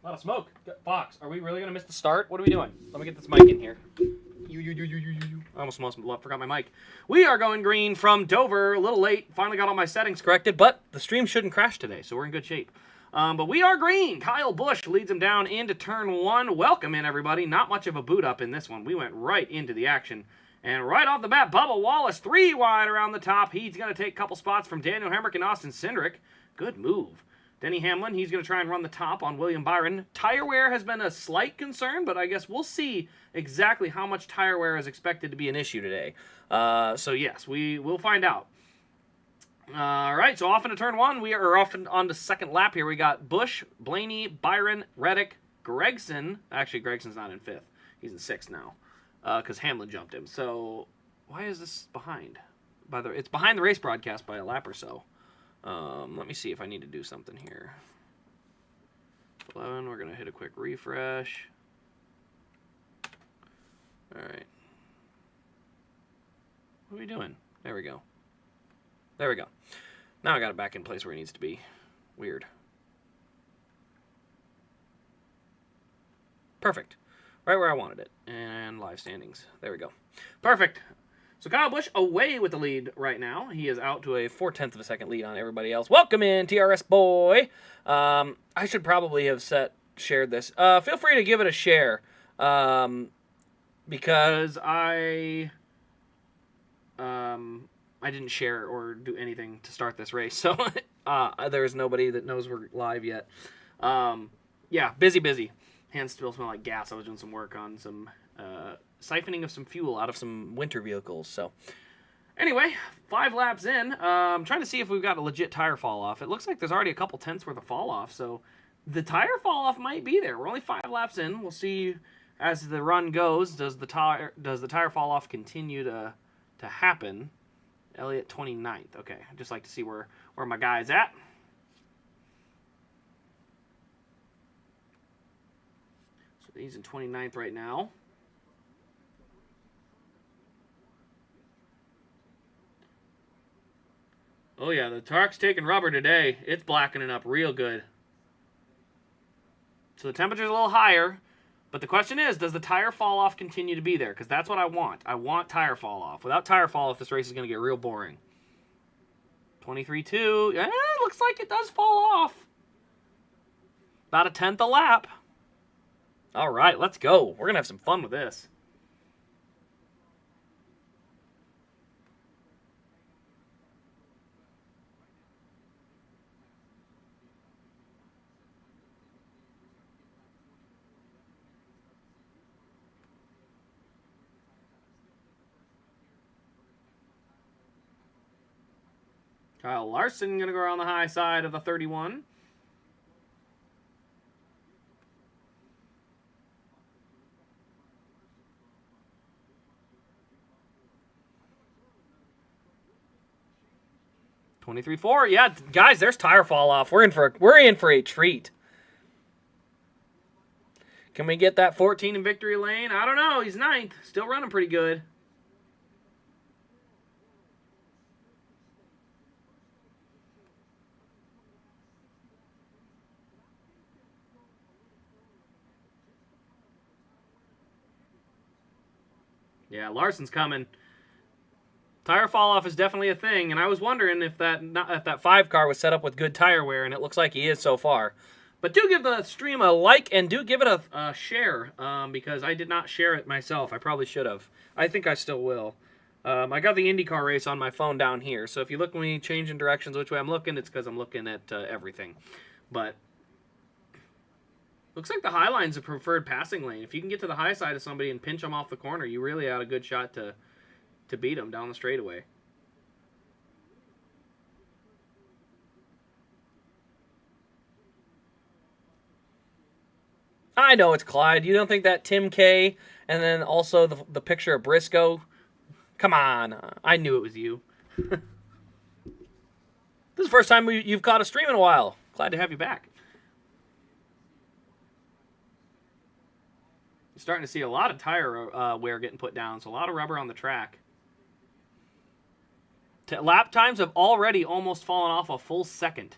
A lot of smoke. Fox, are we really going to miss the start? What are we doing? Let me get this mic in here. I almost forgot my mic. We are going green from Dover. A little late. Finally got all my settings corrected, but the stream shouldn't crash today, so we're in good shape. But we are green. Kyle Busch leads him down into turn one. Welcome in, everybody. Not much of a boot up in this one. We went right into the action. And right off the bat, Bubba Wallace, 3 wide around the top. He's going to take a couple spots from Daniel Hemrick and Austin Cindric. Good move. Denny Hamlin, he's going to try and run the top on William Byron. Tire wear has been a slight concern, but I guess we'll see exactly how much tire wear is expected to be an issue today. So yes, we will find out. All right, so off into turn one. We are off on the second lap here. We got Busch, Blaney, Byron, Reddick, Gregson. Actually, Gregson's not in fifth. He's in sixth now because Hamlin jumped him. So why is this behind? It's behind the race broadcast by a lap or so. Let me see if I need to do something here. 11, we're going to hit a quick refresh. All right. What are we doing? There we go. There we go. Now I got it back in place where it needs to be. Weird. Perfect. Right where I wanted it. And live standings. There we go. Perfect. So Kyle Busch away with the lead right now. He is out to a 4/10 of a second lead on everybody else. Welcome in, TRS boy. I should probably have shared this. Feel free to give it a share because I didn't share or do anything to start this race, so there's nobody that knows we're live yet. Yeah, busy. Hands still smell like gas. I was doing some work on some siphoning of some fuel out of some winter vehicles. So anyway, 5 laps in. I'm trying to see if we've got a legit tire fall off. It looks like there's already a couple tenths worth of fall off, so the tire fall off might be there. We're only 5 laps in. We'll see as the run goes. Does the tire fall off continue to happen? Elliott 29th. Okay, I'd just like to see where my guy's at. So he's in 29th right now. Oh yeah, the truck's taking rubber today. It's blackening up real good. So the temperature's a little higher, but the question is, does the tire fall off continue to be there? Because that's what I want. I want tire fall off. Without tire fall off, this race is going to get real boring. 23.2. Yeah, looks like it does fall off. About a 10th a lap. All right, let's go. We're going to have some fun with this. Kyle Larson going to go around the high side of the 31. .23.4. Yeah, guys, there's tire fall off. We're in for a treat. Can we get that 14 in victory lane? I don't know. He's 9th. Still running pretty good. Yeah, Larson's coming. Tire fall off is definitely a thing, and I was wondering if that 5 car was set up with good tire wear, and it looks like he is so far. But do give the stream a like and do give it a share because I did not share it myself. I probably should have. I think I still will. I got the IndyCar race on my phone down here, so if you look when we change in directions which way I'm looking, it's because I'm looking at everything. But looks like the high line's a preferred passing lane. If you can get to the high side of somebody and pinch them off the corner, you really have a good shot to beat them down the straightaway. I know it's Clyde. You don't think that Tim K and then also the picture of Briscoe? Come on. I knew it was you. This is the first time you've caught a stream in a while. Glad to have you back. You're starting to see a lot of tire wear getting put down, so a lot of rubber on the track. Lap times have already almost fallen off a full second.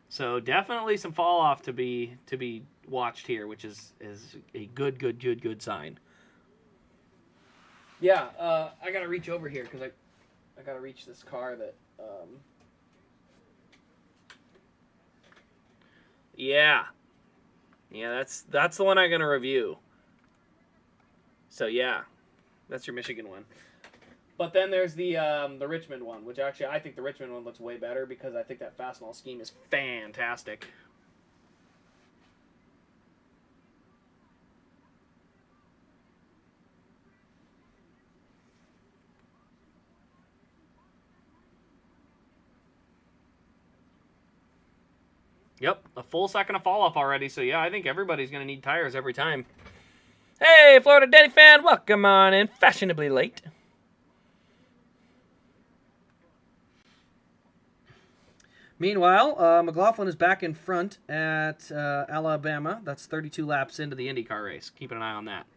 So definitely some fall off to be watched here, which is a good sign. Yeah, I gotta reach over here because I gotta reach this car that. Yeah, that's the one I'm gonna review. So yeah, that's your Michigan one. But then there's the Richmond one, which actually I think the Richmond one looks way better because I think that Fastenal scheme is fantastic. Yep, a full second of fall off already. So yeah, I think everybody's gonna need tires every time. Hey, Florida Denny fan, welcome on in, fashionably late. Meanwhile, McLaughlin is back in front at Alabama. That's 32 laps into the IndyCar race. Keeping an eye on that.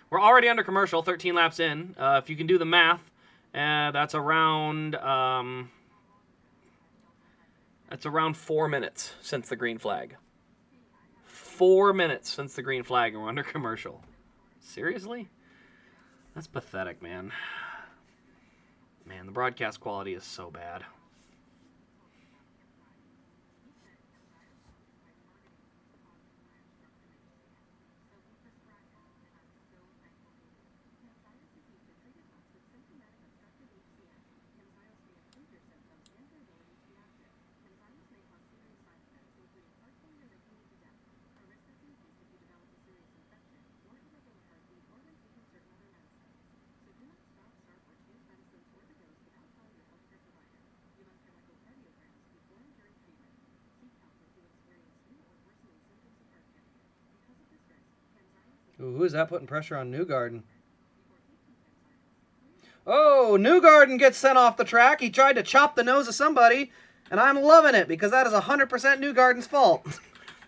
We're already under commercial, 13 laps in. If you can do the math, that's around 4 minutes since the green flag. 4 minutes since the green flag, and we're under commercial. Seriously? That's pathetic, man. Man, the broadcast quality is so bad. Ooh, who is that putting pressure on Newgarden? Oh, Newgarden gets sent off the track. He tried to chop the nose of somebody, and I'm loving it because that is 100% Newgarden's fault.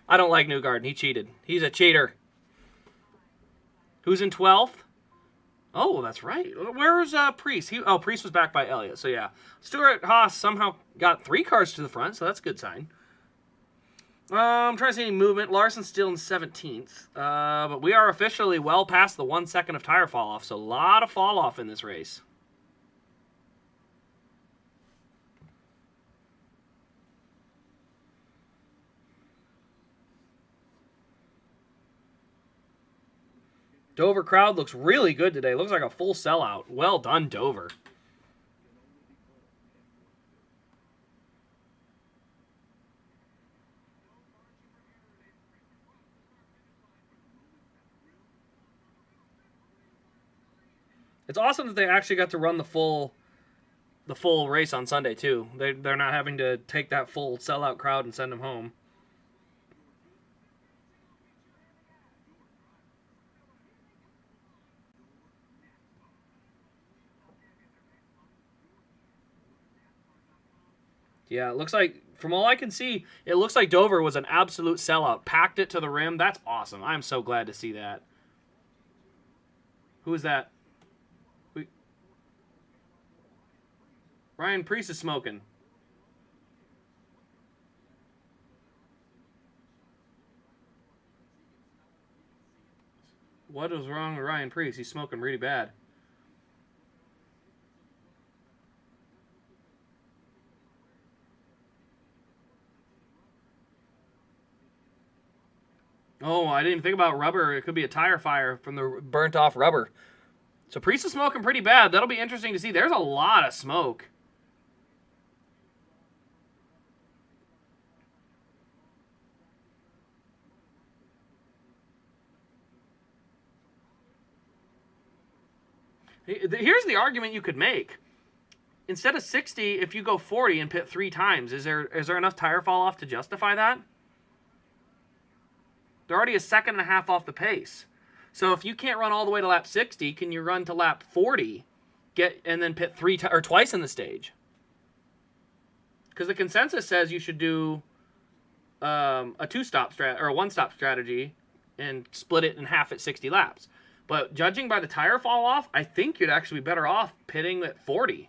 I don't like Newgarden. He cheated. He's a cheater. Who's in 12th? Oh, that's right. Where's Priest? Priest was back by Elliott, so yeah. Stuart Haas somehow got 3 cars to the front, so that's a good sign. I'm trying to see any movement. Larson's still in 17th. But we are officially well past the 1 second of tire fall off. So a lot of fall off in this race. Dover crowd looks really good today. Looks like a full sellout. Well done, Dover. It's awesome that they actually got to run the full race on Sunday too. They're not having to take that full sellout crowd and send them home. Yeah, it looks like, from all I can see, it looks like Dover was an absolute sellout. Packed it to the rim. That's awesome. I'm so glad to see that. Who is that? Ryan Preece is smoking. What is wrong with Ryan Preece? He's smoking really bad. Oh, I didn't even think about rubber. It could be a tire fire from the burnt off rubber. So Preece is smoking pretty bad. That'll be interesting to see. There's a lot of smoke. Here's the argument you could make. Instead of 60, if you go 40 and pit 3 times, is there enough tire fall off to justify that? They're already a second and a half off the pace. So if you can't run all the way to lap 60, can you run to lap 40, and then pit twice in the stage? Because the consensus says you should do a 2-stop or a 1-stop strategy and split it in half at 60 laps. But judging by the tire fall off, I think you'd actually be better off pitting at 40.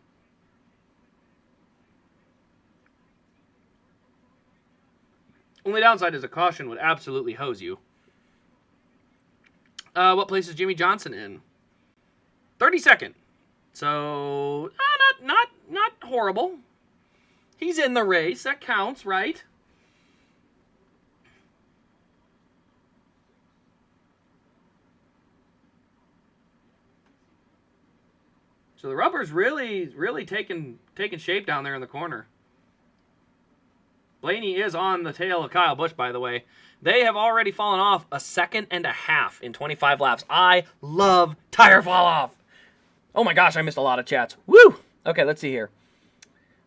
Only downside is a caution would absolutely hose you. What place is Jimmy Johnson in? 32nd. So, not horrible. He's in the race. That counts, right? So the rubber's really taking shape down there in the corner. Blaney is on the tail of Kyle Busch, by the way. They have already fallen off a second and a half in 25 laps. I love tire fall off. Oh my gosh, I missed a lot of chats. Woo! Okay, let's see here.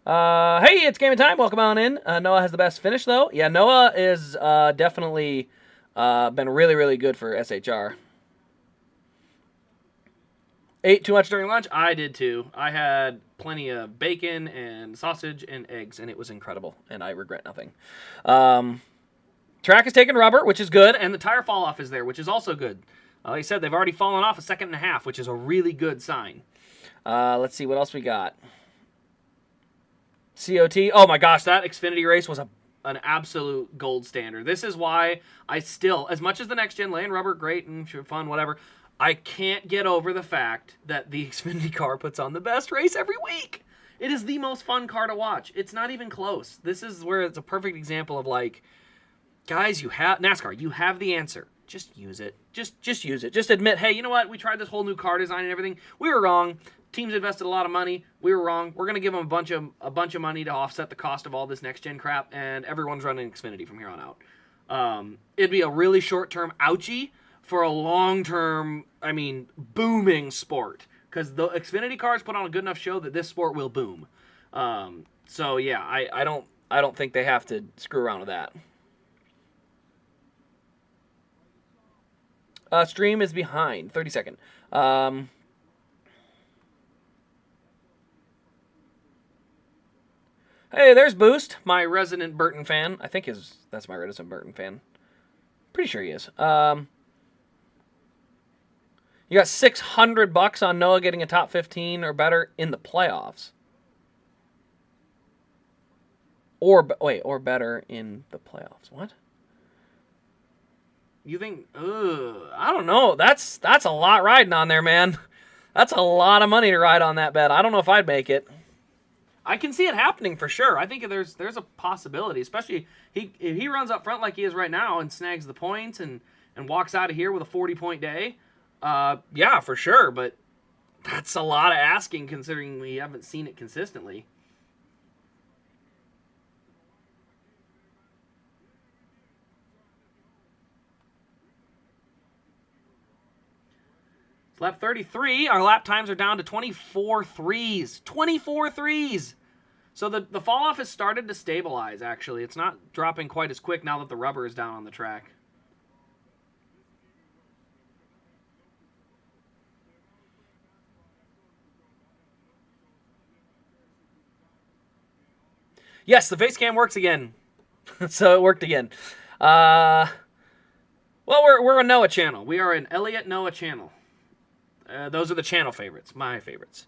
Hey, it's game time. Welcome on in. Noah has the best finish, though. Yeah, Noah is definitely been really good for SHR. Ate too much during lunch? I did too. I had plenty of bacon and sausage and eggs, and it was incredible, and I regret nothing. Track is taking rubber, which is good, and the tire fall off is there, which is also good. Like I said, they've already fallen off a second and a half, which is a really good sign. Let's see what else we got. COT. Oh my gosh, that Xfinity race was an absolute gold standard. This is why I still, as much as the next gen laying rubber, great and fun, whatever, I can't get over the fact that the Xfinity car puts on the best race every week. It is the most fun car to watch. It's not even close. This is where it's a perfect example of like, guys, you have NASCAR. You have the answer. Just use it. Just use it. Just admit, hey, you know what? We tried this whole new car design and everything. We were wrong. Teams invested a lot of money. We were wrong. We're gonna give them a bunch of money to offset the cost of all this next gen crap, and everyone's running Xfinity from here on out. It'd be a really short term ouchie for a long-term, I mean, booming sport. Because the Xfinity cars put on a good enough show that this sport will boom. So yeah, I don't think they have to screw around with that. Stream is behind, 32nd. Hey, there's Boost, my resident Burton fan. I think that's my resident Burton fan. Pretty sure he is. You got $600 on Noah getting a top 15 or better in the playoffs. Or better in the playoffs. What? You think? I don't know. That's a lot riding on there, man. That's a lot of money to ride on that bet. I don't know if I'd make it. I can see it happening for sure. I think there's a possibility, especially if he runs up front like he is right now and snags the points and walks out of here with a 40-point day. Yeah, for sure, but that's a lot of asking considering we haven't seen it consistently. Lap 33, our lap times are down to 24 threes. 24 threes! So the fall off has started to stabilize, actually. It's not dropping quite as quick now that the rubber is down on the track. Yes, the face cam works again. So it worked again. Well, we're a Noah channel. We are an Elliott Noah channel. Those are the channel favorites, my favorites.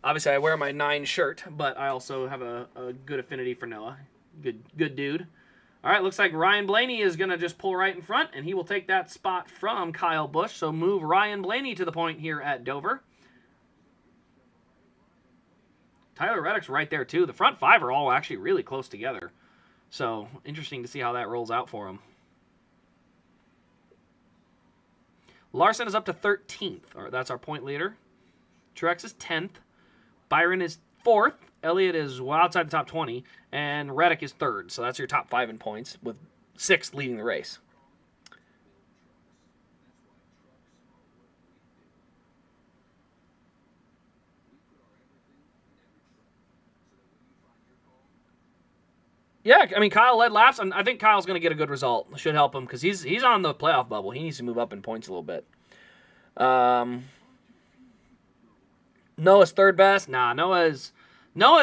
Obviously, I wear my 9 shirt, but I also have a good affinity for Noah. Good dude. All right, looks like Ryan Blaney is going to just pull right in front, and he will take that spot from Kyle Busch. So move Ryan Blaney to the point here at Dover. Tyler Reddick's right there, too. The front 5 are all actually really close together. So interesting to see how that rolls out for him. Larson is up to 13th. That's our point leader. Truex is 10th. Byron is 4th. Elliott is well outside the top 20. And Reddick is 3rd. So that's your top 5 in points, with 6th leading the race. Yeah, I mean, Kyle led laps, and I think Kyle's going to get a good result. It should help him because he's on the playoff bubble. He needs to move up in points a little bit. Noah's 3rd best. Nah, Noah's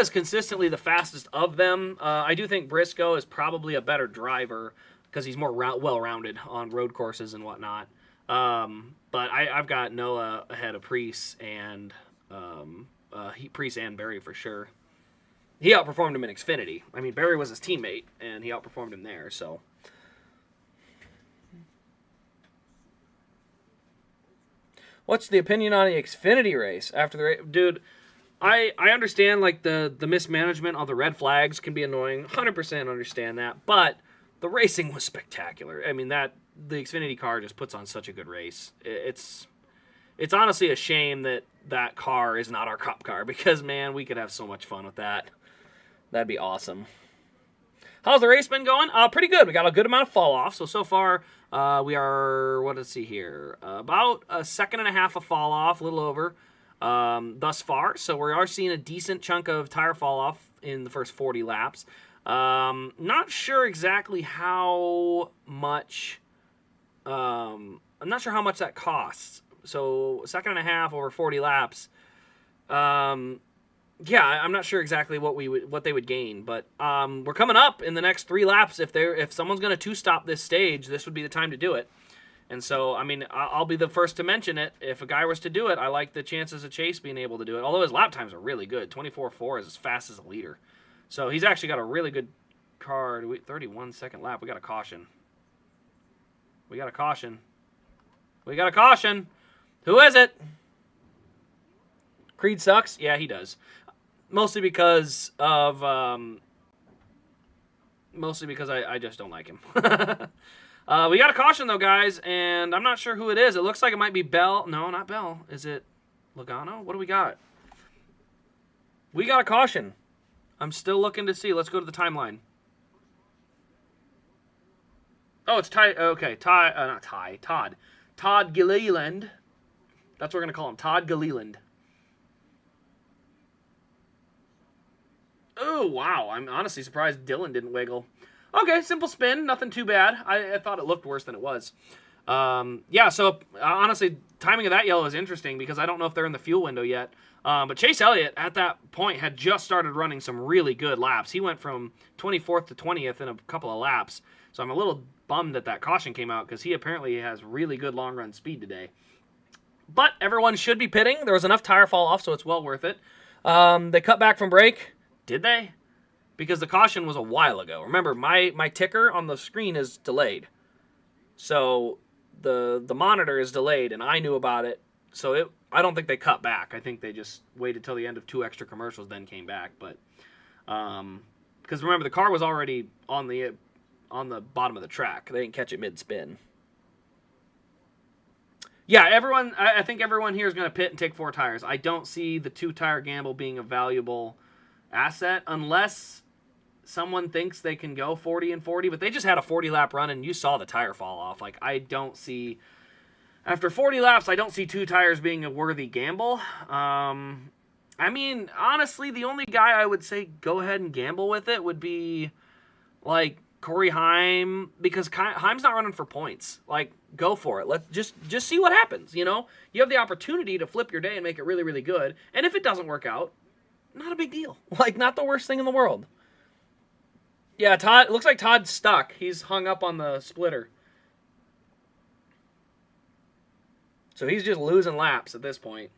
consistently the fastest of them. I do think Briscoe is probably a better driver because he's more well-rounded on road courses and whatnot. But I've got Noah ahead of Preece and Preece and Berry for sure. He outperformed him in Xfinity. I mean, Berry was his teammate, and he outperformed him there. So, What's the opinion on the Xfinity race after the race? Dude, I understand, like, the mismanagement on the red flags can be annoying. 100% understand that. But the racing was spectacular. I mean, the Xfinity car just puts on such a good race. It's honestly a shame that car is not our Cup car because, man, we could have so much fun with that. That'd be awesome. How's the race been going? Pretty good. We got a good amount of fall off. So far, we are, let's see here, about a second and a half of fall off, a little over, thus far. So we are seeing a decent chunk of tire fall off in the first 40 laps. Not sure exactly how much, I'm not sure how much that costs. So a second and a half over 40 laps. Yeah, I'm not sure exactly what they would gain, but we're coming up in the next 3 laps. If someone's going to two-stop this stage, this would be the time to do it. And so, I mean, I'll be the first to mention it. If a guy was to do it, I like the chances of Chase being able to do it. Although his lap times are really good. 24.4 is as fast as a leader. So he's actually got a really good car. 31-second lap. We got a caution. We got a caution. We got a caution. Who is it? Creed sucks? Yeah, he does. Mostly because of, I just don't like him. We got a caution, though, guys, and I'm not sure who it is. It looks like it might be Bell. No, not Bell. Is it Logano? What do we got? We got a caution. I'm still looking to see. Let's go to the timeline. Oh, it's Ty. Okay, not Ty. Todd. Todd Gilliland. That's what we're going to call him. Todd Gilliland. Oh, wow. I'm honestly surprised Dylan didn't wiggle. Okay, simple spin. Nothing too bad. I thought it looked worse than it was. Yeah, so honestly, timing of that yellow is interesting because I don't know if they're in the fuel window yet. But Chase Elliott, at that point, had just started running some really good laps. He went from 24th to 20th in a couple of laps. So I'm a little bummed that caution came out because he apparently has really good long-run speed today. But everyone should be pitting. There was enough tire fall off, so it's well worth it. They cut back from brake. Did they? Because the caution was a while ago. Remember, my ticker on the screen is delayed. So the monitor is delayed, and I knew about it. So I don't think they cut back. I think they just waited till the end of 2 extra commercials, then came back. But because remember, the car was already on the bottom of the track. They didn't catch it mid-spin. Yeah, I think everyone here is going to pit and take 4 tires. I don't see the 2-tire gamble being a valuable asset unless someone thinks they can go 40 and 40, but they just had a 40-lap run, and you saw the tire fall off. Like, I don't see... After 40 laps, I don't see 2 tires being a worthy gamble. I mean, honestly, the only guy I would say go ahead and gamble with it would be, like, Corey Heim, because Heim's not running for points. Like, go for it. Let's just see what happens, you know? You have the opportunity to flip your day and make it really, really good, and if it doesn't work out, not a big deal. Like, not the worst thing in the world. Yeah, Todd, it looks like Todd's stuck. He's hung up on the splitter. So he's just losing laps at this point.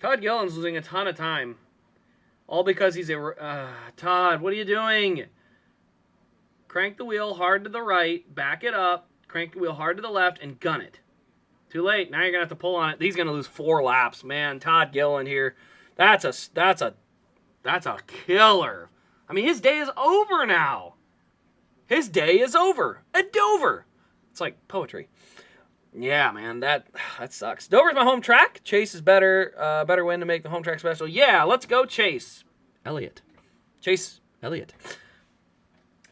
Todd Gillen's losing a ton of time. All because he's a... Todd, what are you doing? Crank the wheel hard to the right, back it up, crank the wheel hard to the left, and gun it. Too late. Now you're going to have to pull on it. He's going to lose 4 laps. Man, Todd Gillen here. That's a killer. I mean, his day is over now. His day is over. At Dover. It's like poetry. Yeah, man, that sucks. Dover's my home track. Chase is better win to make the home track special. Yeah, let's go Chase Elliott. Chase Elliott.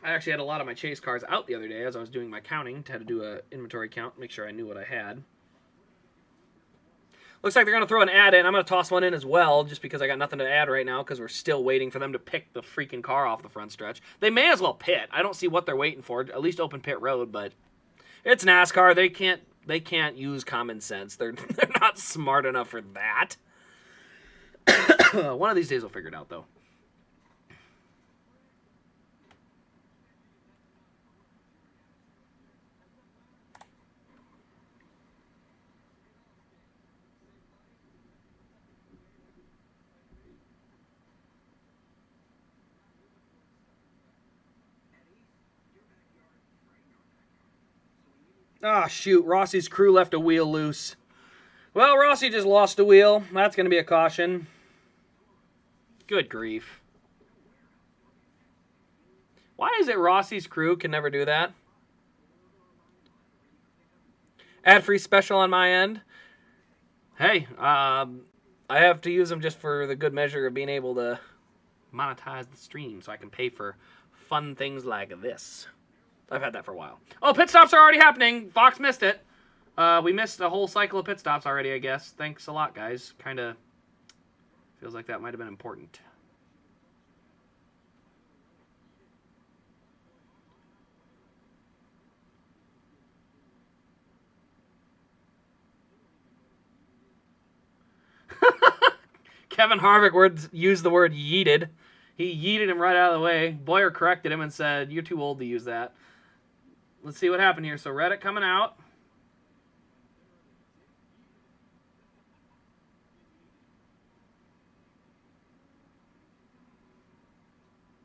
I actually had a lot of my Chase cars out the other day as I was doing my counting. Had to do an inventory count, make sure I knew what I had. Looks like they're going to throw an ad in. I'm going to toss one in as well, just because I got nothing to add right now, because we're still waiting for them to pick the freaking car off the front stretch. They may as well pit. I don't see what they're waiting for. At least open pit road, but it's NASCAR. They can't They can't use common sense. They're not smart enough for that. One of these days we'll figure it out, though. Ah, shoot. Rossi's crew left a wheel loose. Well, Rossi just lost a wheel. That's going to be a caution. Good grief. Why is it Rossi's crew can never do that? Ad-free special on my end. Hey, I have to use them just for the good measure of being able to monetize the stream so I can pay for fun things like this. I've had that for a while. Oh, pit stops are already happening. Fox missed it. We missed a whole cycle of pit stops already, I guess. Thanks a lot, guys. Kind of feels like that might have been important. Kevin Harvick used the word yeeted. He yeeted him right out of the way. Boyer corrected him and said, "You're too old to use that." Let's see what happened here. So Reddick coming out.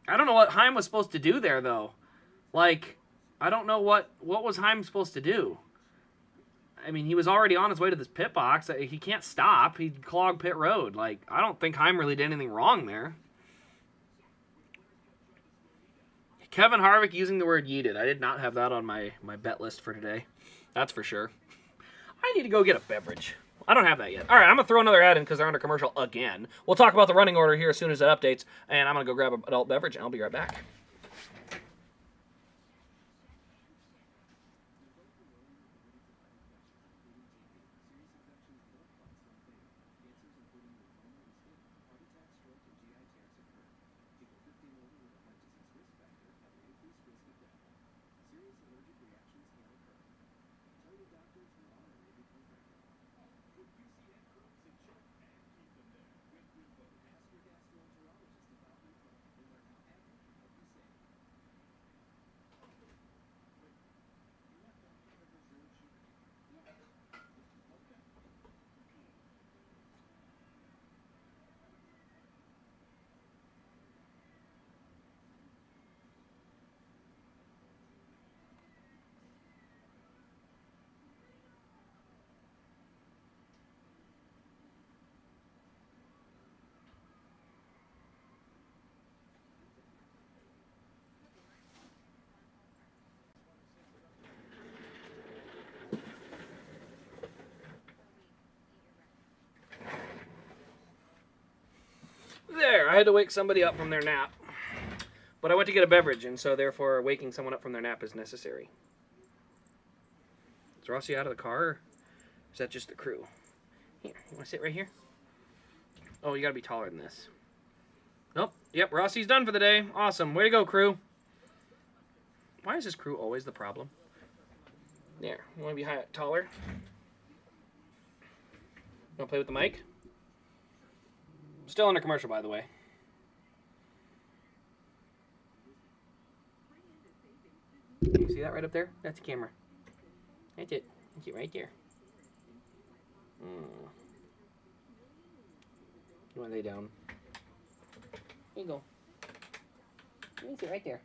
I don't know what Heim was supposed to do there, though. Like, I don't know what was Heim supposed to do. I mean, he was already on his way to this pit box. He can't stop. He clogged pit road. Like, I don't think Heim really did anything wrong there. Kevin Harvick using the word yeeted. I did not have that on my bet list for today. That's for sure. I need to go get a beverage. I don't have that yet. All right, I'm going to throw another ad in because they're under commercial again. We'll talk about the running order here as soon as it updates, and I'm going to go grab an adult beverage, and I'll be right back. There, I had to wake somebody up from their nap. But I went to get a beverage, and so therefore waking someone up from their nap is necessary. Is Rossi out of the car, or is that just the crew? Here, you want to sit right here? Oh, you got to be taller than this. Nope. Yep, Rossi's done for the day. Awesome. Way to go, crew. Why is this crew always the problem? There. You want to be taller? You want to play with the mic? Still under commercial, by the way. You see that right up there? That's the camera. That's it. That's it right there. You want to lay down? There you go. You can sit right there.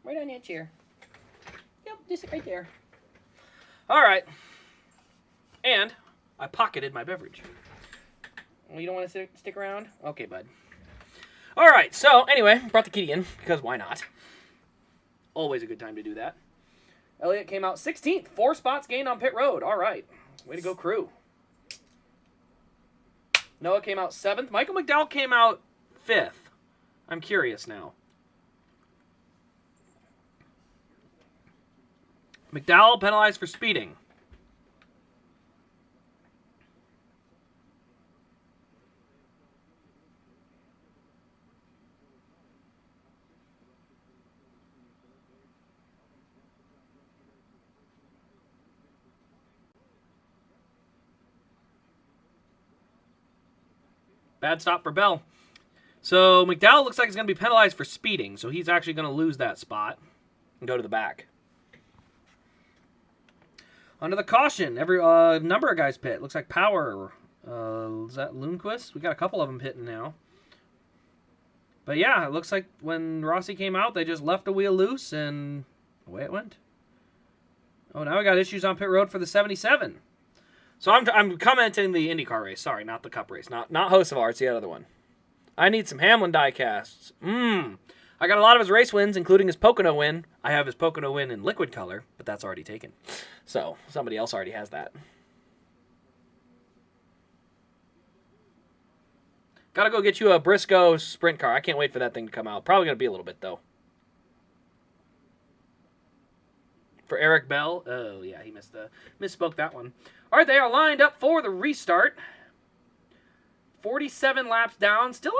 Right on that chair. Yep, just sit right there. All right. And I pocketed my beverage. You don't want to stick around? Okay, bud. All right, so anyway, brought the kitty in, because why not? Always a good time to do that. Elliott came out 16th. 4 spots gained on pit road. All right. Way to go, crew. Noah came out 7th. Michael McDowell came out 5th. I'm curious now. McDowell penalized for speeding. Bad stop for Bell. So McDowell looks like he's going to be penalized for speeding, so he's actually going to lose that spot and go to the back. Under the caution, every number of guys pit. Looks like Power. Is that Lundqvist? We got a couple of them pitting now. But yeah, it looks like when Rossi came out, they just left a wheel loose and away it went. Oh, now we got issues on pit road for the 77. So I'm commenting the IndyCar race. Sorry, not the Cup race. Not Hocevar, it's the other one. I need some Hamlin die casts. I got a lot of his race wins, including his Pocono win. I have his Pocono win in liquid color, but that's already taken. So somebody else already has that. Gotta go get you a Briscoe sprint car. I can't wait for that thing to come out. Probably gonna be a little bit, though. For Eric Bell. Oh, yeah, he misspoke that one. All right, they are lined up for the restart. 47 laps down. Still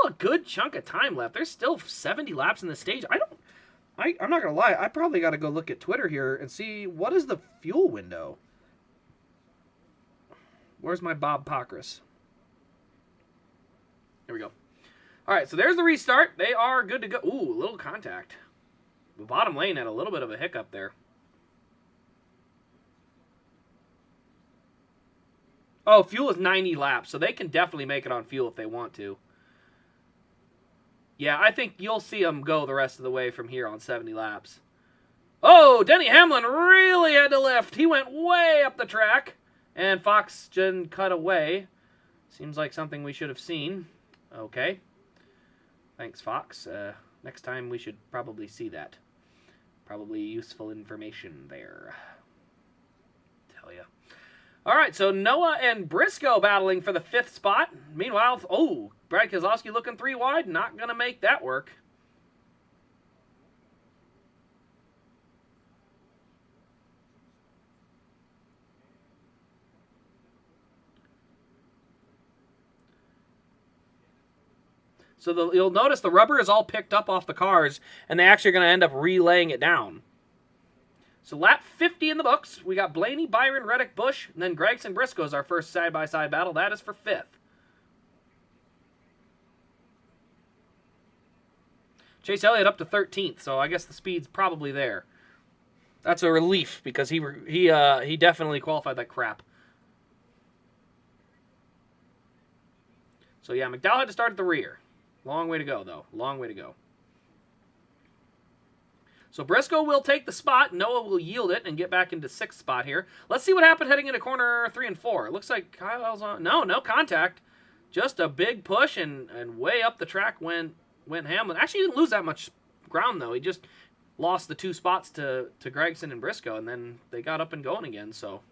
a good chunk of time left. There's still 70 laps in the stage. I'm not going to lie. I probably got to go look at Twitter here and see what is the fuel window. Where's my Bob Pockrass? There we go. All right, so there's the restart. They are good to go. Ooh, a little contact. The bottom lane had a little bit of a hiccup there. Oh, fuel is 90 laps, so they can definitely make it on fuel if they want to. Yeah, I think you'll see them go the rest of the way from here on 70 laps. Oh, Denny Hamlin really had to lift. He went way up the track, and Fox didn't cut away. Seems like something we should have seen. Okay. Thanks, Fox. Next time we should probably see that. Probably useful information there. Tell ya. All right, so Noah and Briscoe battling for the 5th spot. Meanwhile, oh, Brad Keselowski looking 3 wide. Not going to make that work. So you'll notice the rubber is all picked up off the cars, and they actually are going to end up relaying it down. So lap 50 in the books. We got Blaney, Byron, Reddick, Busch, and then Gregson Briscoe is our first side-by-side battle. That is for 5th. Chase Elliott up to 13th, so I guess the speed's probably there. That's a relief because he definitely qualified like crap. So yeah, McDowell had to start at the rear. Long way to go, though. Long way to go. So Briscoe will take the spot. Noah will yield it and get back into 6th spot here. Let's see what happened heading into corner 3 and 4. It looks like Kyle's on. No contact. Just a big push and way up the track went Hamlin. Actually, he didn't lose that much ground, though. He just lost the 2 spots to Gregson and Briscoe, and then they got up and going again, so...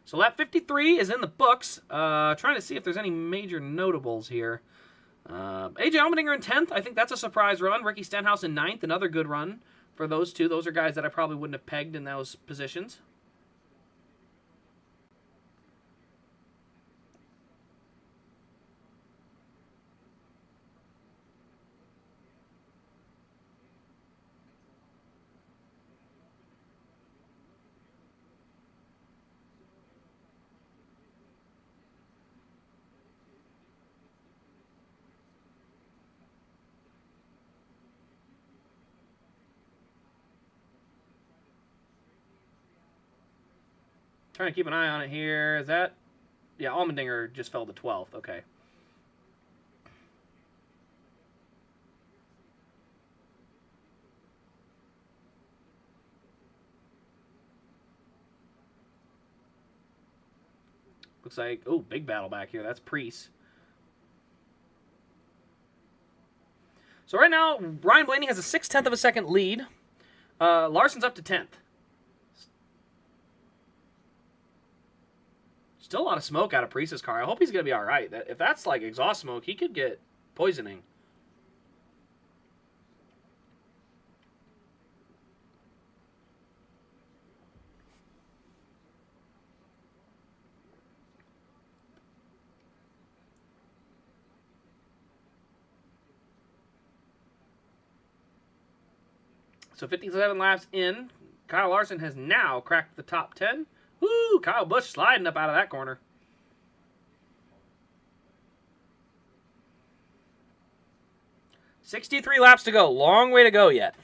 So lap 53 is in the books. Trying to see if there's any major notables here. AJ Allmendinger in 10th. I think that's a surprise run. Ricky Stenhouse in 9th. Another good run for those two. Those are guys that I probably wouldn't have pegged in those positions. Trying to keep an eye on it here. Is that... Yeah, Allmendinger just fell to 12th. Okay. Looks like... Oh, big battle back here. That's Preece. So right now, Ryan Blaney has a 6/10 of a second lead. Larson's up to 10th. Still a lot of smoke out of Preece's car. I hope he's going to be all right. If that's like exhaust smoke, he could get poisoning. So 57 laps in. Kyle Larson has now cracked the top 10. Woo! Kyle Busch sliding up out of that corner. $63 laps to go. Long way to go yet.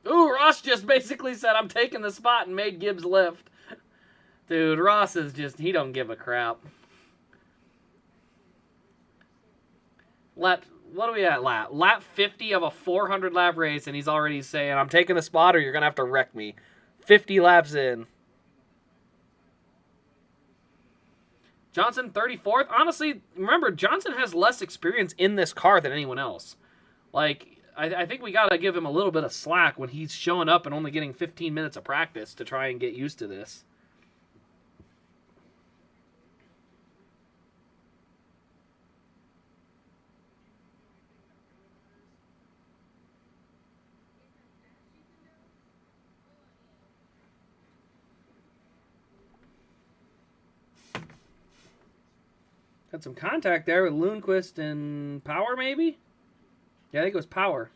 Ooh, Ross just basically said, I'm taking the spot and made Gibbs lift. Dude, Ross is just, he don't give a crap. What are we at lap? Lap 50 of a 400 lap race, and he's already saying, I'm taking the spot or you're going to have to wreck me. 50 laps in. Johnson, 34th. Honestly, remember, Johnson has less experience in this car than anyone else. Like, I think we got to give him a little bit of slack when he's showing up and only getting 15 minutes of practice to try and get used to this. Had some contact there with Lundqvist and Power, maybe? Yeah, I think it was Power.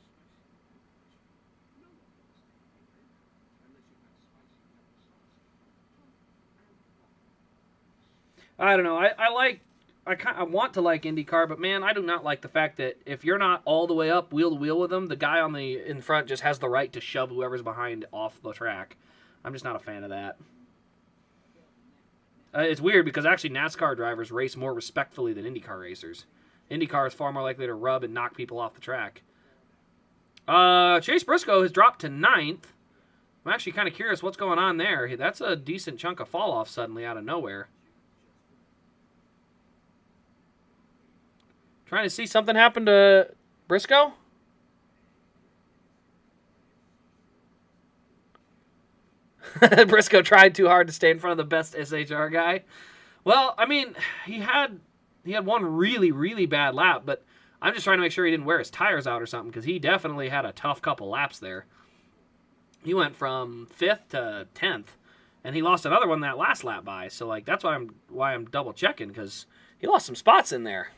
I don't know. I want to like IndyCar, but man, I do not like the fact that if you're not all the way up wheel to wheel with them, the guy on the in front just has the right to shove whoever's behind off the track. I'm just not a fan of that. It's weird because actually NASCAR drivers race more respectfully than IndyCar racers. IndyCar is far more likely to rub and knock people off the track. Chase Briscoe has dropped to 9th. I'm actually kind of curious what's going on there. That's a decent chunk of fall off suddenly out of nowhere. Trying to see something happen to Briscoe? Briscoe tried too hard to stay in front of the best SHR guy. Well, I mean, he had one really, really bad lap, but I'm just trying to make sure he didn't wear his tires out or something, because he definitely had a tough couple laps there. He went from 5th to 10th, and he lost another one that last lap by. So, like, that's why I'm double checking, because he lost some spots in there.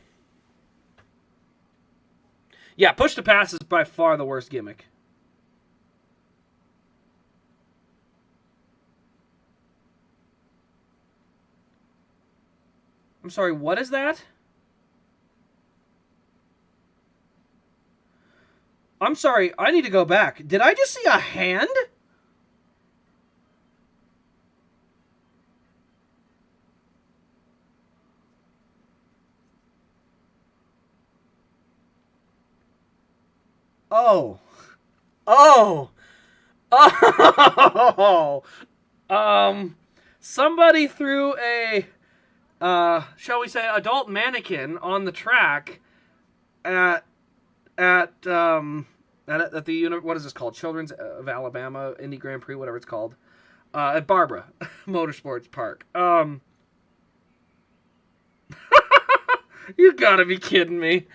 Yeah, push to pass is by far the worst gimmick. I'm sorry, what is that? I'm sorry, I need to go back. Did I just see a hand? Oh. Oh. Oh. Somebody threw a, shall we say, adult mannequin on the track at the what is this called? Children's of Alabama Indy Grand Prix, whatever it's called, at Barbara Motorsports Park. You gotta be kidding me.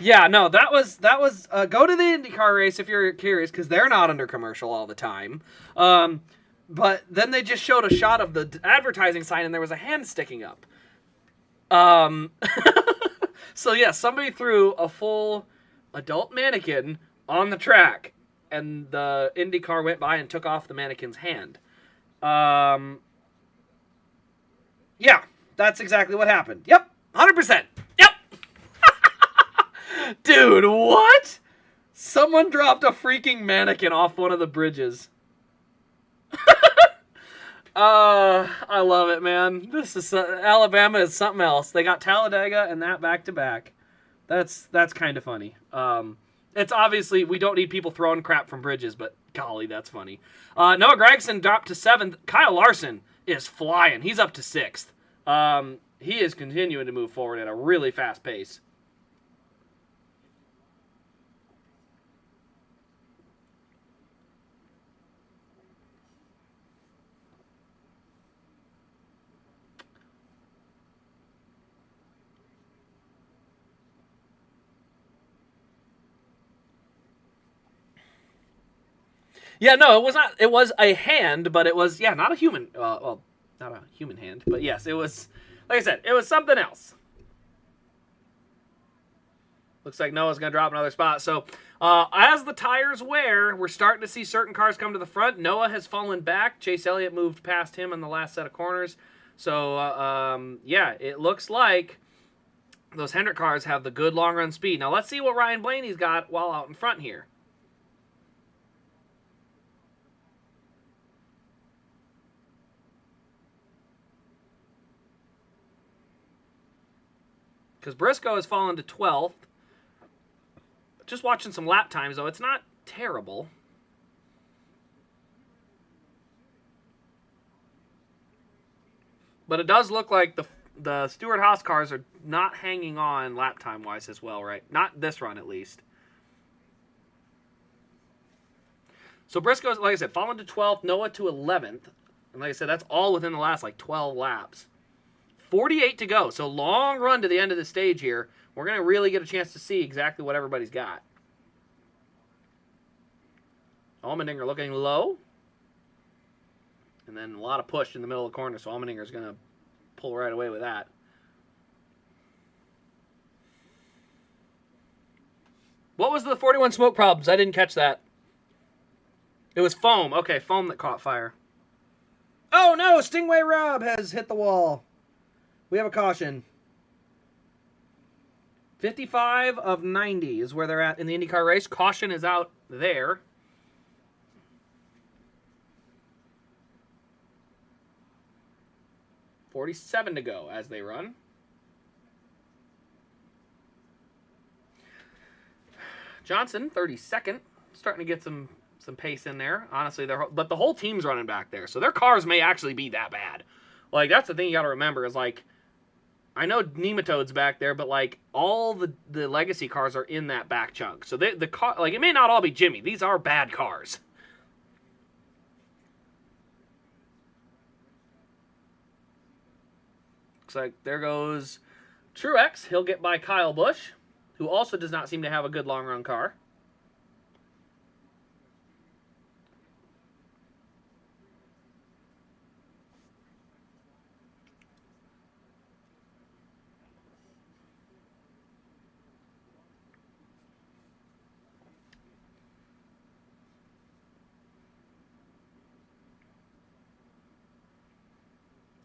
Yeah, no, that was go to the IndyCar race if you're curious, because they're not under commercial all the time. But then they just showed a shot of the advertising sign and there was a hand sticking up. So yeah, somebody threw a full adult mannequin on the track and the IndyCar went by and took off the mannequin's hand. Yeah, that's exactly what happened. Yep, 100%. Yep. Dude, what? Someone dropped a freaking mannequin off one of the bridges. I love it, man. This is Alabama is something else. They got Talladega and that back to back. That's kind of funny. It's obviously we don't need people throwing crap from bridges, but golly, that's funny. Noah Gragson dropped to 7th. Kyle Larson is flying. He's up to 6th. He is continuing to move forward at a really fast pace. Yeah, no, it was not. It was a hand, but it was, yeah, not a human. Well, not a human hand, but yes, it was. Like I said, it was something else. Looks like Noah's going to drop another spot. So, as the tires wear, we're starting to see certain cars come to the front. Noah has fallen back. Chase Elliott moved past him in the last set of corners. So, yeah, it looks like those Hendrick cars have the good long-run speed. Now, let's see what Ryan Blaney's got while out in front here. Because Briscoe has fallen to 12th. Just watching some lap times, though, it's not terrible. But it does look like the Stewart-Haas cars are not hanging on lap time-wise as well, right? Not this run, at least. So Briscoe's, like I said, fallen to 12th, Noah to 11th. And like I said, that's all within the last, 12 laps. 48 to go, so long run to the end of the stage here. We're going to really get a chance to see exactly what everybody's got. Allmendinger looking low. And then a lot of push in the middle of the corner, so Allmendinger's going to pull right away with that. What was the 41 smoke problems? I didn't catch that. It was foam. Okay, foam that caught fire. Oh no, Stingray Rob has hit the wall. We have a caution. 55 of 90 is where they're at in the IndyCar race. Caution is out there. $47 to go as they run. Johnson, 32nd. Starting to get some pace in there. Honestly, but the whole team's running back there. So their cars may actually be that bad. That's the thing you got to remember is, I know Nematode's back there, but, all the legacy cars are in that back chunk. So the car, it may not all be Jimmy. These are bad cars. Looks like there goes Truex. He'll get by Kyle Busch, who also does not seem to have a good long-run car.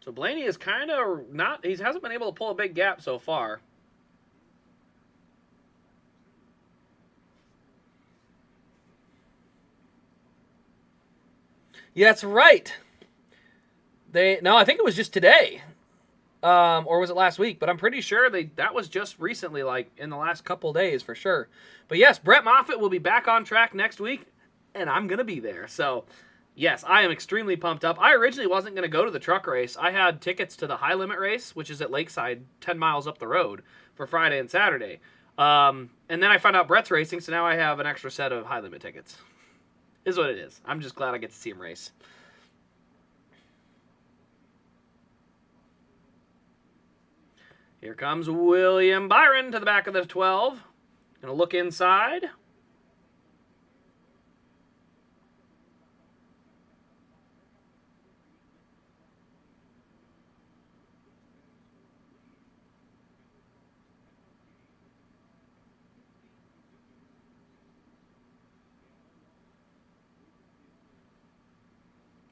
So Blaney is kind of not, he hasn't been able to pull a big gap so far. Yeah, that's right. No, I think it was just today. Or was it last week? But I'm pretty sure that was just recently, in the last couple days for sure. But yes, Brett Moffitt will be back on track next week, and I'm going to be there. So, yes, I am extremely pumped up. I originally wasn't going to go to the truck race. I had tickets to the high limit race, which is at Lakeside, 10 miles up the road for Friday and Saturday. And then I found out Brett's racing, so now I have an extra set of high limit tickets. Is what it is. I'm just glad I get to see him race. Here comes William Byron to the back of the 12. Gonna look inside.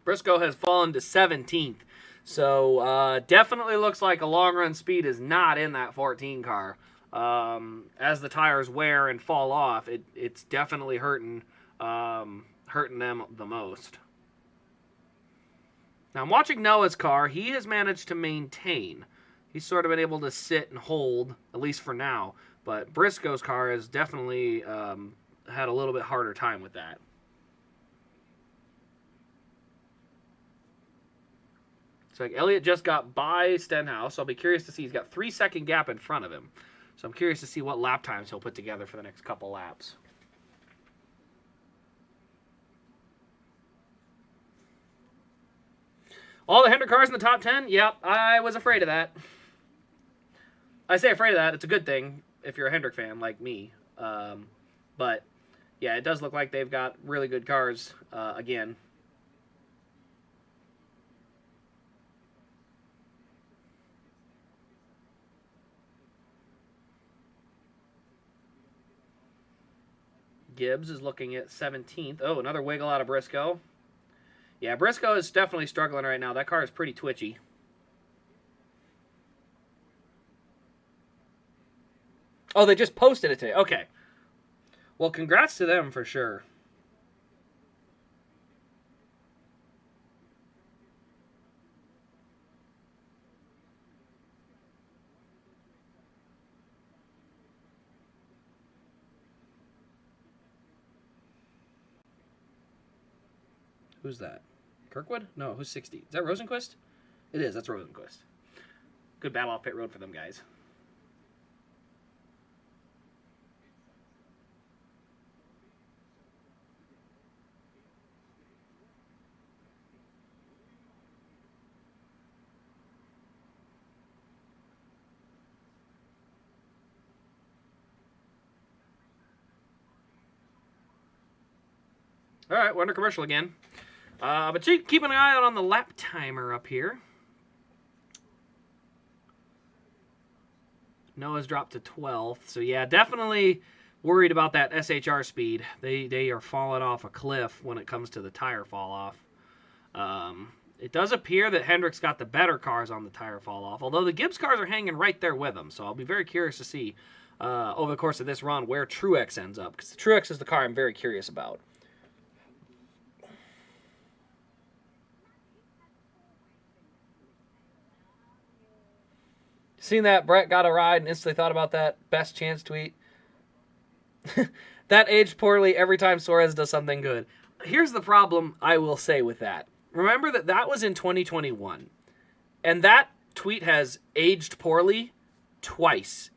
Briscoe has fallen to 17th. So definitely looks like a long-run speed is not in that 14 car. As the tires wear and fall off, it's definitely hurting them the most. Now I'm watching Noah's car. He has managed to maintain. He's sort of been able to sit and hold, at least for now. But Briscoe's car has definitely had a little bit harder time with that. So Elliott just got by Stenhouse. I'll be curious to see. He's got 3-second gap in front of him. So I'm curious to see what lap times he'll put together for the next couple laps. All the Hendrick cars in the top 10? Yep, I was afraid of that. I say afraid of that. It's a good thing if you're a Hendrick fan like me. But, Yeah, it does look like they've got really good cars again. Gibbs is looking at 17th. Oh, another wiggle out of Briscoe. Yeah, Briscoe is definitely struggling right now. That car is pretty twitchy. Oh, they just posted it today. Okay. Well, congrats to them for sure. Who's that? Kirkwood? No, who's 60? Is that Rosenquist? It is. That's Rosenquist. Good battle off pit road for them guys. All right, we're under commercial again. But keep an eye out on the lap timer up here. Noah's dropped to 12th. So, yeah, definitely worried about that SHR speed. They are falling off a cliff when it comes to the tire fall off. It does appear that Hendrick's got the better cars on the tire fall off, although the Gibbs cars are hanging right there with them. So I'll be very curious to see over the course of this run where Truex ends up, because Truex is the car I'm very curious about. Seen that Brett got a ride and instantly thought about that best chance tweet. That aged poorly every time Suarez does something good. Here's the problem I will say with that. Remember that was in 2021. And that tweet has aged poorly twice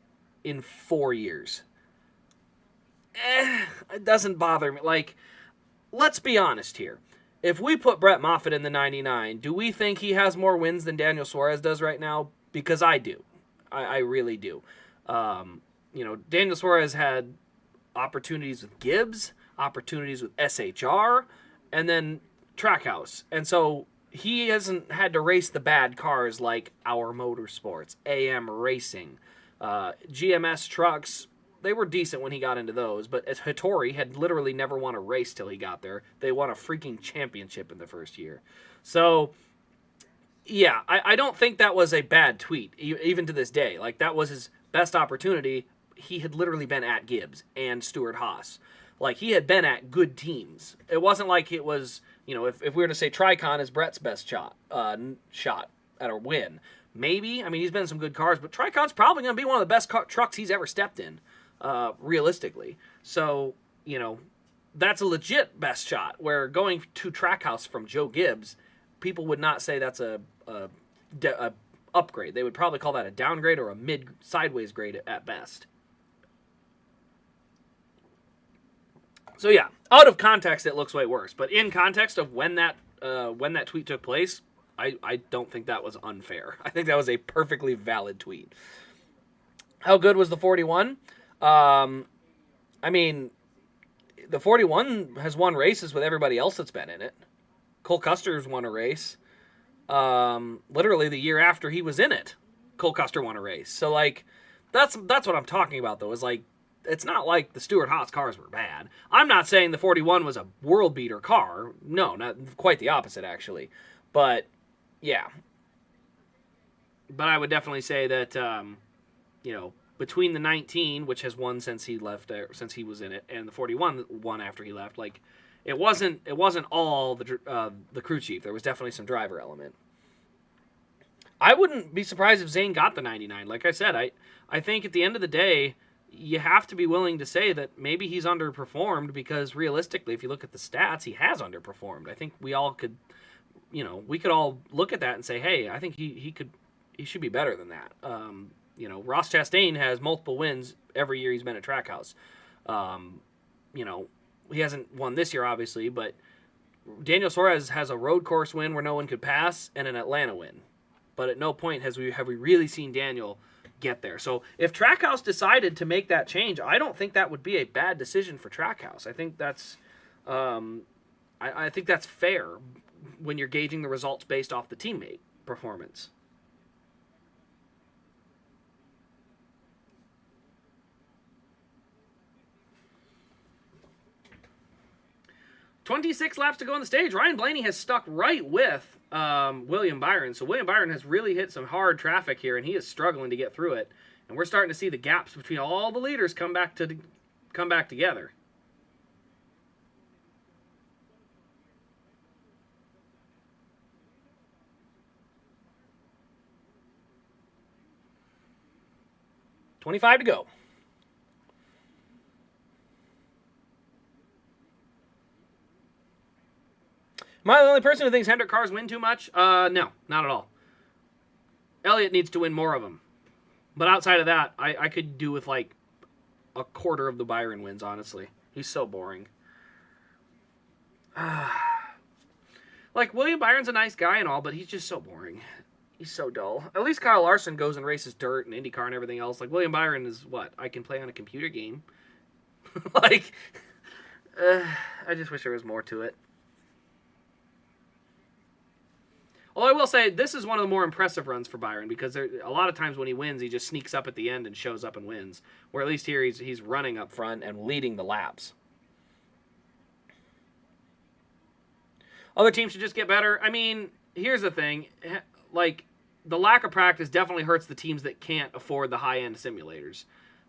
in 4 years. It doesn't bother me. Like, let's be honest here. If we put Brett Moffitt in the 99, do we think he has more wins than Daniel Suarez does right now? Because I do. I really do. Daniel Suarez had opportunities with Gibbs, opportunities with SHR, and then Trackhouse. And so he hasn't had to race the bad cars like Our Motorsports, AM Racing, GMS trucks. They were decent when he got into those, but as Hattori had literally never won a race till he got there. They won a freaking championship in the first year. So, yeah, I don't think that was a bad tweet, even to this day. Like, that was his best opportunity. He had literally been at Gibbs and Stewart-Haas. Like, he had been at good teams. It wasn't like it was, if we were to say Tricon is Brett's best shot at a win. Maybe. I mean, he's been in some good cars, but Tricon's probably going to be one of the best trucks he's ever stepped in, realistically. So, that's a legit best shot, where going to Trackhouse from Joe Gibbs, people would not say that's a upgrade. They would probably call that a downgrade or a mid-sideways grade at best. So yeah, out of context, it looks way worse. But in context of when that tweet took place, I don't think that was unfair. I think that was a perfectly valid tweet. How good was the 41? I mean, the 41 has won races with everybody else that's been in it. Cole Custer's won a race. Literally the year after he was in it, Cole Custer won a race. So, like, that's what I'm talking about, though, is, like, it's not like the Stewart-Haas cars were bad. I'm not saying the 41 was a world-beater car. No, not quite the opposite, actually. But, yeah. But I would definitely say that, between the 19, which has won since he left there, since he was in it, and the 41 won after he left, like, it wasn't all the crew chief. There was definitely some driver element. I wouldn't be surprised if Zane got the 99. Like I said, I think at the end of the day, you have to be willing to say that maybe he's underperformed, because realistically, if you look at the stats, he has underperformed. I think we all could, we could all look at that and say, hey, I think he should be better than that. Ross Chastain has multiple wins every year he's been at Trackhouse. He hasn't won this year, obviously, but Daniel Suarez has a road course win where no one could pass and an Atlanta win. But at no point have we really seen Daniel get there. So if Trackhouse decided to make that change, I don't think that would be a bad decision for Trackhouse. I think that's I think that's fair when you're gauging the results based off the teammate performance. "26 laps to go on the stage." Ryan Blaney has stuck right with William Byron. So William Byron has really hit some hard traffic here, and he is struggling to get through it. And we're starting to see the gaps between all the leaders come back together. $25 to go. Am I the only person who thinks Hendrick cars win too much? No, not at all. Elliott needs to win more of them. But outside of that, I could do with like a quarter of the Byron wins, honestly. He's so boring. Like, William Byron's a nice guy and all, but he's just so boring. He's so dull. At least Kyle Larson goes and races dirt and IndyCar and everything else. Like, William Byron is what? I can play on a computer game. Like, I just wish there was more to it. Well, I will say, this is one of the more impressive runs for Byron, because a lot of times when he wins, he just sneaks up at the end and shows up and wins. Where at least here, he's running up front and leading the laps. Other teams should just get better. I mean, here's the thing. Like, the lack of practice definitely hurts the teams that can't afford the high-end simulators.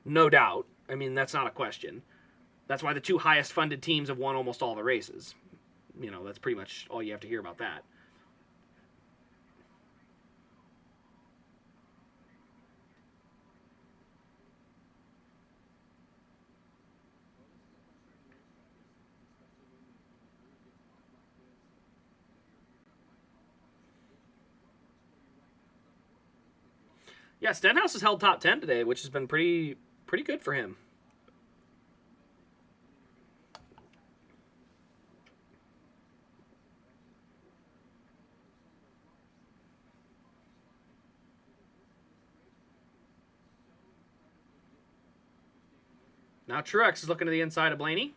No doubt. I mean, that's not a question. That's why the two highest-funded teams have won almost all the races. You know, that's pretty much all you have to hear about that. Yeah, Stenhouse has held top 10 today, which has been pretty good for him. Now Truex is looking to the inside of Blaney.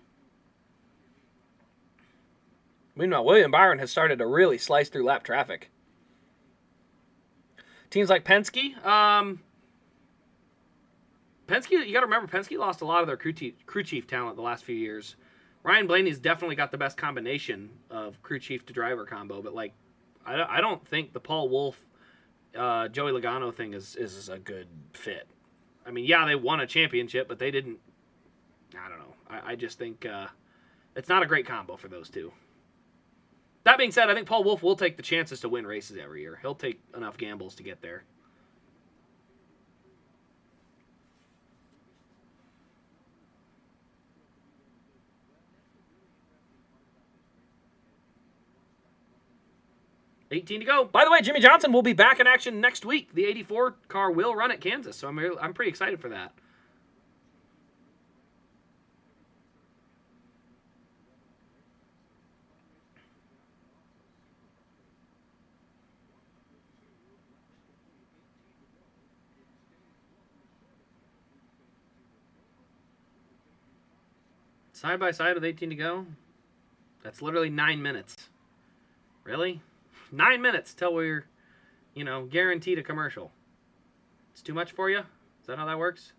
Meanwhile, William Byron has started to really slice through lap traffic. Teams like Penske, you got to remember, Penske lost a lot of their crew chief talent the last few years. Ryan Blaney's definitely got the best combination of crew chief to driver combo, but like, I don't think the Paul Wolfe, Joey Logano thing is a good fit. I mean, yeah, they won a championship, but they didn't. I don't know. I just think it's not a great combo for those two. That being said, I think Paul Wolfe will take the chances to win races every year. He'll take enough gambles to get there. $18 to go. By the way, Jimmy Johnson will be back in action next week. The 84 car will run at Kansas, so I'm pretty excited for that. Side by side with 18 to go. That's literally 9 minutes. Really? 9 minutes till we're, guaranteed a commercial. It's too much for you? Is that how that works?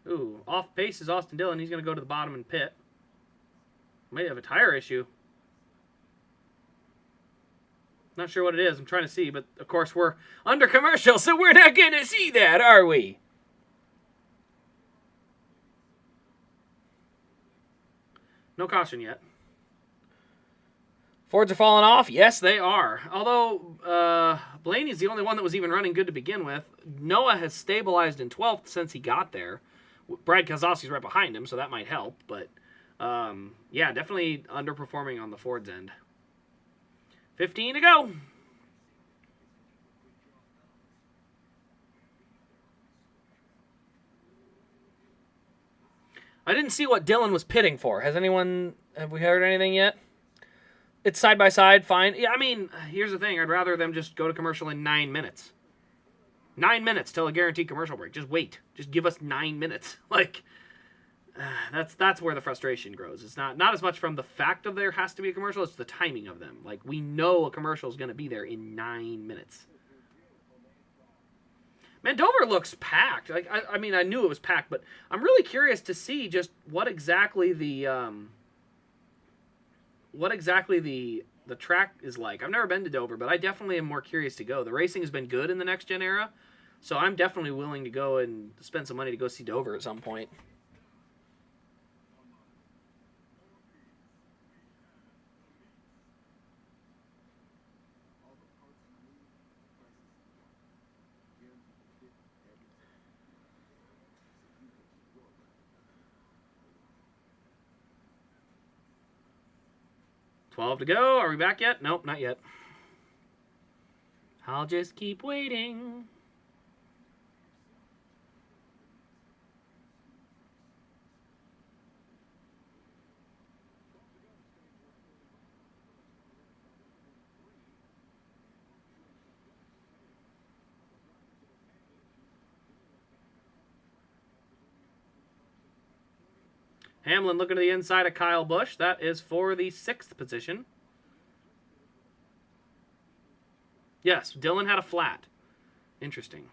Ooh, off pace is Austin Dillon. He's going to go to the bottom and pit. May have a tire issue. Not sure what it is. I'm trying to see, but of course we're under commercial, so we're not going to see that, are we? No caution yet. Fords are falling off. Yes, they are. Although Blaney's the only one that was even running good to begin with. Noah has stabilized in 12th since he got there. Brad Keselowski's right behind him, so that might help. But, yeah, definitely underperforming on the Ford's end. 15 to go. I didn't see what Dillon was pitting for. Have we heard anything yet? It's side by side, fine. Yeah, I mean, here's the thing. I'd rather them just go to commercial in 9 minutes. 9 minutes till a guaranteed commercial break. Just wait. Just give us 9 minutes. Like, that's where the frustration grows. It's not as much from the fact of there has to be a commercial, it's the timing of them. Like, we know a commercial is going to be there in 9 minutes. Man, Dover looks packed. Like, I mean, I knew it was packed, but I'm really curious to see just what exactly the track is like. I've never been to Dover, but I definitely am more curious to go. The racing has been good in the next gen era, so I'm definitely willing to go and spend some money to go see Dover at some point. $12 to go. Are we back yet? Nope, not yet. I'll just keep waiting. Hamlin looking to the inside of Kyle Busch. That is for the 6th position. Yes, Dylan had a flat. Interesting.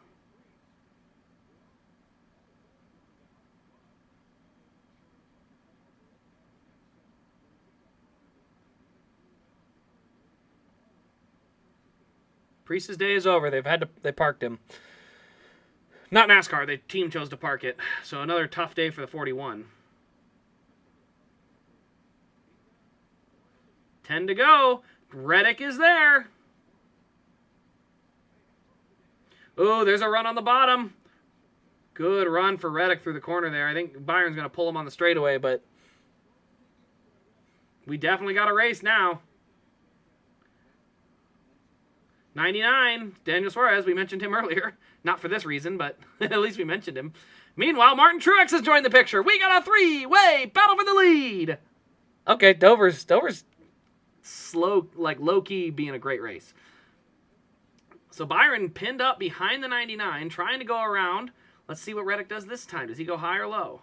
Priest's day is over. They parked him. Not NASCAR. The team chose to park it. So another tough day for the 41. 10 to go. Reddick is there. Oh, there's a run on the bottom. Good run for Reddick through the corner there. I think Byron's going to pull him on the straightaway, but we definitely got a race now. 99, Daniel Suarez. We mentioned him earlier. Not for this reason, but at least we mentioned him. Meanwhile, Martin Truex has joined the picture. We got a 3-way battle for the lead. Okay, Dover's slow, like low-key being a great race. So Byron pinned up behind the 99, trying to go around. Let's see what Reddick does this time. Does he go high or low?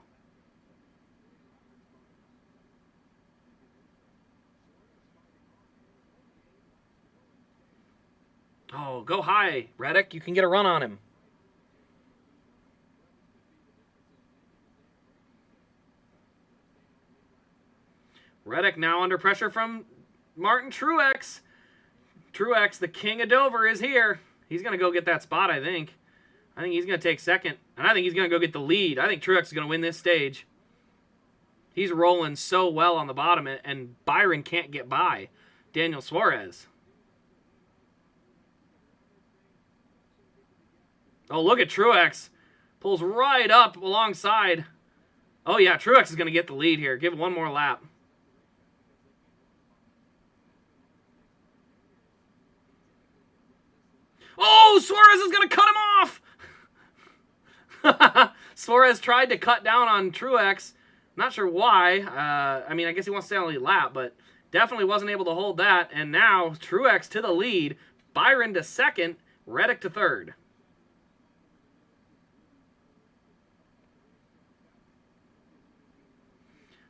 Oh, go high, Reddick. You can get a run on him. Reddick now under pressure from Martin Truex. Truex, the king of Dover, is here. He's going to go get that spot, I think. I think he's going to take second. And I think he's going to go get the lead. I think Truex is going to win this stage. He's rolling so well on the bottom, and Byron can't get by Daniel Suarez. Oh, look at Truex. Pulls right up alongside. Oh, yeah, Truex is going to get the lead here. Give it one more lap. Oh, Suarez is going to cut him off. Suarez tried to cut down on Truex. Not sure why. I mean, I guess he wants to stay on the lead lap, but definitely wasn't able to hold that. And now Truex to the lead. Byron to second. Reddick to third.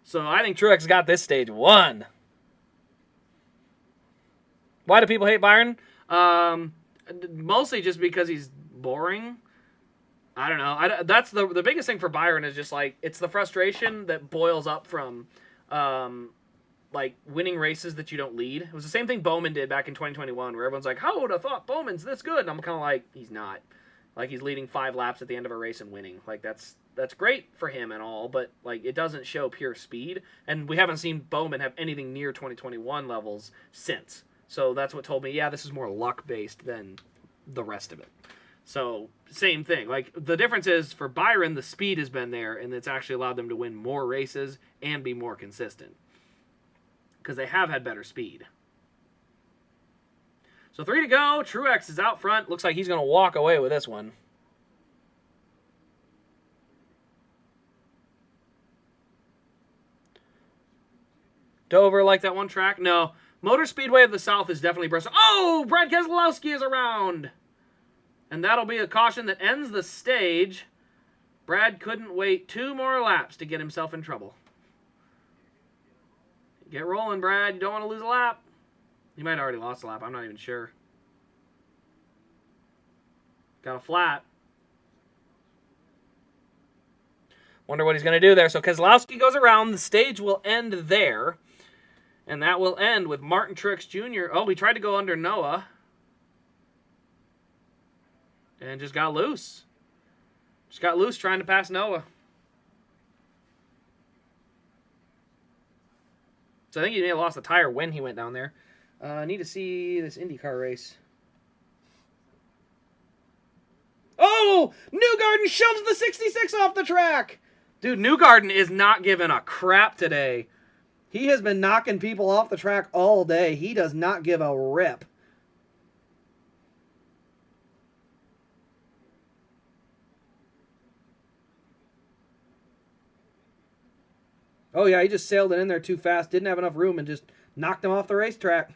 So I think Truex got this stage won. Why do people hate Byron? Mostly just because he's boring. I don't know. That's the biggest thing for Byron is just like it's the frustration that boils up from like winning races that you don't lead. It was the same thing Bowman did back in 2021 where everyone's like, how would have thought Bowman's this good? And I'm kind of like, he's not. Like he's leading 5 laps at the end of a race and winning. Like that's great for him and all, but like it doesn't show pure speed. And we haven't seen Bowman have anything near 2021 levels since. So that's what told me, yeah, this is more luck-based than the rest of it. So, same thing. Like, the difference is, for Byron, the speed has been there, and it's actually allowed them to win more races and be more consistent. Because they have had better speed. So, 3 to go. Truex is out front. Looks like he's going to walk away with this one. Dover like that one track? No. Motor Speedway of the South is definitely Bristol. Oh, Brad Keselowski is around. And that'll be a caution that ends the stage. Brad couldn't wait 2 more laps to get himself in trouble. Get rolling, Brad. You don't want to lose a lap. You might have already lost a lap. I'm not even sure. Got a flat. Wonder what he's going to do there. So Keselowski goes around. The stage will end there. And that will end with Martin Truex Jr. Oh, he tried to go under Noah. And just got loose. Just got loose trying to pass Noah. So I think he may have lost a tire when he went down there. I need to see this IndyCar race. Oh! Newgarden shoves the 66 off the track! Dude, Newgarden is not giving a crap today. He has been knocking people off the track all day. He does not give a rip. Oh, yeah, he just sailed it in there too fast. Didn't have enough room and just knocked him off the racetrack.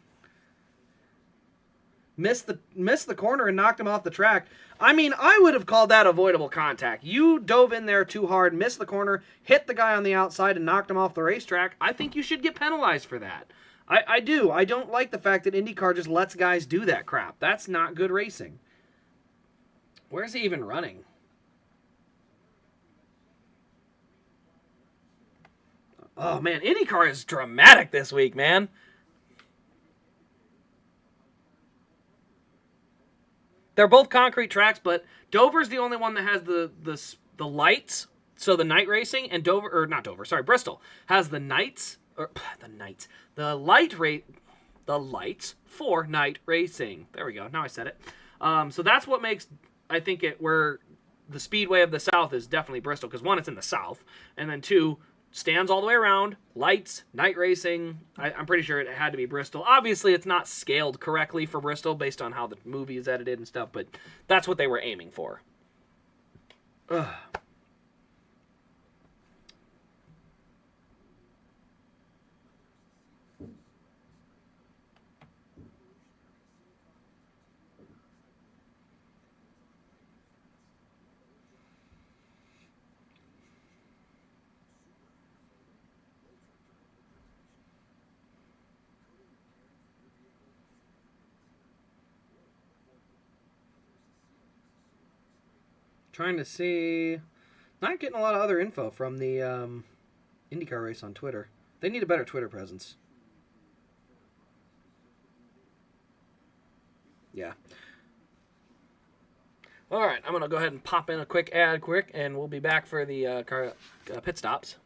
Missed the corner and knocked him off the track. I mean, I would have called that avoidable contact. You dove in there too hard, missed the corner, hit the guy on the outside, and knocked him off the racetrack. I think you should get penalized for that. I do. I don't like the fact that IndyCar just lets guys do that crap. That's not good racing. Where's he even running? Oh, man, IndyCar is dramatic this week, man. They're both concrete tracks, but Dover's the only one that has the lights, so the night racing, and Bristol has the the lights for night racing. There we go. Now I said it. So that's what makes, I think, it where the Speedway of the South is definitely Bristol, because 1, it's in the South, and then 2, stands all the way around, lights, night racing. I'm pretty sure it had to be Bristol. Obviously, it's not scaled correctly for Bristol based on how the movie is edited and stuff, but that's what they were aiming for. Ugh. Trying to see. Not getting a lot of other info from the IndyCar race on Twitter. They need a better Twitter presence. Yeah. All right, I'm going to go ahead and pop in a quick ad and we'll be back for the pit stops.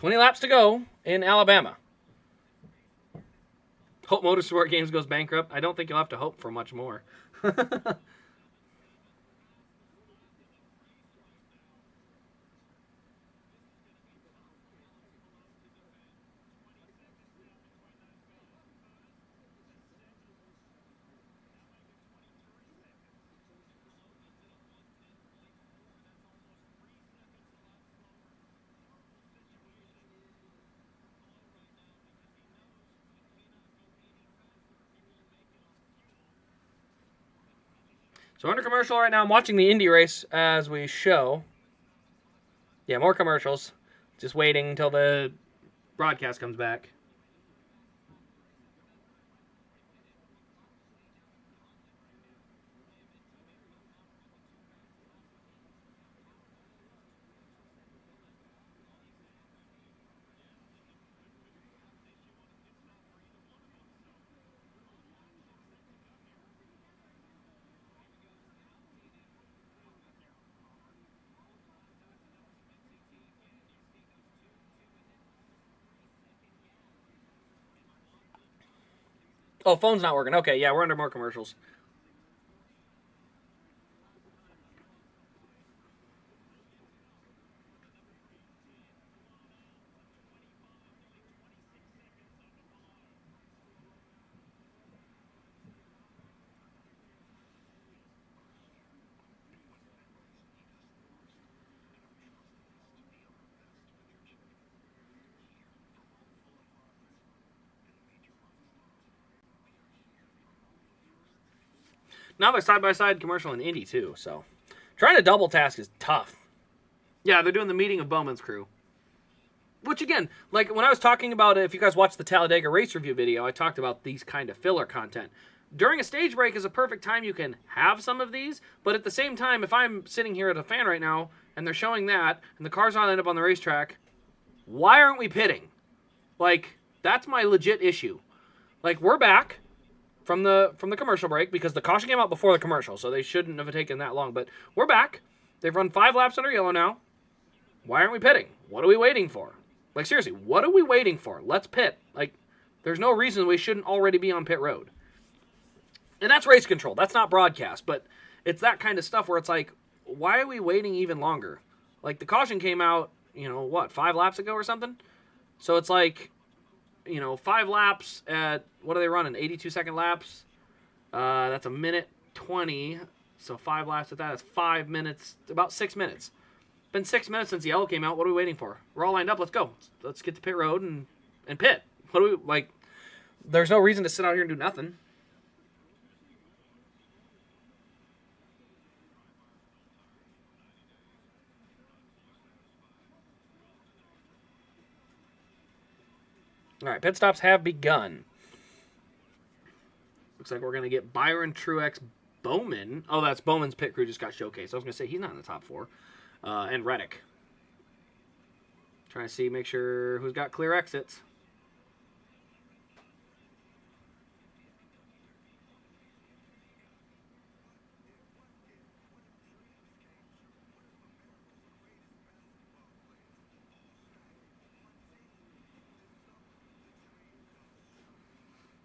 $20 laps to go in Alabama. Hope Motorsport Games goes bankrupt. I don't think you'll have to hope for much more. So under commercial right now, I'm watching the Indy race as we show. Yeah, more commercials. Just waiting until the broadcast comes back. Oh, phone's not working. Okay, yeah, we're under more commercials. Now they're side-by-side commercial in Indy, too, so... Trying to double task is tough. Yeah, they're doing the meeting of Bowman's crew. Which, again, like, when I was talking about it, if you guys watched the Talladega race review video, I talked about these kind of filler content. During a stage break is a perfect time you can have some of these, but at the same time, if I'm sitting here at a fan right now, and they're showing that, and the car's not end up on the racetrack, why aren't we pitting? Like, that's my legit issue. Like, we're back from the commercial break, because the caution came out before the commercial, so they shouldn't have taken that long, but we're back. They've run 5 laps under yellow now. Why aren't we pitting? What are we waiting for? Like, seriously, what are we waiting for? Let's pit. Like, there's no reason we shouldn't already be on pit road. And that's race control. That's not broadcast, but it's that kind of stuff where it's like, why are we waiting even longer? Like, the caution came out, 5 laps ago or something? So it's like, 5 laps at, what are they running, 82-second laps? That's a minute 20, so 5 laps at that is 5 minutes, about 6 minutes. Been 6 minutes since the yellow came out. What are we waiting for? We're all lined up. Let's go. Let's get to pit road and pit. What do we, like, there's no reason to sit out here and do nothing. All right, pit stops have begun. Looks like we're going to get Byron Truex Bowman. Oh, that's Bowman's pit crew just got showcased. I was going to say he's not in the top 4. And Reddick. Trying to see, make sure who's got clear exits.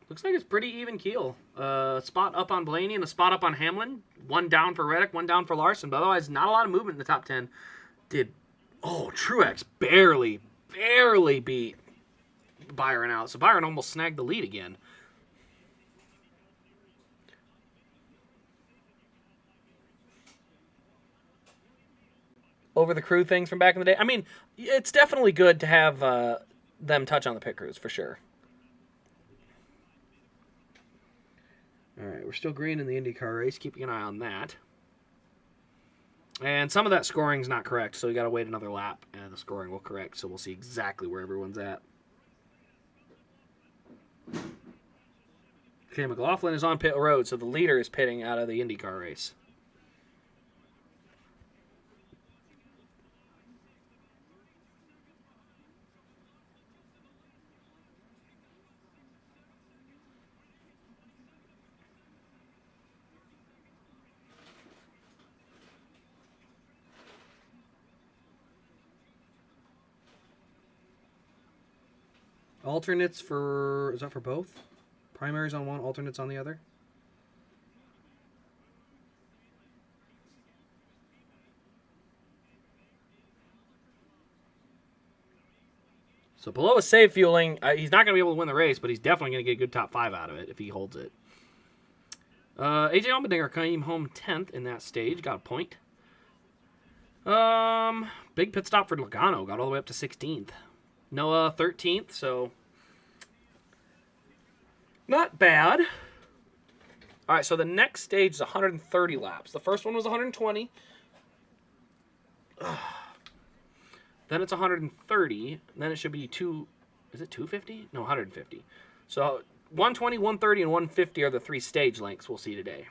Looks like it's pretty even keel. Spot up on Blaney and a spot up on Hamlin. 1 down for Reddick, 1 down for Larson. But otherwise, not a lot of movement in the top 10. Truex barely beat Byron out. So Byron almost snagged the lead again. Over the crew things from back in the day. I mean, it's definitely good to have them touch on the pit crews, for sure. All right, we're still green in the IndyCar race. Keeping an eye on that. And some of that scoring's not correct, so we got to wait another lap, and the scoring will correct, so we'll see exactly where everyone's at. Okay, McLaughlin is on pit road, so the leader is pitting out of the IndyCar race. Alternates for, is that for both? Primaries on one, alternates on the other? So below a save fueling, he's not going to be able to win the race, but he's definitely going to get a good top 5 out of it if he holds it. AJ Allmendinger came home 10th in that stage, got a point. Big pit stop for Logano, got all the way up to 16th. Noah 13th, so not bad. All right, so the next stage is 130 laps. The first one was 120. Then it's 130. Then it should be is it 250? No, 150. So 120, 130, and 150 are the 3 stage lengths we'll see today.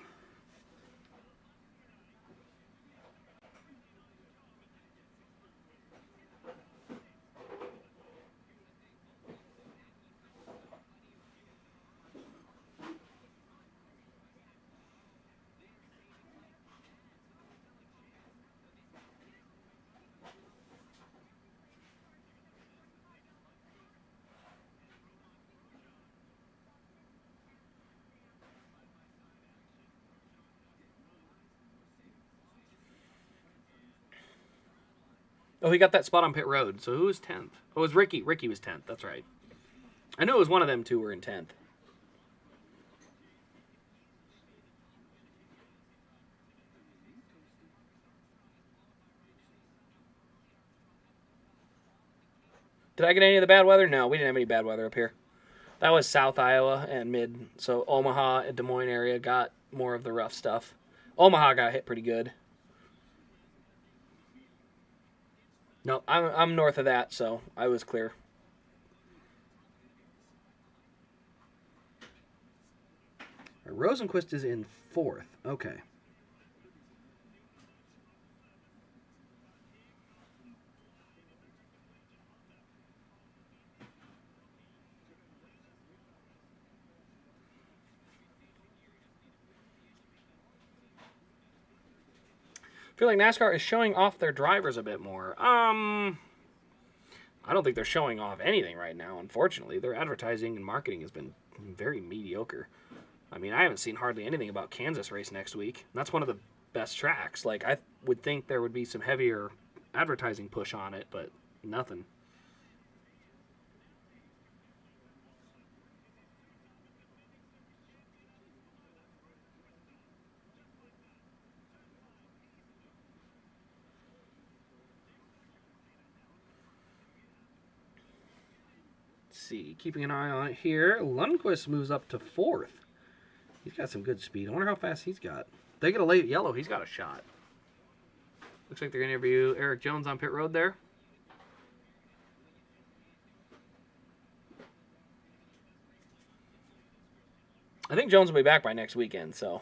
Oh, he got that spot on pit road. So who was 10th? Oh, it was Ricky. Ricky was 10th. That's right. I knew it was one of them two were in 10th. Did I get any of the bad weather? No, we didn't have any bad weather up here. That was South Iowa and mid. So Omaha and Des Moines area got more of the rough stuff. Omaha got hit pretty good. No, I'm north of that, so I was clear. Rosenquist is in 4th. Okay. I feel like NASCAR is showing off their drivers a bit more. I don't think they're showing off anything right now, unfortunately. Their advertising and marketing has been very mediocre. I mean, I haven't seen hardly anything about Kansas race next week. That's one of the best tracks. Like, I would think there would be some heavier advertising push on it, but nothing. See, keeping an eye on it here. Lundqvist moves up to 4th. He's got some good speed. I wonder how fast he's got. They get a late yellow. He's got a shot. Looks like they're going to interview Eric Jones on pit road there. I think Jones will be back by next weekend, so.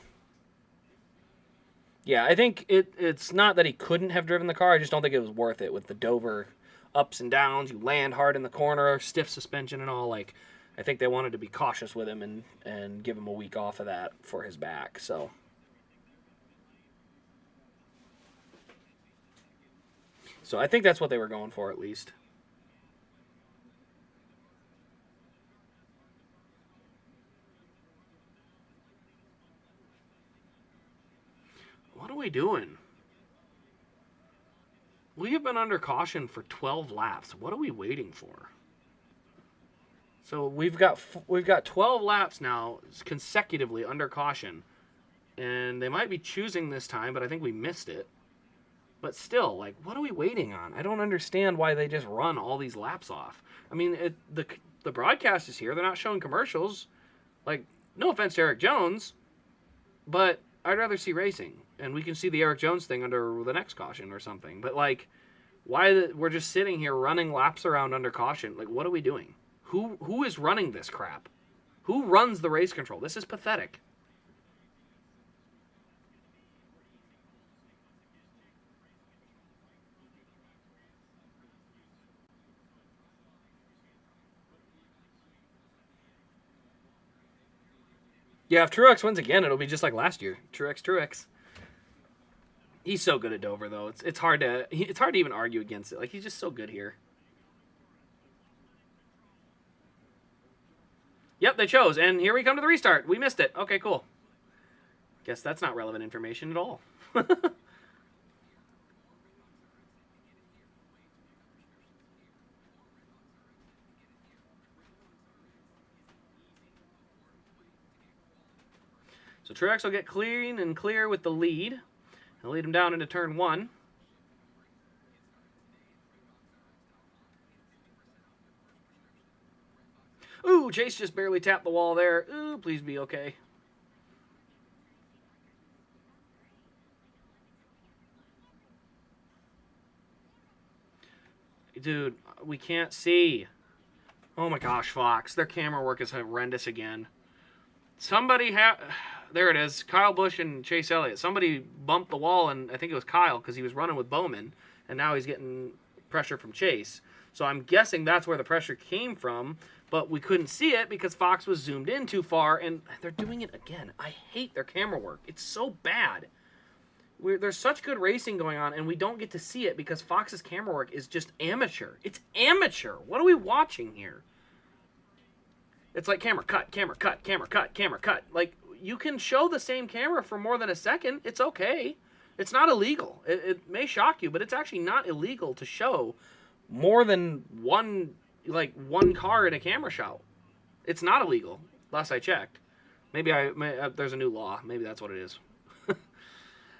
Yeah, I think it's not that he couldn't have driven the car. I just don't think it was worth it with the Dover ups and downs. You land hard in the corner, stiff suspension and all. Like, I think they wanted to be cautious with him and give him a week off of that for his back. So I think that's what they were going for at least. What are we doing? We have been under caution for 12 laps. What are we waiting for? So we've got 12 laps now consecutively under caution. And they might be choosing this time, but I think we missed it. But still, like, what are we waiting on? I don't understand why they just run all these laps off. I mean, the broadcast is here. They're not showing commercials. Like, no offense to Eric Jones, but I'd rather see racing. And we can see the Eric Jones thing under the next caution or something. But, like, we're just sitting here running laps around under caution. Like, what are we doing? Who is running this crap? Who runs the race control? This is pathetic. Yeah, if Truex wins again, it'll be just like last year. Truex. He's so good at Dover, though. It's hard to even argue against it. Like, he's just so good here. Yep, they chose, and here we come to the restart. We missed it. Okay, cool. Guess that's not relevant information at all. So Truex will get clean and clear with the lead. He'll lead him down into turn 1. Ooh, Chase just barely tapped the wall there. Ooh, please be okay. Dude, we can't see. Oh my gosh, Fox. Their camera work is horrendous again. There it is. Kyle Busch and Chase Elliott. Somebody bumped the wall, and I think it was Kyle because he was running with Bowman, and now he's getting pressure from Chase. So I'm guessing that's where the pressure came from, but we couldn't see it because Fox was zoomed in too far, and they're doing it again. I hate their camera work. It's so bad. There's such good racing going on, and we don't get to see it because Fox's camera work is just amateur. It's amateur. What are we watching here? It's like camera cut, camera cut, camera cut, camera cut. Like, you can show the same camera for more than a second. It's okay. It's not illegal. It may shock you, but it's actually not illegal to show more than one car in a camera shot. It's not illegal, last I checked. Maybe there's a new law. Maybe that's what it is.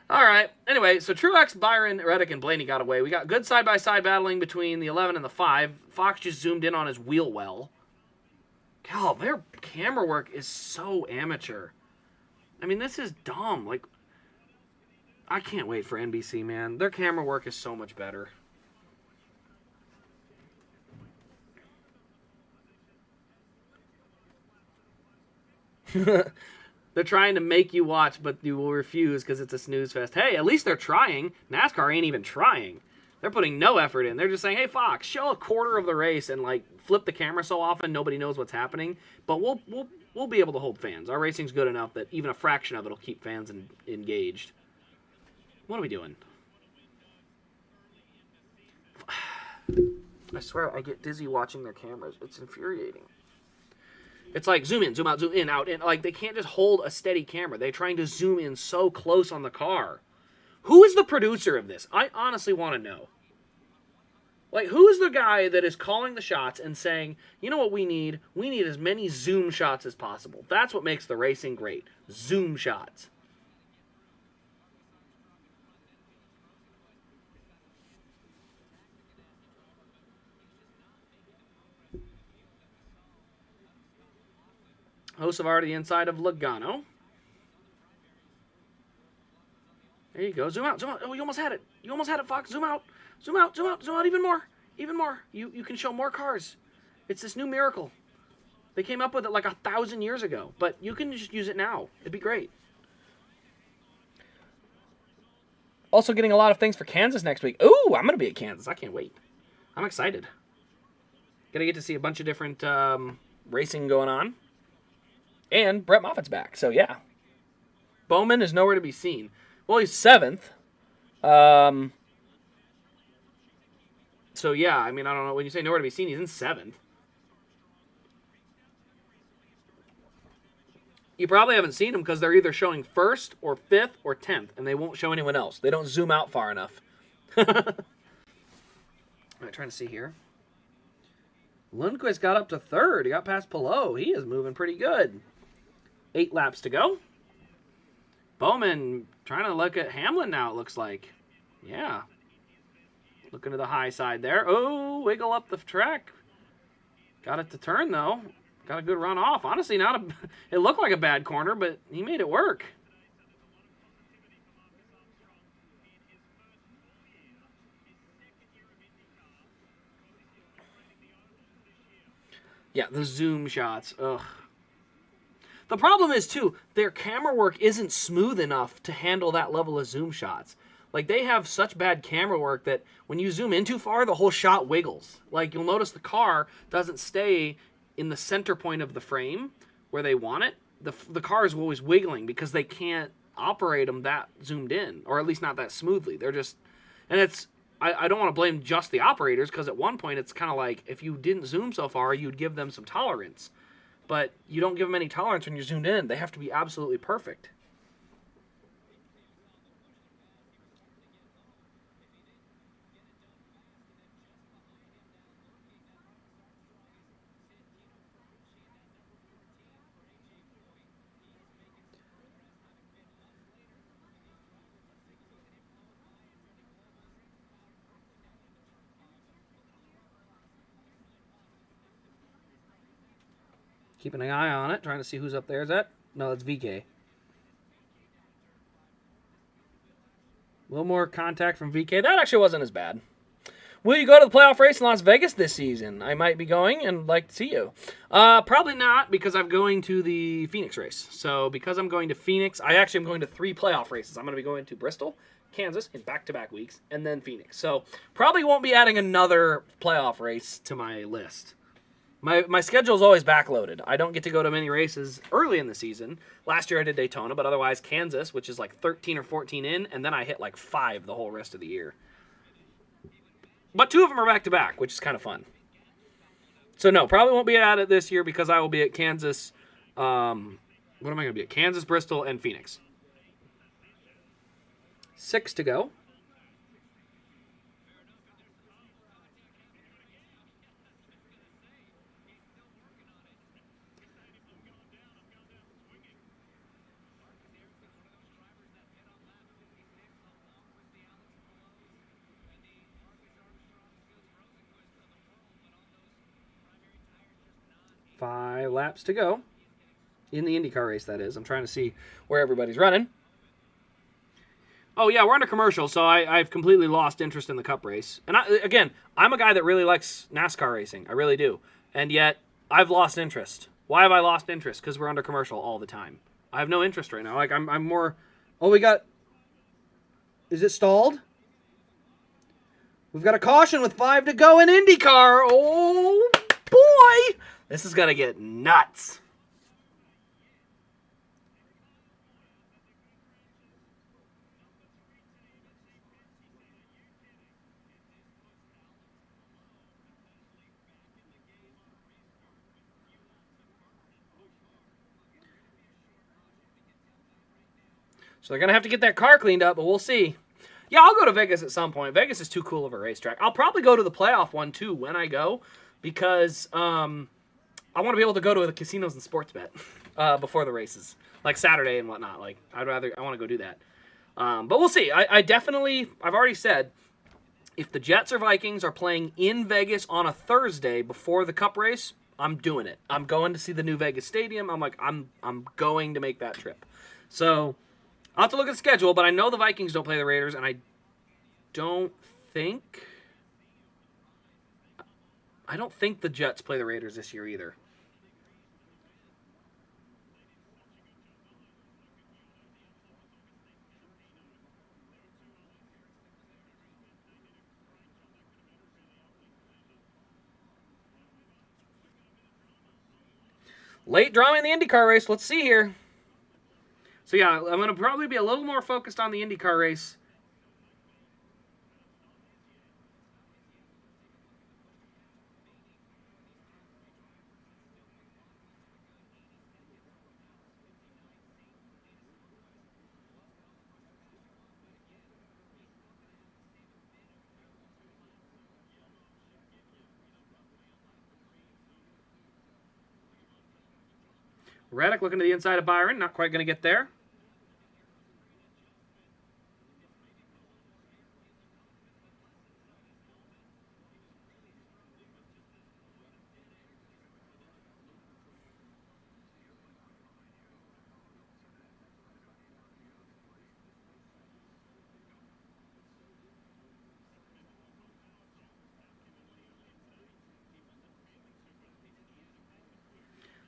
All right. Anyway, so Truex, Byron, Reddick, and Blaney got away. We got good side-by-side battling between the 11 and the 5. Fox just zoomed in on his wheel well. God, their camera work is so amateur. I mean, this is dumb. Like, I can't wait for NBC, man. Their camera work is so much better. They're trying to make you watch, but you will refuse because it's a snooze fest. Hey, at least they're trying. NASCAR ain't even trying. They're putting no effort in. They're just saying, hey, Fox, show a quarter of the race and, like, flip the camera so often nobody knows what's happening. But we'll be able to hold fans. Our racing's good enough that even a fraction of it will keep fans engaged. What are we doing? I swear I get dizzy watching their cameras. It's infuriating. It's like zoom in, zoom out, zoom in, out, and like they can't just hold a steady camera. They're trying to zoom in so close on the car. Who is the producer of this? I honestly want to know. Like, who is the guy that is calling the shots and saying, you know what we need? We need as many zoom shots as possible. That's what makes the racing great. Zoom shots. Hocevar to the inside of Logano. There you go. Zoom out, zoom out. Oh, you almost had it. You almost had it, Fox. Zoom out. Zoom out, zoom out, zoom out even more. Even more. You can show more cars. It's this new miracle. They came up with it like 1,000 years ago, but you can just use it now. It'd be great. Also getting a lot of things for Kansas next week. Ooh, I'm going to be at Kansas. I can't wait. I'm excited. Gonna get to see a bunch of different racing going on. And Brett Moffitt's back, so yeah. Bowman is nowhere to be seen. Well, he's 7th. So yeah, I mean, I don't know. When you say nowhere to be seen, he's in 7th. You probably haven't seen him because they're either showing 1st or 5th or 10th, and they won't show anyone else. They don't zoom out far enough. All right, trying to see here. Lundqvist got up to 3rd. He got past Pillow. He is moving pretty good. 8 laps to go. Bowman trying to look at Hamlin now, it looks like. Yeah. Looking to the high side there. Oh, wiggle up the track. Got it to turn, though. Got a good run off. Honestly, it looked like a bad corner, but he made it work. Yeah, the zoom shots. Ugh. The problem is, too, their camera work isn't smooth enough to handle that level of zoom shots. Like, they have such bad camera work that when you zoom in too far, the whole shot wiggles. Like, you'll notice the car doesn't stay in the center point of the frame where they want it. The car is always wiggling because they can't operate them that zoomed in, or at least not that smoothly. They're just... And it's... I don't want to blame just the operators, because at one point it's kind of like, if you didn't zoom so far, you'd give them some tolerance. But you don't give them any tolerance when you're zoomed in. They have to be absolutely perfect. Keeping an eye on it, trying to see who's up there. Is that? No, that's VK. A little more contact from VK. That actually wasn't as bad. Will you go to the playoff race in Las Vegas this season? I might be going and like to see you. Probably not, because I'm going to the Phoenix race. So because I'm going to Phoenix, I actually am going to 3 playoff races. I'm going to be going to Bristol, Kansas in back-to-back weeks, and then Phoenix. So probably won't be adding another playoff race to my list. My schedule is always backloaded. I don't get to go to many races early in the season. Last year I did Daytona, but otherwise Kansas, which is like 13 or 14 in, and then I hit like 5 the whole rest of the year. But 2 of them are back-to-back, which is kind of fun. So no, probably won't be at it this year because I will be at Kansas. What am I going to be at? Kansas, Bristol, and Phoenix. 6 to go. Five laps to go. In the IndyCar race, that is. I'm trying to see where everybody's running. Oh, yeah, we're under commercial, so I've completely lost interest in the Cup race. And, again, I'm a guy that really likes NASCAR racing. I really do. And yet, I've lost interest. Why have I lost interest? Because we're under commercial all the time. I have no interest right now. Like, I'm more... Oh, we got... Is it stalled? We've got a caution with 5 to go in IndyCar. Oh, boy! This is going to get nuts. So they're going to have to get that car cleaned up, but we'll see. Yeah, I'll go to Vegas at some point. Vegas is too cool of a racetrack. I'll probably go to the playoff one, too, when I go, because I want to be able to go to the casinos and sports bet before the races, like Saturday and whatnot. Like, I want to go do that. But we'll see. I've already said, if the Jets or Vikings are playing in Vegas on a Thursday before the Cup race, I'm doing it. I'm going to see the new Vegas Stadium. I'm going to make that trip. So... I'll have to look at the schedule, but I know the Vikings don't play the Raiders, and I don't think the Jets play the Raiders this year either. Late drama in the IndyCar race. Let's see here. So, yeah, I'm going to probably be a little more focused on the IndyCar race. Reddick looking to the inside of Byron. Not quite going to get there.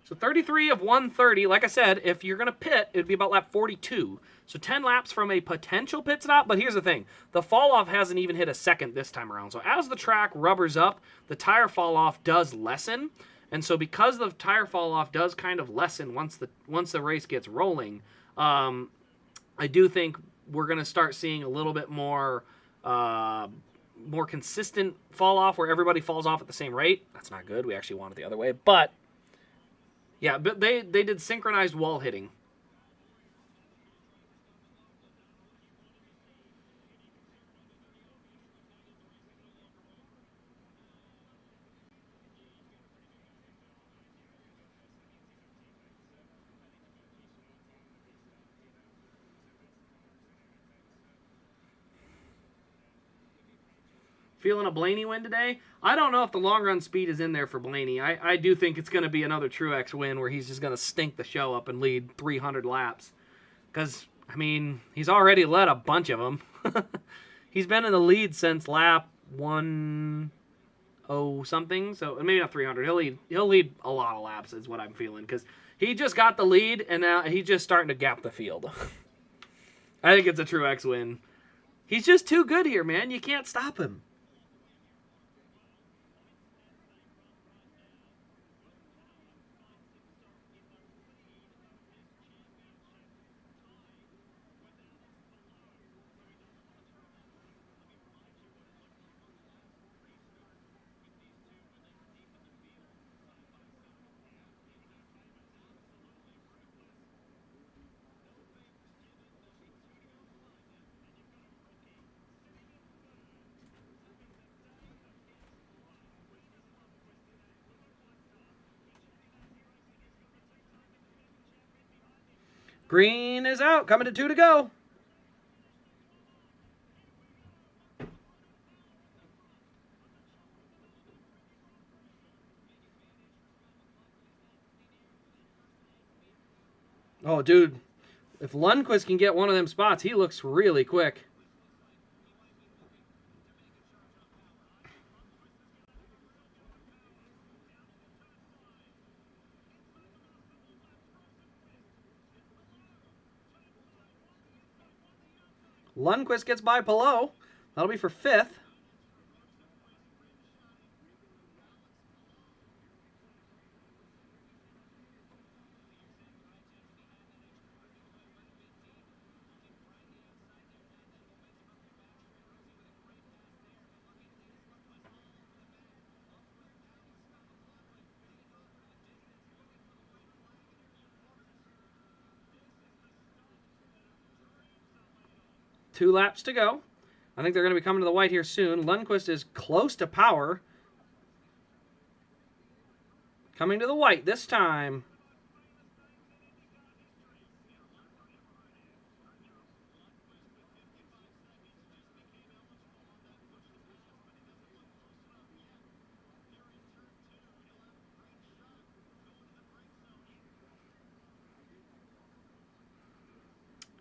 So 33 of 130. Like I said, if you're going to pit, it would be about lap 42. So 10 laps from a potential pit stop. But here's the thing. The fall-off hasn't even hit a second this time around. So as the track rubbers up, the tire fall-off does lessen. And so because the tire fall-off does kind of lessen once the race gets rolling, I do think we're going to start seeing a little bit more consistent fall-off where everybody falls off at the same rate. That's not good. We actually want it the other way. But... yeah, but they did synchronized wall hitting. Feeling a Blaney win today? I don't know if the long run speed is in there for Blaney. I do think it's going to be another Truex win where he's just going to stink the show up and lead 300 laps. Because, I mean, he's already led a bunch of them. He's been in the lead since lap 1 something. So maybe not 300. He'll lead a lot of laps is what I'm feeling. Because he just got the lead and now he's just starting to gap the field. I think it's a Truex win. He's just too good here, man. You can't stop him. Green is out. Coming to 2 to go. Oh, dude. If Lundqvist can get one of them spots, he looks really quick. Lundqvist gets by Pelot. That'll be for 5th. Two laps to go. I think they're going to be coming to the white here soon. Lundqvist is close to power. Coming to the white this time.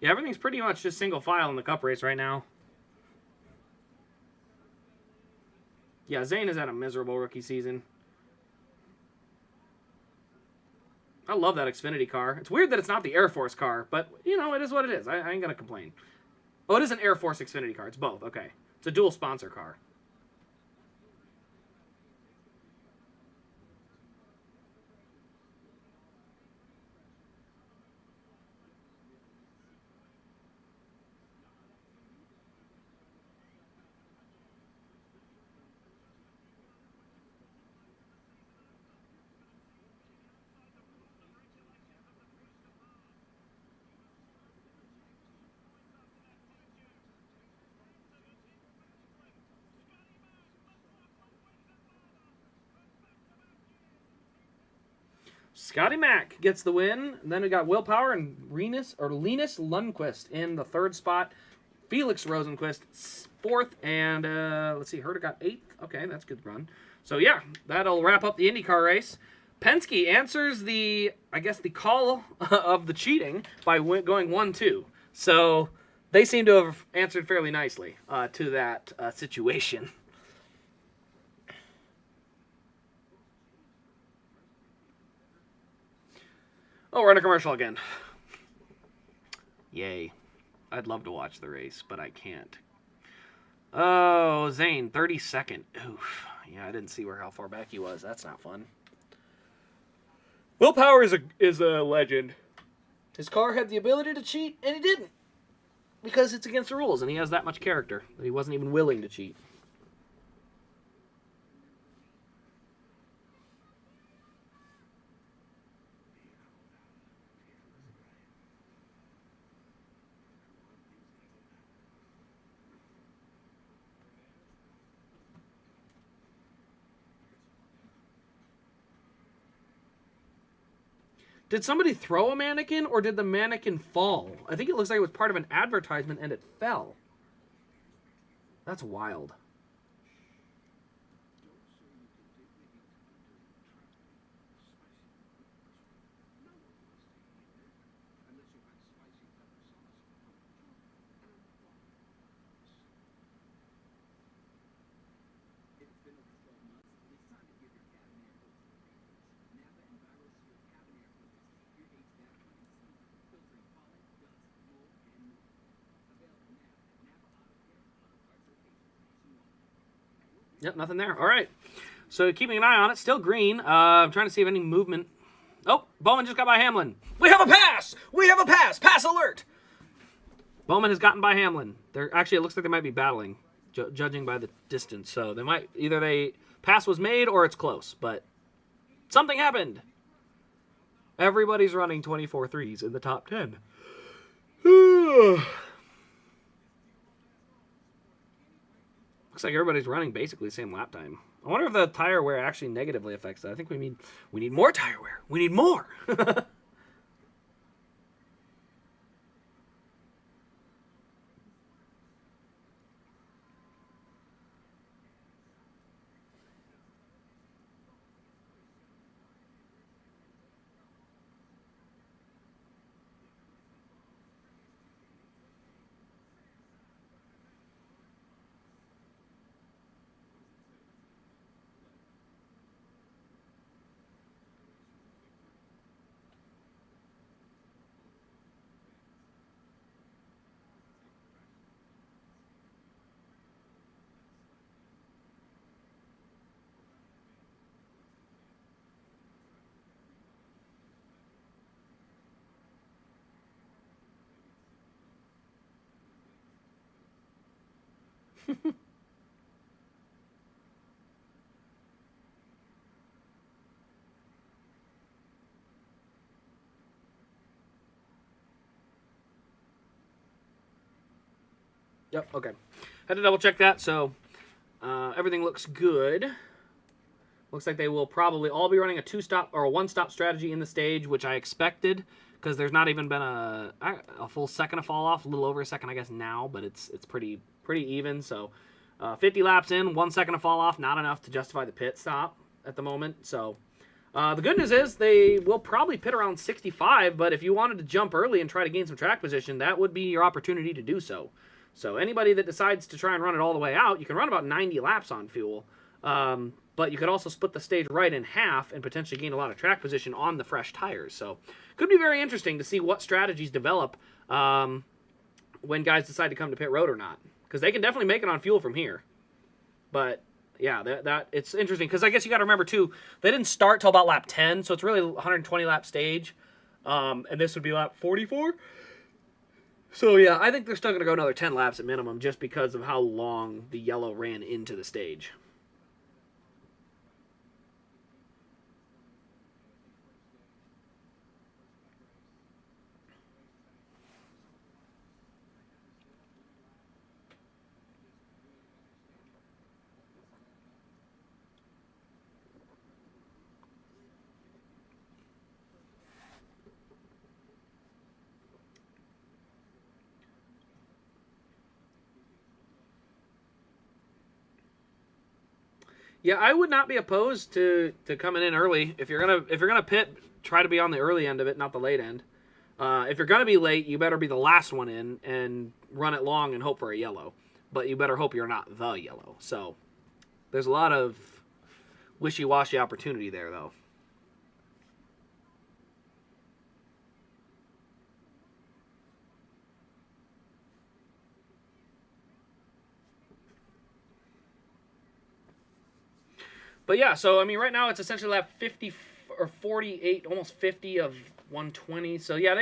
Yeah, everything's pretty much just single file in the Cup race right now. Yeah, Zane has had a miserable rookie season. I love that Xfinity car. It's weird that it's not the Air Force car, but, you know, it is what it is. I ain't going to complain. Oh, it is an Air Force Xfinity car. It's both. Okay. It's a dual sponsor car. Scotty Mack gets the win. And then we got Will Power and Linus Lundqvist in the 3rd spot. Felix Rosenqvist 4th, and let's see, Herta got 8th. Okay, that's a good run. So yeah, that'll wrap up the IndyCar race. Penske answers the call of the cheating by going 1-2. So they seem to have answered fairly nicely to that situation. Oh, we're in a commercial again. Yay. I'd love to watch the race, but I can't. Oh, Zane, 32nd. Oof. Yeah, I didn't see how far back he was. That's not fun. Will Power is a legend. His car had the ability to cheat, and he didn't. Because it's against the rules, and he has that much character that he wasn't even willing to cheat. Did somebody throw a mannequin, or did the mannequin fall? I think it looks like it was part of an advertisement, and it fell. That's wild. Yep, nothing there. All right. So keeping an eye on it. Still green. I'm trying to see if any movement. Oh, Bowman just got by Hamlin. We have a pass! We have a pass! Pass alert! Bowman has gotten by Hamlin. Actually, it looks like they might be battling, judging by the distance. So they might either pass was made or it's close, but something happened. Everybody's running 24.3s in the top 10. Looks like everybody's running basically the same lap time. I wonder if the tire wear actually negatively affects that. I think we need more tire wear. We need more. Yep, okay. Had to double check that, so everything looks good. Looks like they will probably all be running a two-stop or a one-stop strategy in the stage, which I expected, because there's not even been a full second of fall off, a little over a second, I guess, now, but it's pretty even. So 50 laps in, 1 second of fall off, not enough to justify the pit stop at the moment. So the good news is they will probably pit around 65, but if you wanted to jump early and try to gain some track position, that would be your opportunity to do so. So anybody that decides to try and run it all the way out, you can run about 90 laps on fuel. But you could also split the stage right in half and potentially gain a lot of track position on the fresh tires. So could be very interesting to see what strategies develop when guys decide to come to pit road or not. Because they can definitely make it on fuel from here. But yeah, that it's interesting. Because I guess you got to remember too, they didn't start till about lap 10. So it's really a 120 lap stage. And this would be lap 44. So, yeah, I think they're still going to go another 10 laps at minimum just because of how long the yellow ran into the stage. Yeah, I would not be opposed to coming in early. If you're gonna pit, try to be on the early end of it, not the late end. If you're gonna be late, you better be the last one in and run it long and hope for a yellow. But you better hope you're not the yellow. So there's a lot of wishy-washy opportunity there, though. But yeah, so I mean, right now it's essentially lap 50 or 48, almost 50 of 120. So yeah,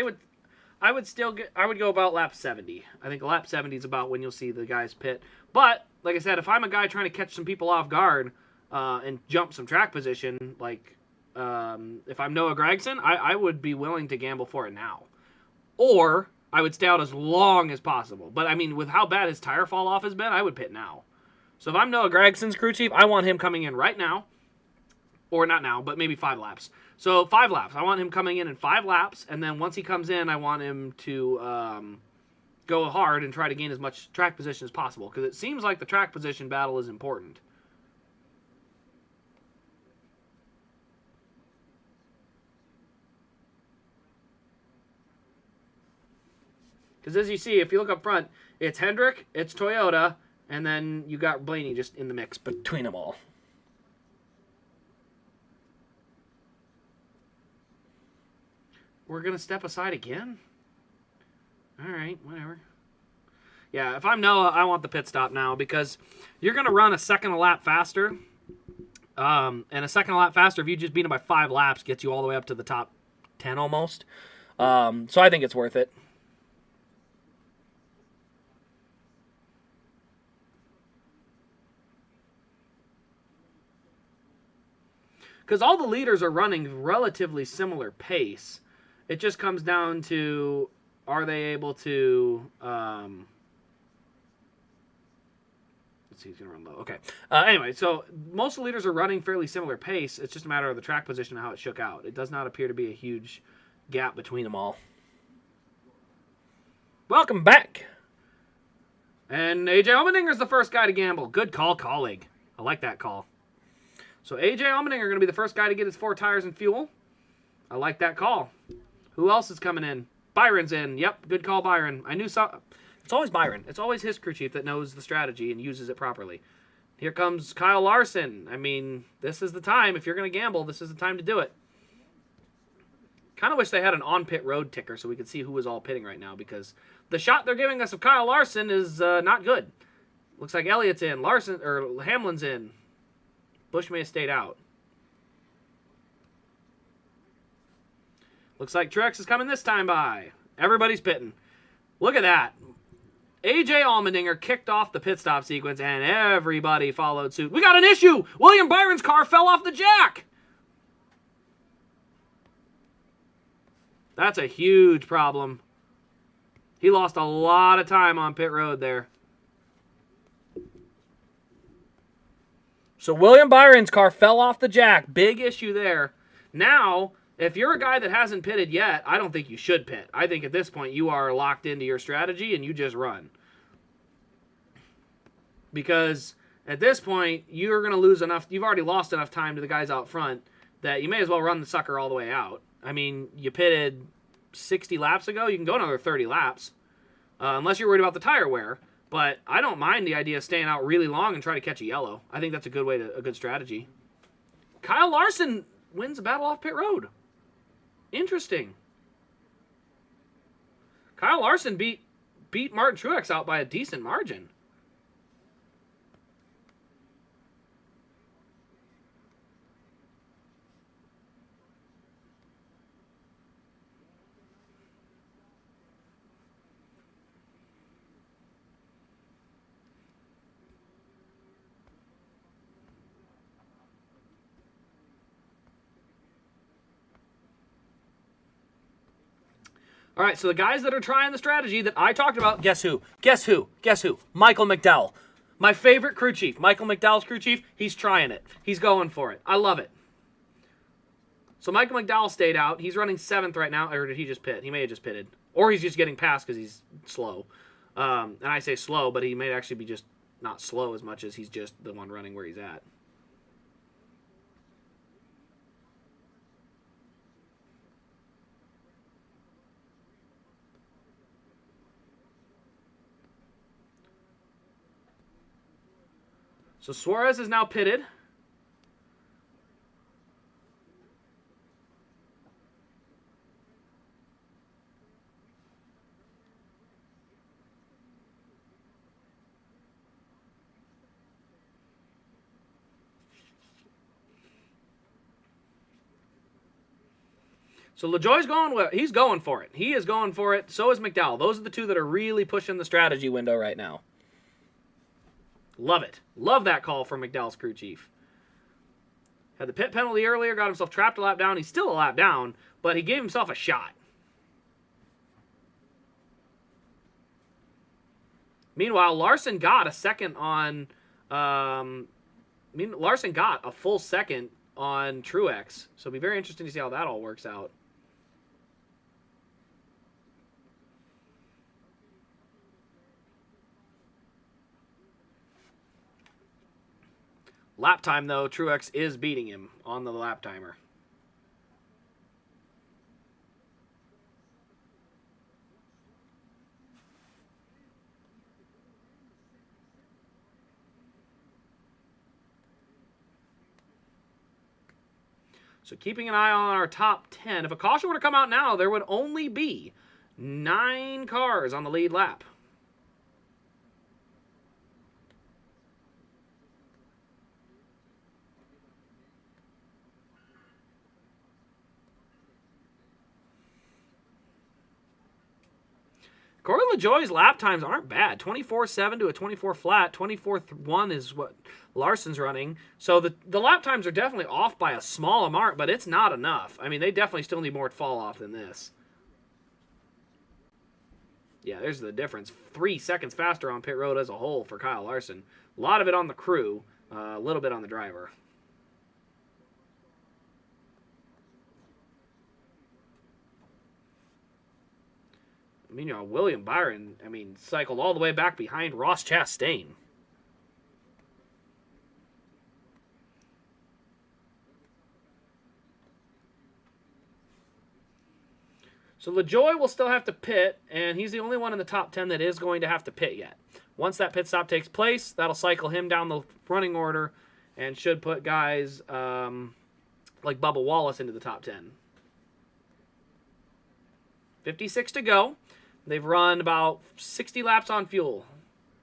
I would go about lap 70. I think lap 70 is about when you'll see the guys pit. But like I said, if I'm a guy trying to catch some people off guard and jump some track position, like if I'm Noah Gragson, I would be willing to gamble for it now, or I would stay out as long as possible. But I mean, with how bad his tire fall off has been, I would pit now. So if I'm Noah Gragson's crew chief, I want him coming in right now. Or not now, but maybe 5 laps. So 5 laps. I want him coming in 5 laps. And then once he comes in, I want him to go hard and try to gain as much track position as possible. Because it seems like the track position battle is important. Because as you see, if you look up front, it's Hendrick, it's Toyota, and then you got Blaney just in the mix between them all. We're going to step aside again? All right, whatever. Yeah, if I'm Noah, I want the pit stop now because you're going to run a second a lap faster. And a second a lap faster, if you just beat him by 5 laps, gets you all the way up to the top 10 almost. So I think it's worth it. Because all the leaders are running relatively similar pace. It just comes down to, are they able to... let's see, he's going to run low. Okay. Anyway, so most of the leaders are running fairly similar pace. It's just a matter of the track position and how it shook out. It does not appear to be a huge gap between them all. Welcome back. And AJ Allmendinger is the first guy to gamble. Good call, colleague. I like that call. So AJ Allmendinger going to be the first guy to get his 4 tires and fuel. I like that call. Who else is coming in? Byron's in. Yep, good call, Byron. I knew so. It's always Byron. It's always his crew chief that knows the strategy and uses it properly. Here comes Kyle Larson. I mean, this is the time. If you're going to gamble, this is the time to do it. Kind of wish they had an on-pit road ticker so we could see who was all pitting right now because the shot they're giving us of Kyle Larson is not good. Looks like Elliott's in. Hamlin's in. Bush may have stayed out. Looks like Truex is coming this time by. Everybody's pitting. Look at that. AJ Allmendinger kicked off the pit stop sequence, and everybody followed suit. We got an issue! William Byron's car fell off the jack! That's a huge problem. He lost a lot of time on pit road there. So William Byron's car fell off the jack. Big issue there. Now, if you're a guy that hasn't pitted yet, I don't think you should pit. I think at this point you are locked into your strategy and you just run. Because at this point, you're going to lose enough. You've already lost enough time to the guys out front that you may as well run the sucker all the way out. I mean, you pitted 60 laps ago. You can go another 30 laps. Unless you're worried about the tire wear. But I don't mind the idea of staying out really long and try to catch a yellow. I think that's a good strategy. Kyle Larson wins a battle off pit road. Interesting. Kyle Larson beat Martin Truex out by a decent margin. All right, so the guys that are trying the strategy that I talked about, guess who? Guess who? Guess who? Michael McDowell. My favorite crew chief. Michael McDowell's crew chief. He's trying it. He's going for it. I love it. So Michael McDowell stayed out. He's running 7th right now. Or did he just pit? He may have just pitted. Or he's just getting past because he's slow. And I say slow, but he may actually be just not slow as much as he's just the one running where he's at. So Suarez is now pitted. So LaJoie's going. He's going for it. He is going for it. So is McDowell. Those are the two that are really pushing the strategy window right now. Love it. Love that call from McDowell's crew chief. Had the pit penalty earlier, got himself trapped a lap down. He's still a lap down, but he gave himself a shot. Meanwhile, Larson got a second on... Larson got a full second on Truex. So it'll be very interesting to see how that all works out. Lap time, though, Truex is beating him on the lap timer. So keeping an eye on our top 10. If a caution were to come out now, there would only be 9 cars on the lead lap. Corey LaJoie's lap times aren't bad. 24.7 to a 24 flat. 24.1 is what Larson's running. So the lap times are definitely off by a small amount, but it's not enough. I mean, they definitely still need more fall off than this. Yeah, there's the difference. 3 seconds faster on pit road as a whole for Kyle Larson. A lot of it on the crew, a little bit on the driver. I mean, William Byron, cycled all the way back behind Ross Chastain. So LaJoie will still have to pit, and he's the only one in the top 10 that is going to have to pit yet. Once that pit stop takes place, that'll cycle him down the running order and should put guys like Bubba Wallace into the top 10. 56 to go. They've run about 60 laps on fuel.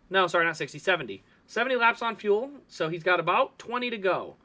No, sorry, not 60, 70. 70 laps on fuel, so he's got about 20 to go.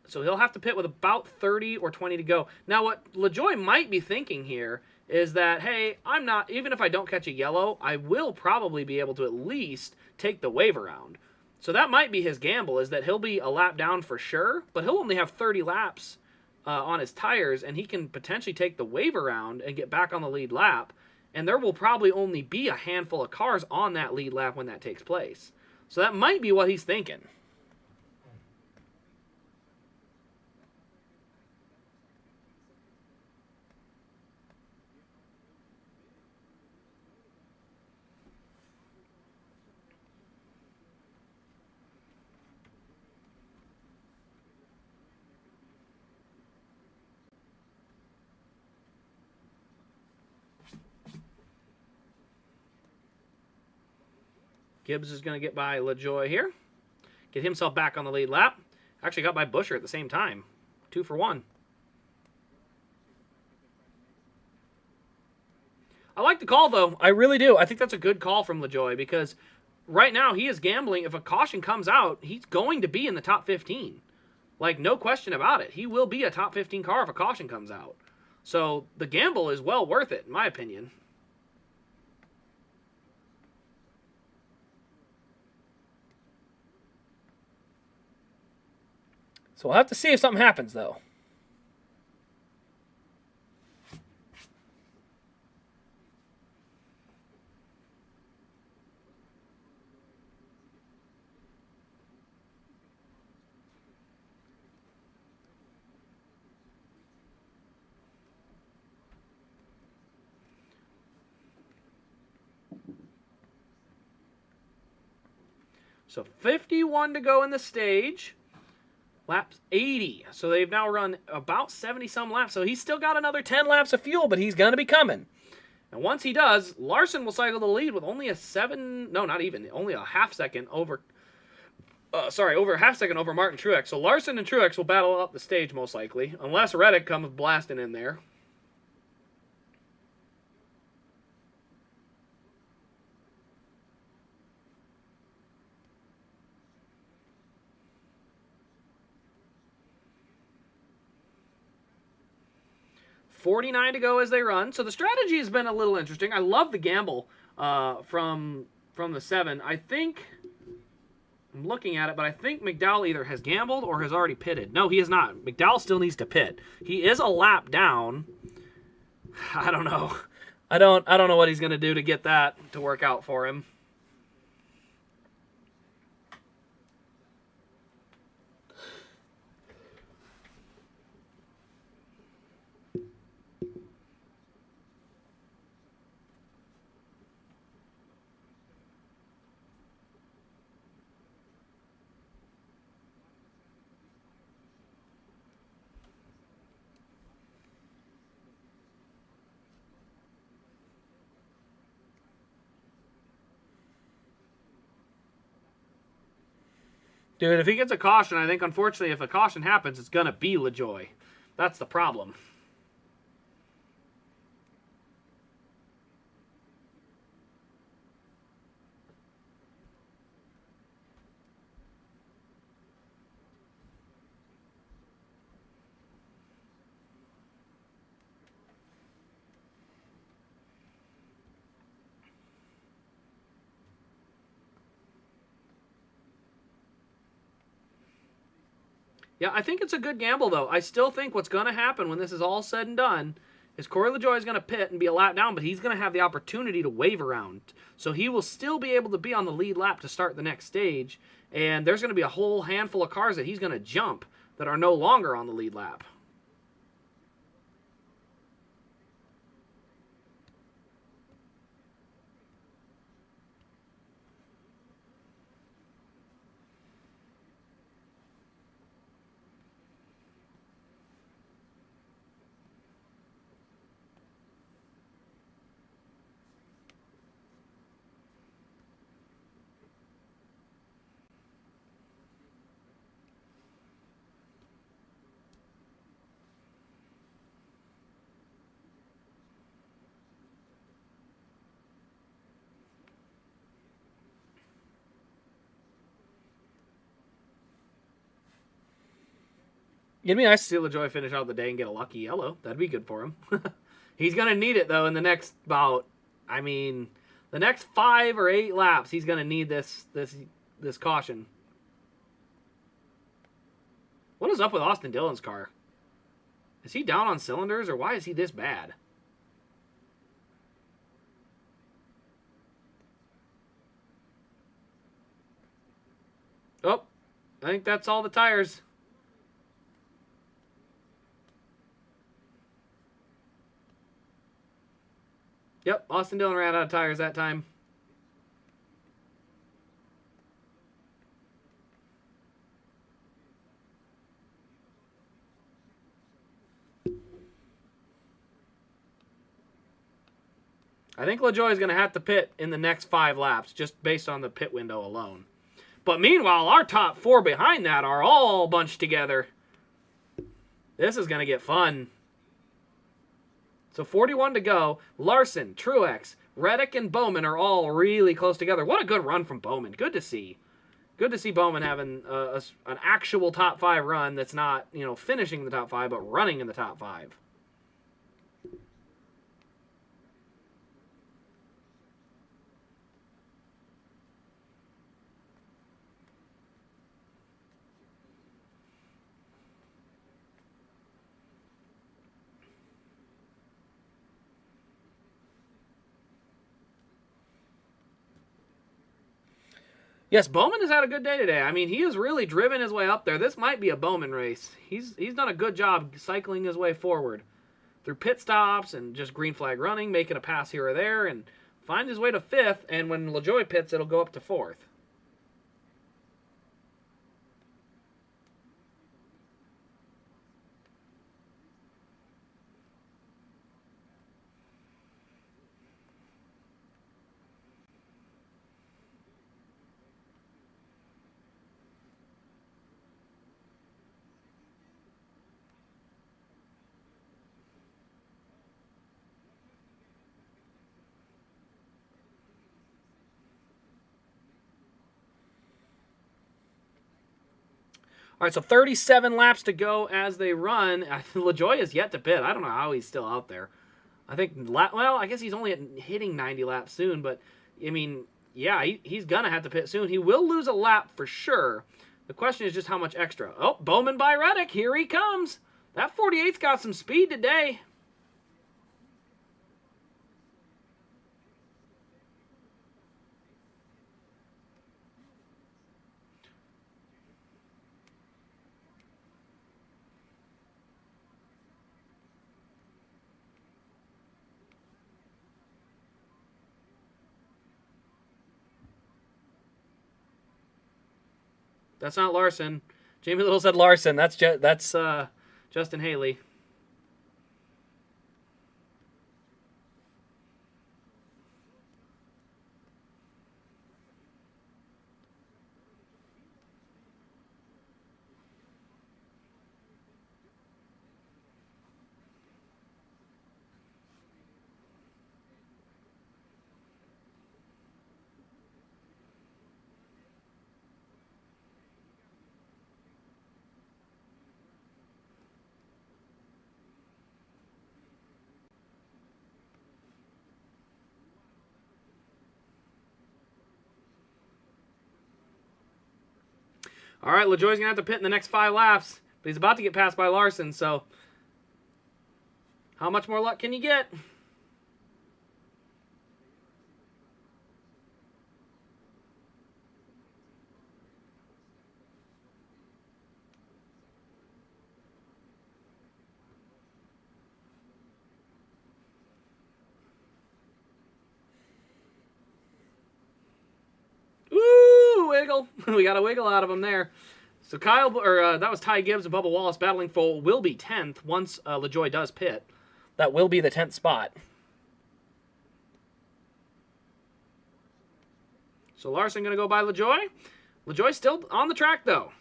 So he'll have to pit with about 30 or 20 to go. Now, what LaJoie might be thinking here is that, hey, I'm not, even if I don't catch a yellow, I will probably be able to at least take the wave around. So that might be his gamble, is that he'll be a lap down for sure, but he'll only have 30 laps on his tires, and he can potentially take the wave around and get back on the lead lap, and there will probably only be a handful of cars on that lead lap when that takes place. So that might be what he's thinking. Gibbs is going to get by LaJoie here. Get himself back on the lead lap. Actually got by Buescher at the same time. 2 for 1. I like the call, though. I really do. I think that's a good call from LaJoie because right now he is gambling. If a caution comes out, he's going to be in the top 15. Like, no question about it. He will be a top 15 car if a caution comes out. So the gamble is well worth it, in my opinion. So we'll have to see if something happens, though. So 51 to go in the stage. Laps 80. So they've now run about 70-some laps. So he's still got another 10 laps of fuel, but he's going to be coming. And once he does, Larson will cycle the lead with only only a half second over, over a half second over Martin Truex. So Larson and Truex will battle up the stage most likely, unless Reddick comes blasting in there. .49 to go as they run. So the strategy has been a little interesting. I love the gamble from the 7. I think, I'm looking at it, but I think McDowell either has gambled or has already pitted. No, he has not. McDowell still needs to pit. He is a lap down. I don't know. I don't know what he's going to do to get that to work out for him. Dude, if he gets a caution, I think, unfortunately, if a caution happens, it's going to be LaJoie. That's the problem. Yeah, I think it's a good gamble, though. I still think what's going to happen when this is all said and done is Corey LaJoie is going to pit and be a lap down, but he's going to have the opportunity to wave around. So he will still be able to be on the lead lap to start the next stage, and there's going to be a whole handful of cars that he's going to jump that are no longer on the lead lap. It'd be nice to see LaJoie finish out the day and get a lucky yellow. That'd be good for him. He's going to need it, though, in the next about, I mean, the next 5 or 8 laps, he's going to need this caution. What is up with Austin Dillon's car? Is he down on cylinders, or why is he this bad? Oh, I think that's all the tires. Yep, Austin Dillon ran out of tires that time. I think LaJoie is going to have to pit in the next 5 laps, just based on the pit window alone. But meanwhile, our top 4 behind that are all bunched together. This is going to get fun. So 41 to go. Larson, Truex, Reddick, and Bowman are all really close together. What a good run from Bowman. Good to see. Good to see Bowman having an actual top 5 run that's not, you know, finishing in the top 5, but running in the top 5. Yes, Bowman has had a good day today. I mean, he has really driven his way up there. This might be a Bowman race. He's done a good job cycling his way forward through pit stops and just green flag running, making a pass here or there, and find his way to 5th. And when LaJoie pits, it'll go up to 4th. All right, so 37 laps to go as they run. LaJoie is yet to pit. I don't know how he's still out there. I think, well, I guess he's only hitting 90 laps soon, but, I mean, yeah, he's going to have to pit soon. He will lose a lap for sure. The question is just how much extra. Oh, Bowman by Reddick. Here he comes. That 48's got some speed today. That's not Larson. Jamie Little said Larson. That's Justin Haley. All right, LaJoie's going to have to pit in the next 5 laps, but he's about to get passed by Larson, so how much more luck can you get? Wiggle. We got a wiggle out of him there. So that was Ty Gibbs and Bubba Wallace battling for will be 10th once LaJoie does pit. That will be the 10th spot. So Larson going to go by LaJoie. LaJoie's still on the track, though.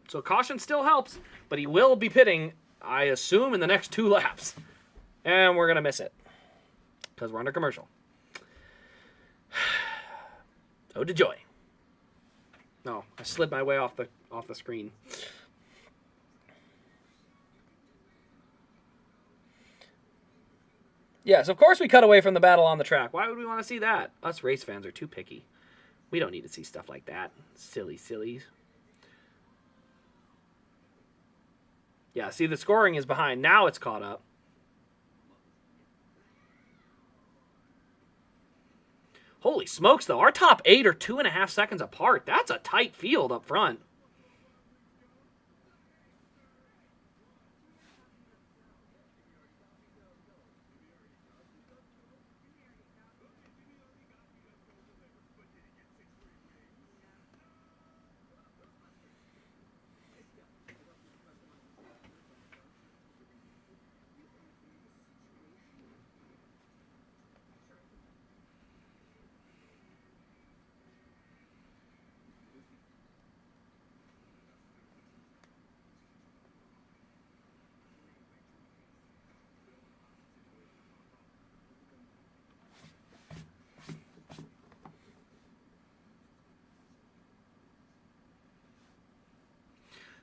So caution still helps, but he will be pitting, I assume, in the next 2 laps. And we're going to miss it because we're under commercial. Oh, DeJoy. No, I slid my way off the screen. Yes, of course we cut away from the battle on the track. Why would we want to see that? Us race fans are too picky. We don't need to see stuff like that. Silly sillies. Yeah, see, the scoring is behind. Now it's caught up. Holy smokes, though. Our top 8 are 2.5 seconds apart. That's a tight field up front.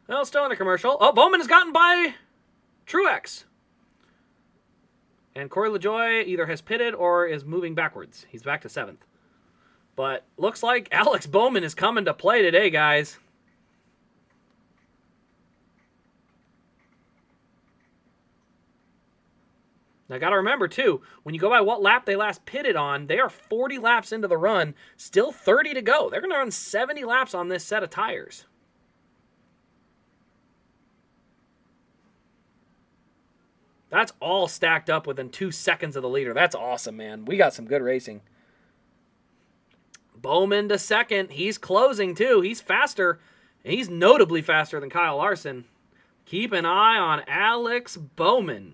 Well, still in a commercial. Oh, Bowman is gotten by Truex. And Corey LaJoie either has pitted or is moving backwards. He's back to 7th. But looks like Alex Bowman is coming to play today, guys. Now, got to remember, too, when you go by what lap they last pitted on, they are 40 laps into the run, still 30 to go. They're going to run 70 laps on this set of tires. That's all stacked up within 2 seconds of the leader. That's awesome, man. We got some good racing. Bowman to 2nd. He's closing, too. He's faster. And he's notably faster than Kyle Larson. Keep an eye on Alex Bowman.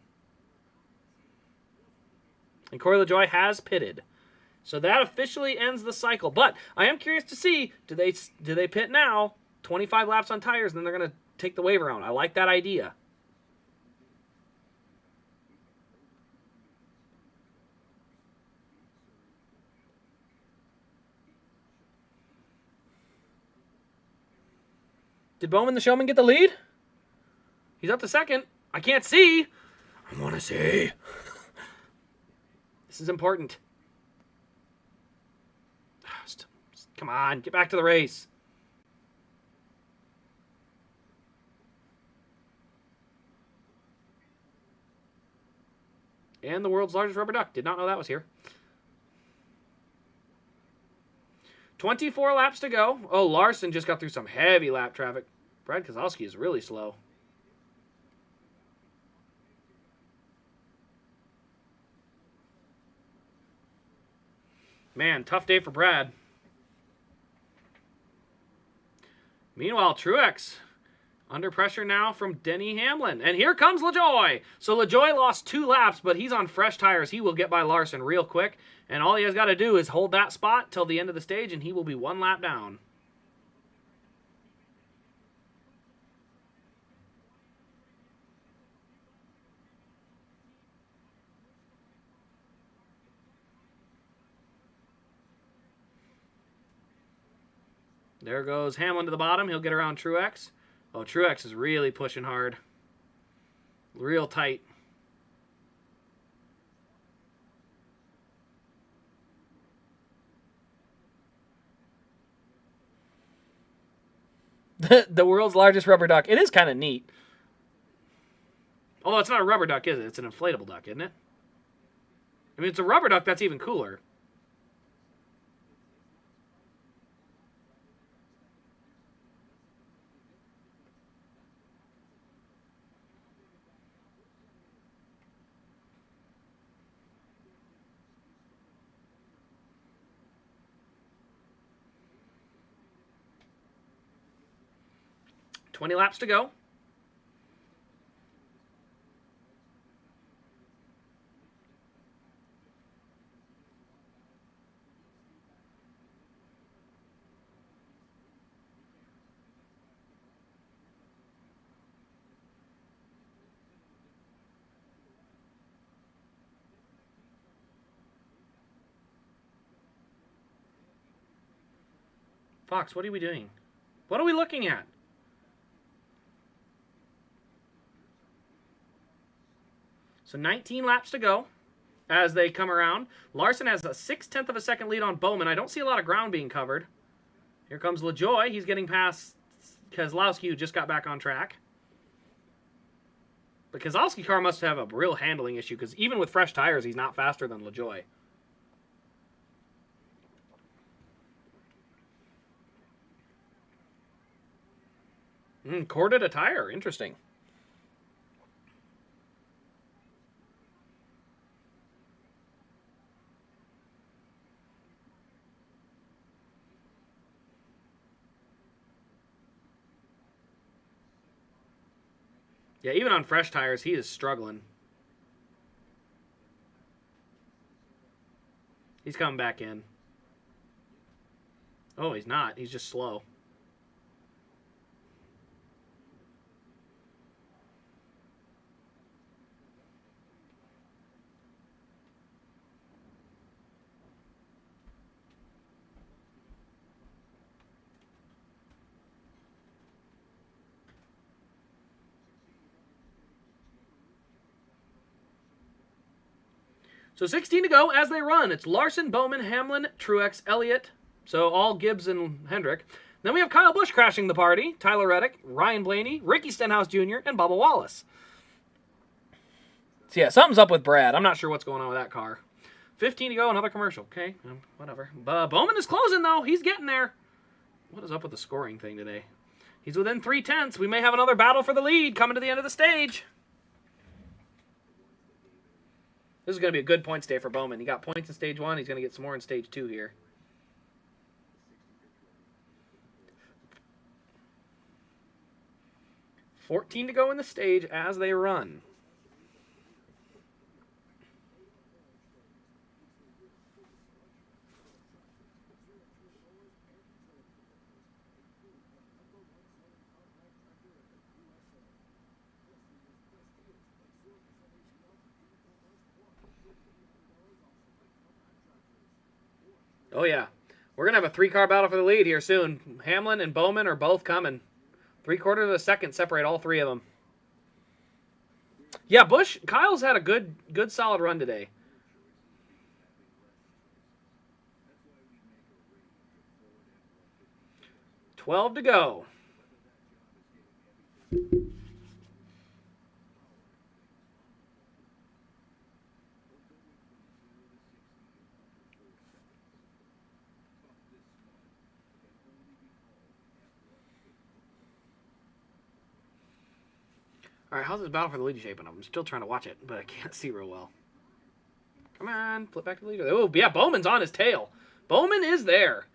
And Corey LaJoie has pitted. So that officially ends the cycle. But I am curious to see, do they pit now, 25 laps on tires, and then they're going to take the wave around. I like that idea. Did Bowman the Showman get the lead? He's up to 2nd. I can't see. I want to see. This is important. Come on, get back to the race. And the world's largest rubber duck. Did not know that was here. 24 laps to go. Oh, Larson just got through some heavy lap traffic. Brad Keselowski is really slow. Man, tough day for Brad. Meanwhile, Truex under pressure now from Denny Hamlin. And here comes LaJoie. So LaJoie lost 2 laps, but he's on fresh tires. He will get by Larson real quick. And all he has got to do is hold that spot till the end of the stage, and he will be 1 lap down. There goes Hamlin to the bottom. He'll get around Truex. Oh, Truex is really pushing hard. Real tight. The world's largest rubber duck. It is kind of neat. Although it's not a rubber duck, is it? It's an inflatable duck, isn't it? I mean, it's a rubber duck. That's even cooler. $20 laps to go. Fox, what are we doing? What are we looking at? So 19 laps to go. as they come around. Larson has a 0.6 of a second lead on Bowman. I don't see a lot of ground being covered. Here comes LaJoy. He's getting past Keselowski, who just got back on track. The Keselowski car must have a real handling issue, because even with fresh tires, he's not faster than LaJoy. Corded a tire. Interesting. Yeah, even on fresh tires, he is struggling. He's coming back in. Oh, he's not. He's just slow. So 16 to go as they run. It's Larson, Bowman, Hamlin, Truex, Elliott. So all Gibbs and Hendrick. Then we have Kyle Busch crashing the party. Tyler Reddick, Ryan Blaney, Ricky Stenhouse Jr., and Bubba Wallace. So yeah, something's up with Brad. I'm not sure what's going on with that car. 15 to go, another commercial. Okay, whatever. Bowman is closing, though. He's getting there. What is up with the scoring thing today? He's within 0.3. We may have another battle for the lead coming to the end of the stage. This is going to be a good points day for Bowman. He got points in stage 1. He's going to get some more in stage 2 here. $14 to go in the stage as they run. Oh, yeah. We're going to have a 3-car battle for the lead here soon. Hamlin and Bowman are both coming. 3/4 of a second separate all three of them. Yeah, Kyle's had a good solid run today. $12 to go. All right, how's this battle for the lead shaping up? I'm still trying to watch it, but I can't see real well. Come on, flip back to the leader. Oh, yeah, Bowman's on his tail. Bowman is there.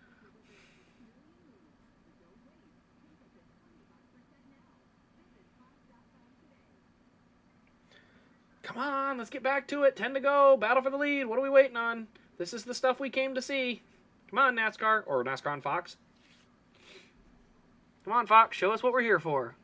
Come on, let's get back to it. 10 to go. Battle for the lead. What are we waiting on? This is the stuff we came to see. Come on, NASCAR. Or NASCAR on Fox. Come on, Fox. Show us what we're here for.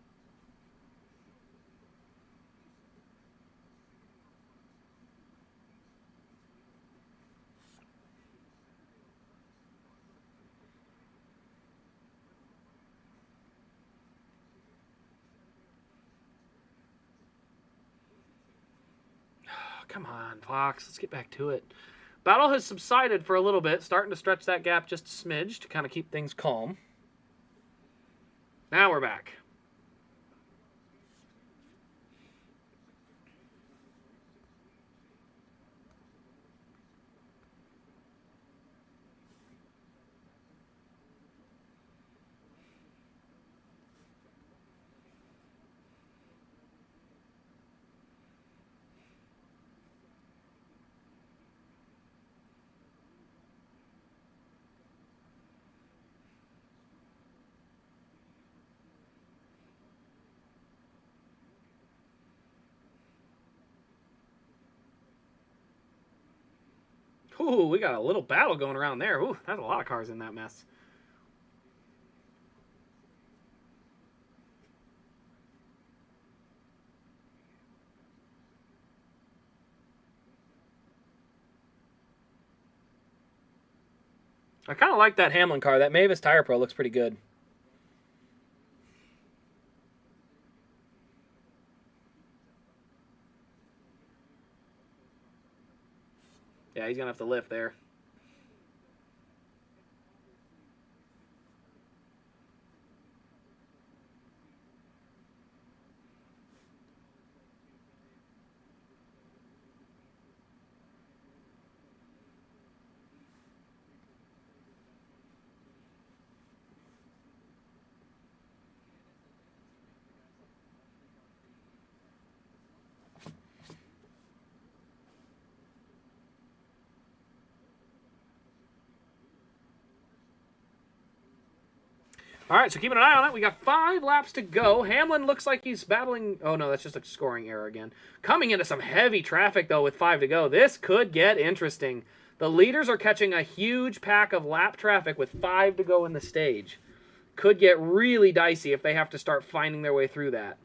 Come on, Fox. Let's get back to it. Battle has subsided for a little bit, starting to stretch that gap just a smidge to kind of keep things calm. Now we're back. Ooh, we got a little battle going around there. Ooh, that's a lot of cars in that mess. I kind of like that Hamlin car. That Mavis Tire Pro looks pretty good. Yeah, he's going to have to lift there. All right, so keeping an eye on it. We got 5 laps to go. Hamlin looks like he's battling... Oh, no, that's just a scoring error again. Coming into some heavy traffic, though, with 5 to go. This could get interesting. The leaders are catching a huge pack of lap traffic with 5 to go in the stage. Could get really dicey if they have to start finding their way through that.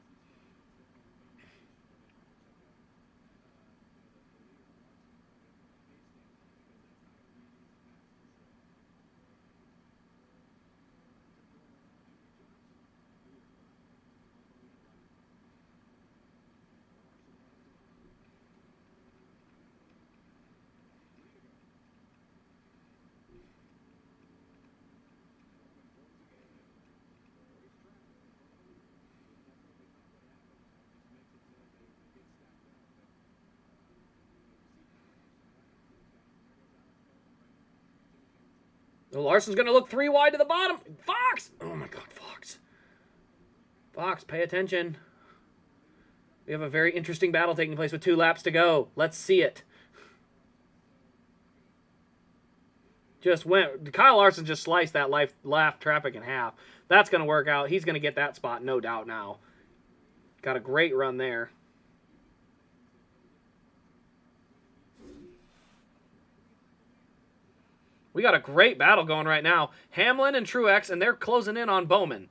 Larson's going to look 3 wide to the bottom. Fox! Oh, my God, Fox. Fox, pay attention. We have a very interesting battle taking place with 2 laps to go. Let's see it. Kyle Larson just sliced that lap traffic in half. That's going to work out. He's going to get that spot, no doubt now. Got a great run there. We got a great battle going right now. Hamlin and Truex, and they're closing in on Bowman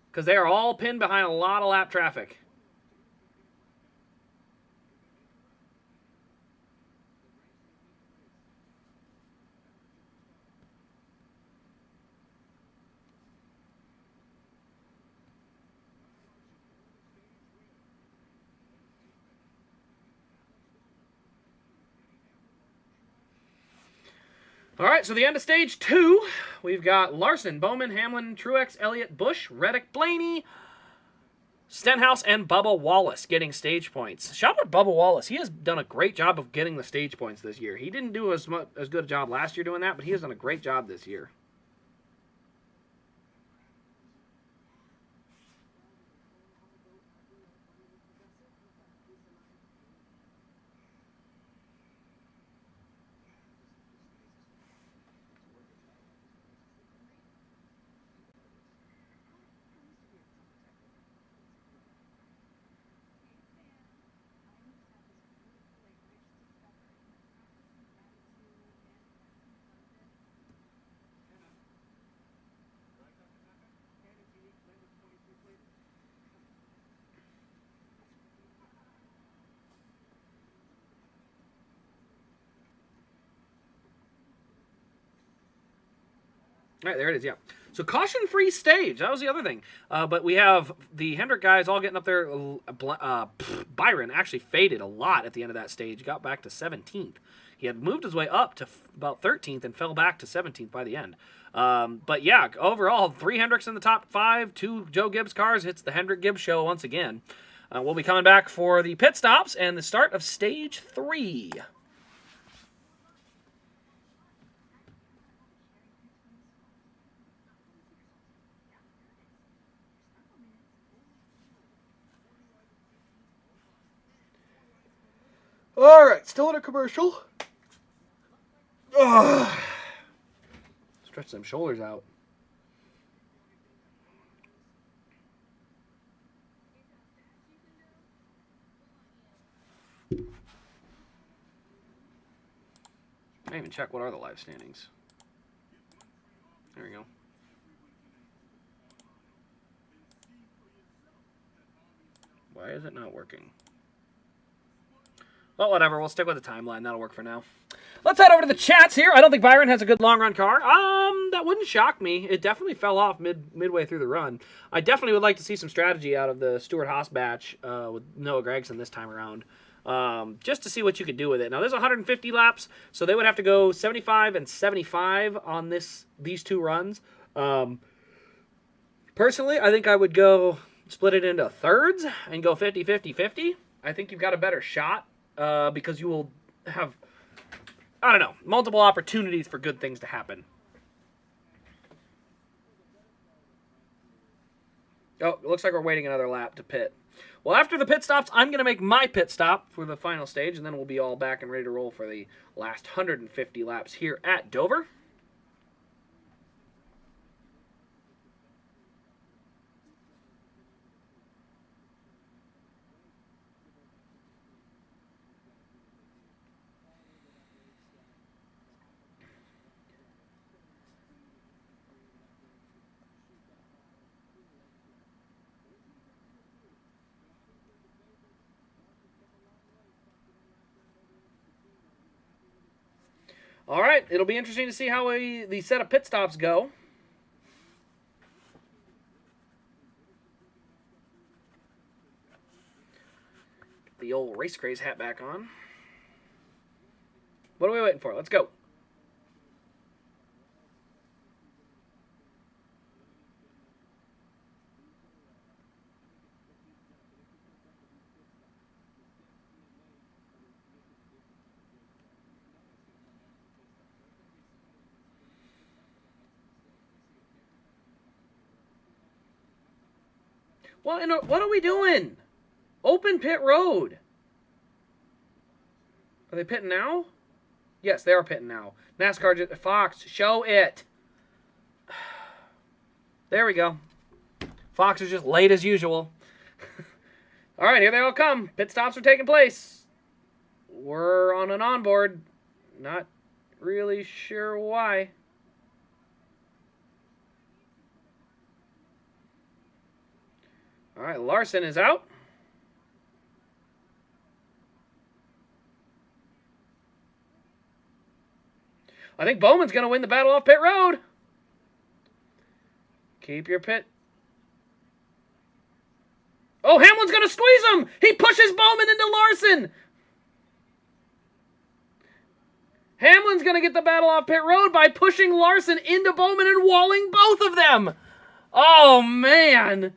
because they are all pinned behind a lot of lap traffic. All right, so the end of stage 2, we've got Larson, Bowman, Hamlin, Truex, Elliott, Busch, Reddick, Blaney, Stenhouse, and Bubba Wallace getting stage points. Shout out to Bubba Wallace. He has done a great job of getting the stage points this year. He didn't do as good a job last year doing that, but he has done a great job this year. All right, there it is, yeah. So caution-free stage. That was the other thing. But we have the Hendrick guys all getting up there. Byron actually faded a lot at the end of that stage. Got back to 17th. He had moved his way up to about 13th and fell back to 17th by the end. But yeah, overall, 3 Hendricks in the top 5, 2 Joe Gibbs cars. It's the Hendrick Gibbs show once again. We'll be coming back for the pit stops and the start of stage 3. All right, still in a commercial. Ugh. Stretch them shoulders out. I didn't even check what are the live standings. There we go. Why is it not working? Well, whatever. We'll stick with the timeline. That'll work for now. Let's head over to the chats here. I don't think Byron has a good long-run car. That wouldn't shock me. It definitely fell off midway through the run. I definitely would like to see some strategy out of the Stewart-Haas batch with Noah Gragson this time around. just to see what you could do with it. Now, there's 150 laps, so they would have to go 75 and 75 on these two runs. Personally, I think I would go split it into thirds and go 50-50-50. I think you've got a better shot because you will have, I don't know, multiple opportunities for good things to happen. Oh, it looks like we're waiting another lap to pit. Well, after the pit stops, I'm going to make my pit stop for the final stage, and then we'll be all back and ready to roll for the last 150 laps here at Dover. All right, it'll be interesting to see how the set of pit stops go. Get the old Race Craze hat back on. What are we waiting for? Let's go. What are we doing? Open pit road. Are they pitting now? Yes, they are pitting now. NASCAR, Fox, show it. There we go. Fox is just late as usual. All right, here they all come. Pit stops are taking place. We're on an onboard. Not really sure why. All right, Larson is out. I think Bowman's going to win the battle off pit road. Keep your pit. Oh, Hamlin's going to squeeze him. He pushes Bowman into Larson. Hamlin's going to get the battle off pit road by pushing Larson into Bowman and walling both of them. Oh, man.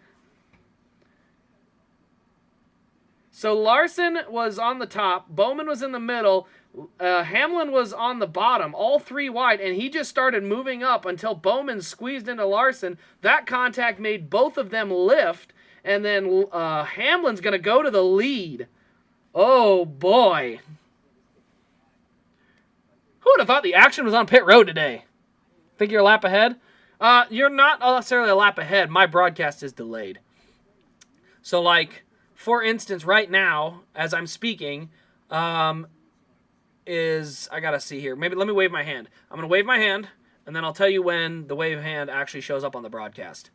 So Larson was on the top. Bowman was in the middle. Hamlin was on the bottom, all three wide, and he just started moving up until Bowman squeezed into Larson. That contact made both of them lift, and then Hamlin's going to go to the lead. Oh, boy. Who would have thought the action was on pit road today? Think you're a lap ahead? You're not necessarily a lap ahead. My broadcast is delayed. So, like, for instance, right now, as I'm speaking, I gotta see here. Maybe let me wave my hand. I'm gonna wave my hand, and then I'll tell you when the wave hand actually shows up on the broadcast.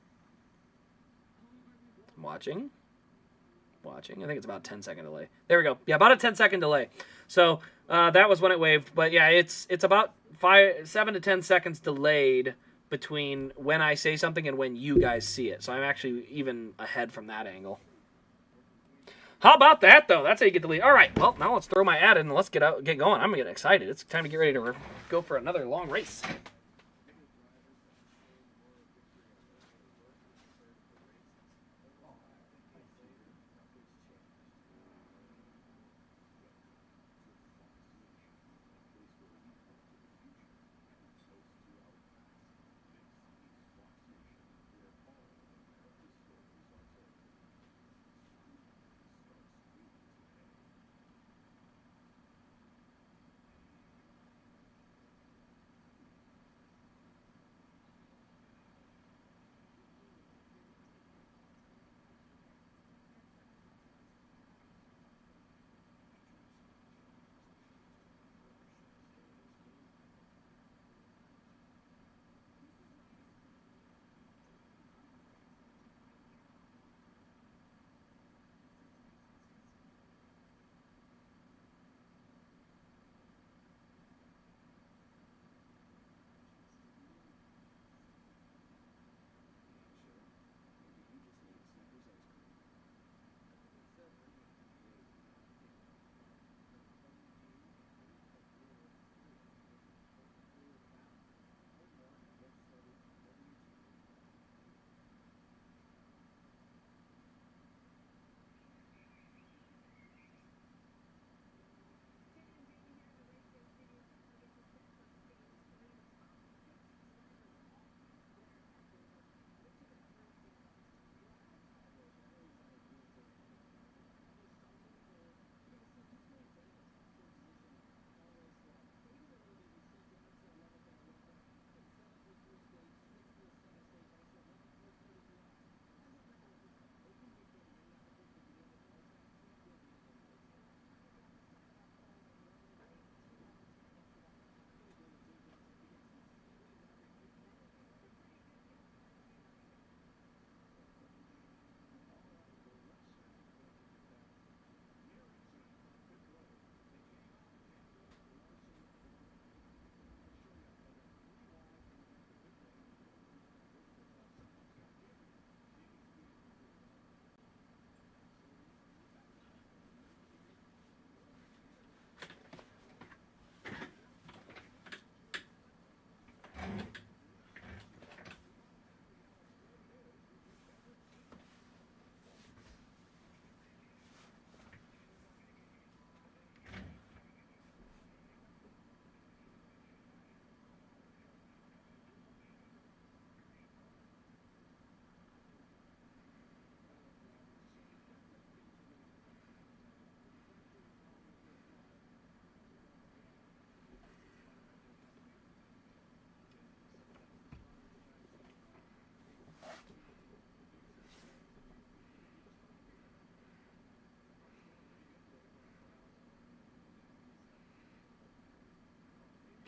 I'm watching. I think it's about a 10-second delay. There we go. Yeah, about a 10-second delay. So that was when it waved. But yeah, it's about 7 to 10 seconds delayed between when I say something and when you guys see it. So I'm actually even ahead from that angle. How about that, though? That's how you get the lead. All right, well, now let's throw my ad in and let's get going. I'm getting excited. It's time to get ready to go for another long race.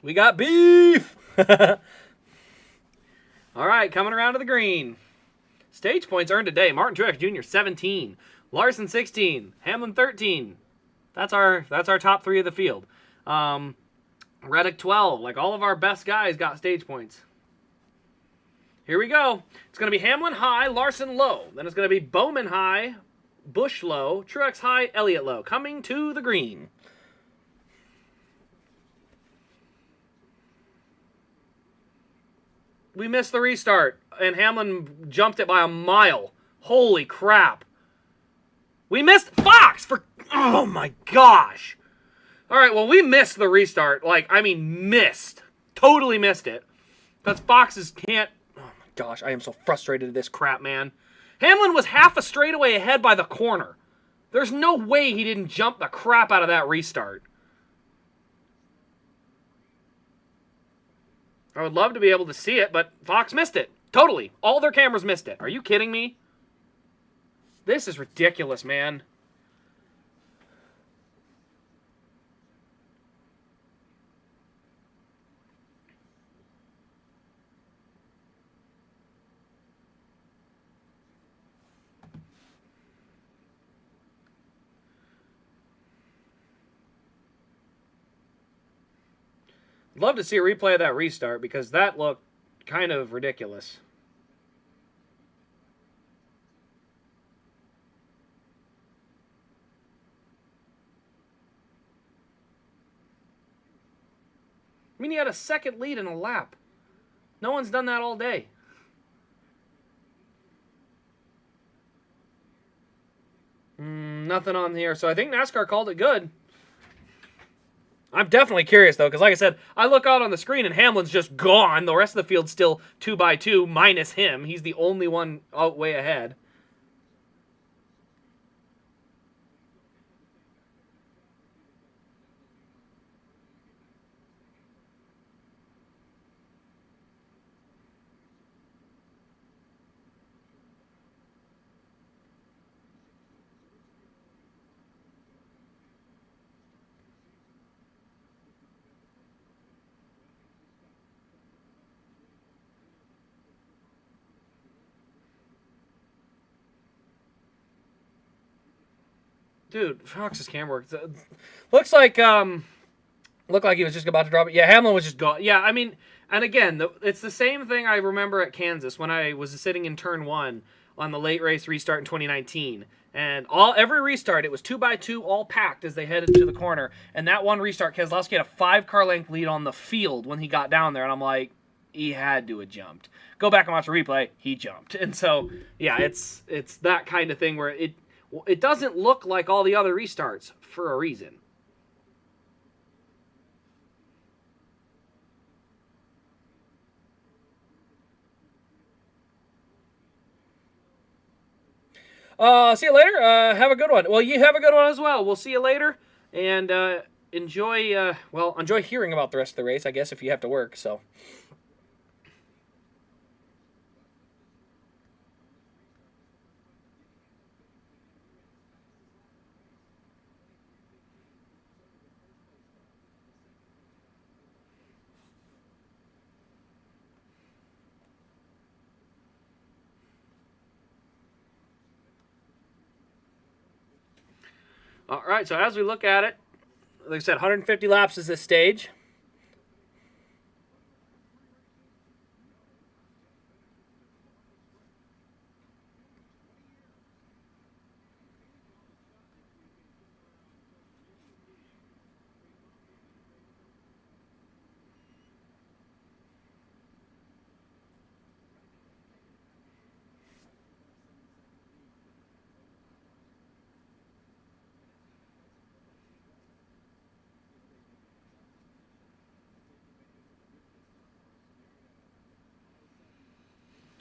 We got beef! All right, coming around to the green. Stage points earned today. Martin Truex Jr., 17. Larson, 16. Hamlin, 13. That's our top three of the field. Reddick, 12. Like, all of our best guys got stage points. Here we go. It's going to be Hamlin high, Larson low. Then it's going to be Bowman high, Busch low, Truex high, Elliott low. Coming to the green. We missed the restart, and Hamlin jumped it by a mile. Holy crap. We missed Fox for... Oh, my gosh. All right, well, we missed the restart. Like, I mean, missed. Totally missed it. Because Fox's can't... Oh, my gosh, I am so frustrated at this crap, man. Hamlin was half a straightaway ahead by the corner. There's no way he didn't jump the crap out of that restart. I would love to be able to see it, but Fox missed it. Totally. All their cameras missed it. Are you kidding me? This is ridiculous, man. Love to see a replay of that restart because that looked kind of ridiculous. I mean, he had a second lead in a lap. No one's done that all day. Nothing on here. So I think NASCAR called it good. I'm definitely curious, though, because like I said, I look out on the screen and Hamlin's just gone. The rest of the field's still 2x2 minus him. He's the only one out way ahead. Dude, Fox's camera works. Looks like looked like he was just about to drop it. Yeah, Hamlin was just gone. Yeah, I mean, and again, it's the same thing I remember at Kansas when I was sitting in turn 1 on the late race restart in 2019. And every restart, it was 2x2, all packed as they headed to the corner. And that one restart, Keselowski had a 5-car length lead on the field when he got down there. And I'm like, he had to have jumped. Go back and watch the replay. He jumped. And so, yeah, it's that kind of thing where it doesn't look like all the other restarts for a reason. See you later. Have a good one. Well, you have a good one as well. We'll see you later. And enjoy hearing about the rest of the race, I guess, if you have to work. So. All right, so as we look at it, like I said, 150 laps is this stage.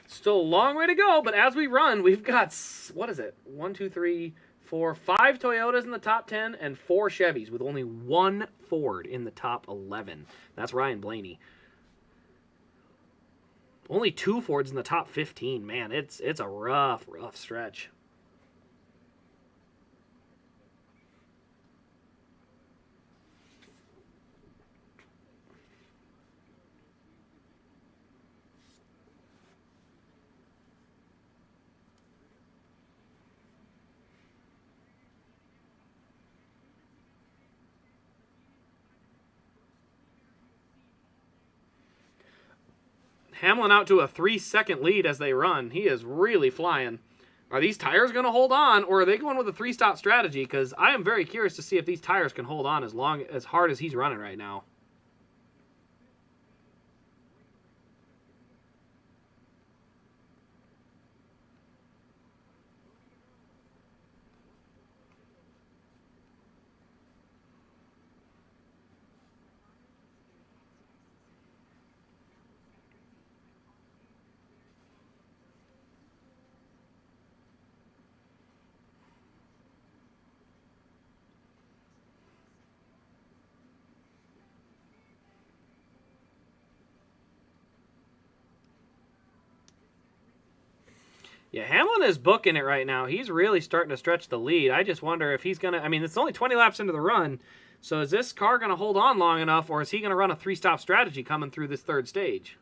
Still a long way to go, but as we run, we've got, what is it? 1, 2, 3, 4, 5 Toyotas in the top 10 and 4 Chevys with only 1 Ford in the top 11. That's Ryan Blaney. Only 2 Fords in the top 15. Man, it's a rough stretch. Hamlin out to a 3-second lead as they run. He is really flying. Are these tires going to hold on, or are they going with a 3-stop strategy? Because I am very curious to see if these tires can hold on as hard as he's running right now. Yeah, Hamlin is booking it right now. He's really starting to stretch the lead. I just wonder if he's going to... I mean, it's only 20 laps into the run, so is this car going to hold on long enough, or is he going to run a 3-stop strategy coming through this third stage?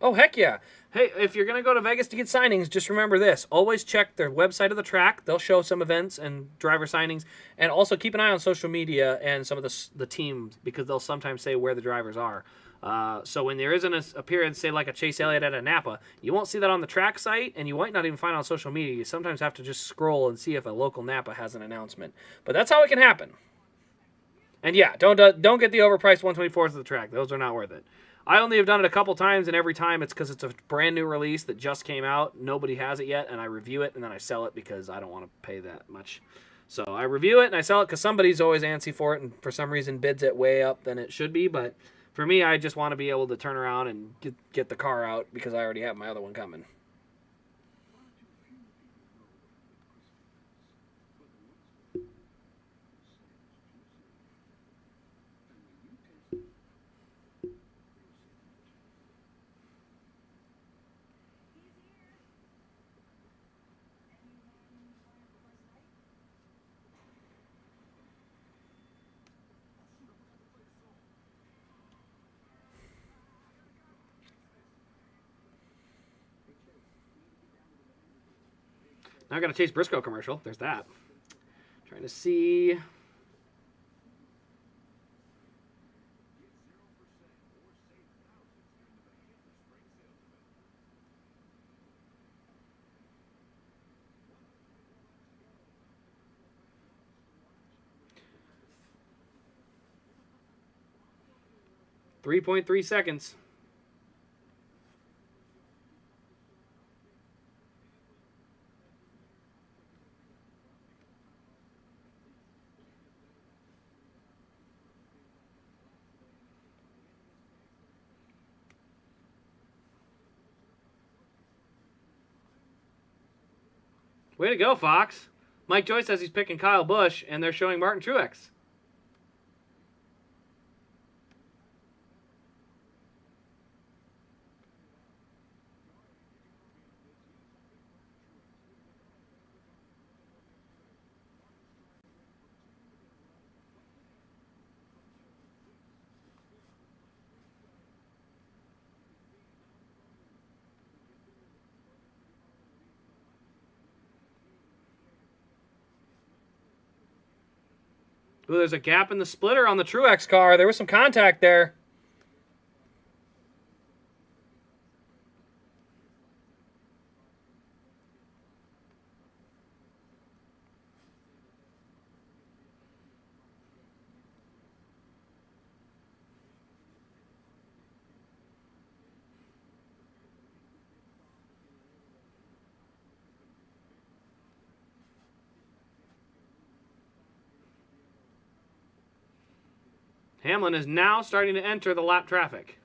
Oh, heck yeah. Hey, if you're going to go to Vegas to get signings, just remember this. Always check their website of the track. They'll show some events and driver signings. And also keep an eye on social media and some of the teams, because they'll sometimes say where the drivers are. So when there isn't an appearance, say like a Chase Elliott at a Napa, you won't see that on the track site, and you might not even find it on social media. You sometimes have to just scroll and see if a local Napa has an announcement. But that's how it can happen. And yeah, don't get the overpriced 124s of the track. Those are not worth it. I only have done it a couple times, and every time it's because it's a brand new release that just came out. Nobody has it yet, and I review it, and then I sell it because I don't want to pay that much. So I review it, and I sell it because somebody's always antsy for it, and for some reason bids it way up than it should be. But for me, I just want to be able to turn around and get the car out because I already have my other one coming. Now I got a Chase Briscoe commercial. There's that. Trying to see. .3 seconds. Way to go, Fox. Mike Joyce says he's picking Kyle Busch, and they're showing Martin Truex. Ooh, there's a gap in the splitter on the Truex car. There was some contact there. Hamlin is now starting to enter the lap traffic.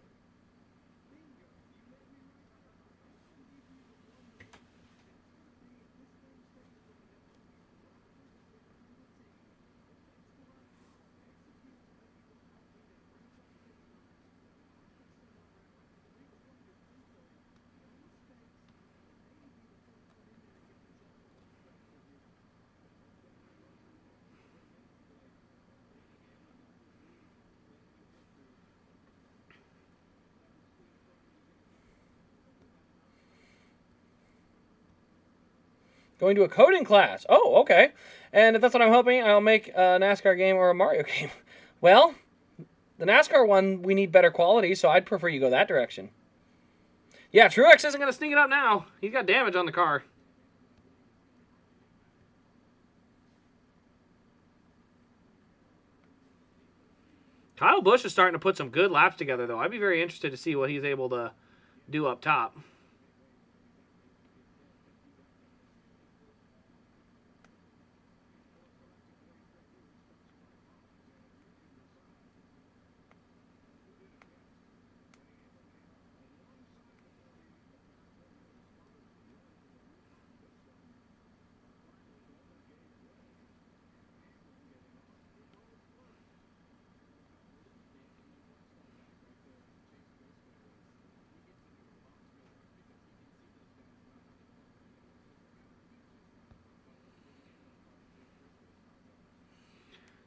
Going to a coding class. Oh, okay. And if that's what I'm hoping, I'll make a NASCAR game or a Mario game. Well, the NASCAR one, we need better quality, so I'd prefer you go that direction. Yeah, Truex isn't going to sneak it up now. He's got damage on the car. Kyle Busch is starting to put some good laps together, though. I'd be very interested to see what he's able to do up top.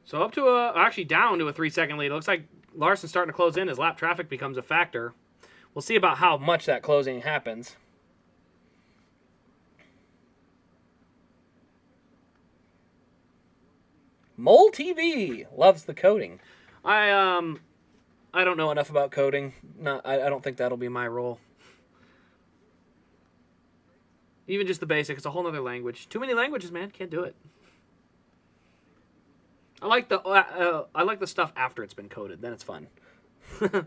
So up to actually down to a 3-second lead. It looks like Larson's starting to close in as lap traffic becomes a factor. We'll see about how much that closing happens. Mole TV loves the coding. I don't know enough about coding. I don't think that'll be my role. Even just the basic, it's a whole other language. Too many languages, man. Can't do it. I like the stuff after it's been coded. Then it's fun. I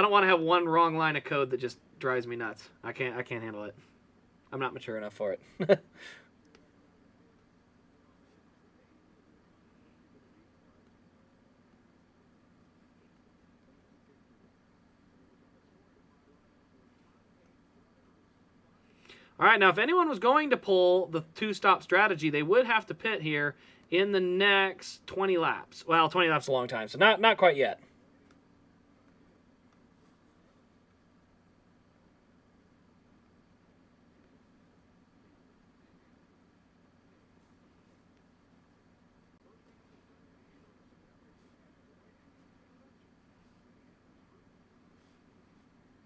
don't want to have one wrong line of code that just drives me nuts. I can't handle it. I'm not mature enough for it. All right, now if anyone was going to pull the two-stop strategy, they would have to pit here in the next 20 laps. Well, 20 laps is a long time, so not quite yet.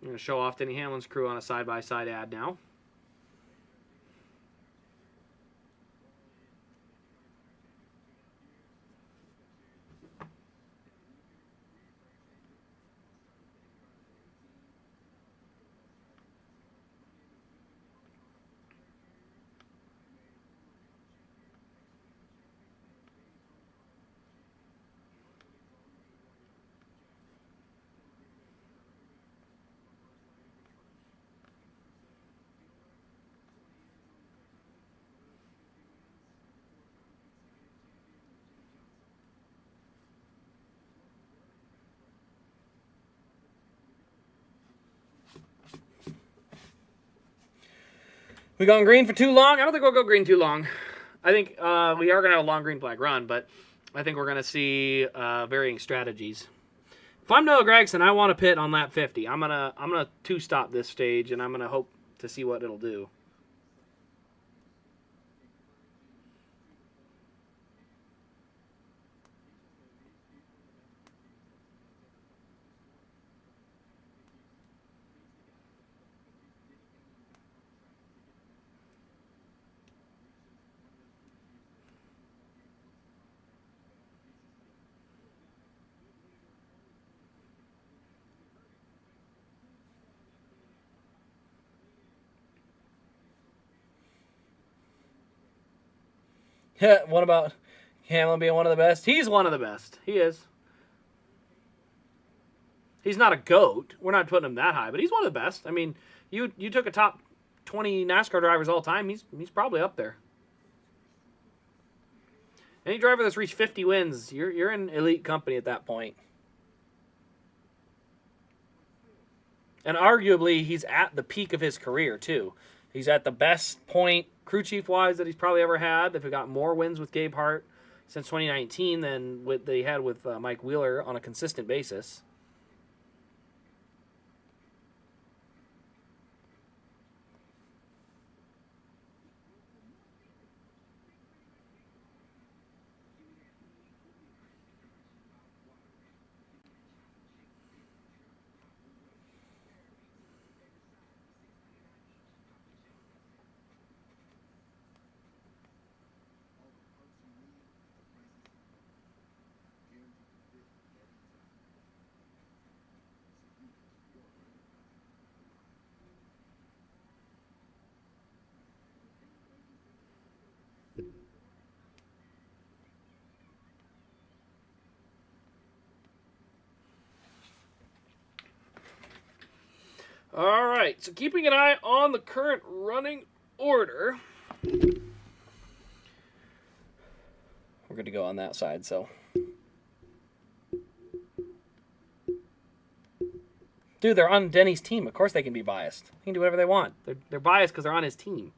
I'm going to show off Denny Hamlin's crew on a side-by-side ad now. We gone green for too long? I don't think we'll go green too long. I think we are going to have a long green flag run, but I think we're going to see varying strategies. If I'm Noah Gragson, I want to pit on lap 50. I'm gonna two-stop this stage, and I'm gonna hope to see what it'll do. What about Hamlin being one of the best? He's one of the best. He is. He's not a GOAT. We're not putting him that high, but he's one of the best. I mean, you took a top 20 NASCAR drivers all time. He's probably up there. Any driver that's reached 50 wins, you're in elite company at that point. And arguably, he's at the peak of his career, too. He's at the best point, crew chief-wise, that he's probably ever had. They've got more wins with Gabe Hart since 2019 than what they had with Mike Wheeler on a consistent basis. All right, so keeping an eye on the current running order. We're good to go on that side, so. Dude, they're on Denny's team. Of course they can be biased. They can do whatever they want. They're biased because they're on his team.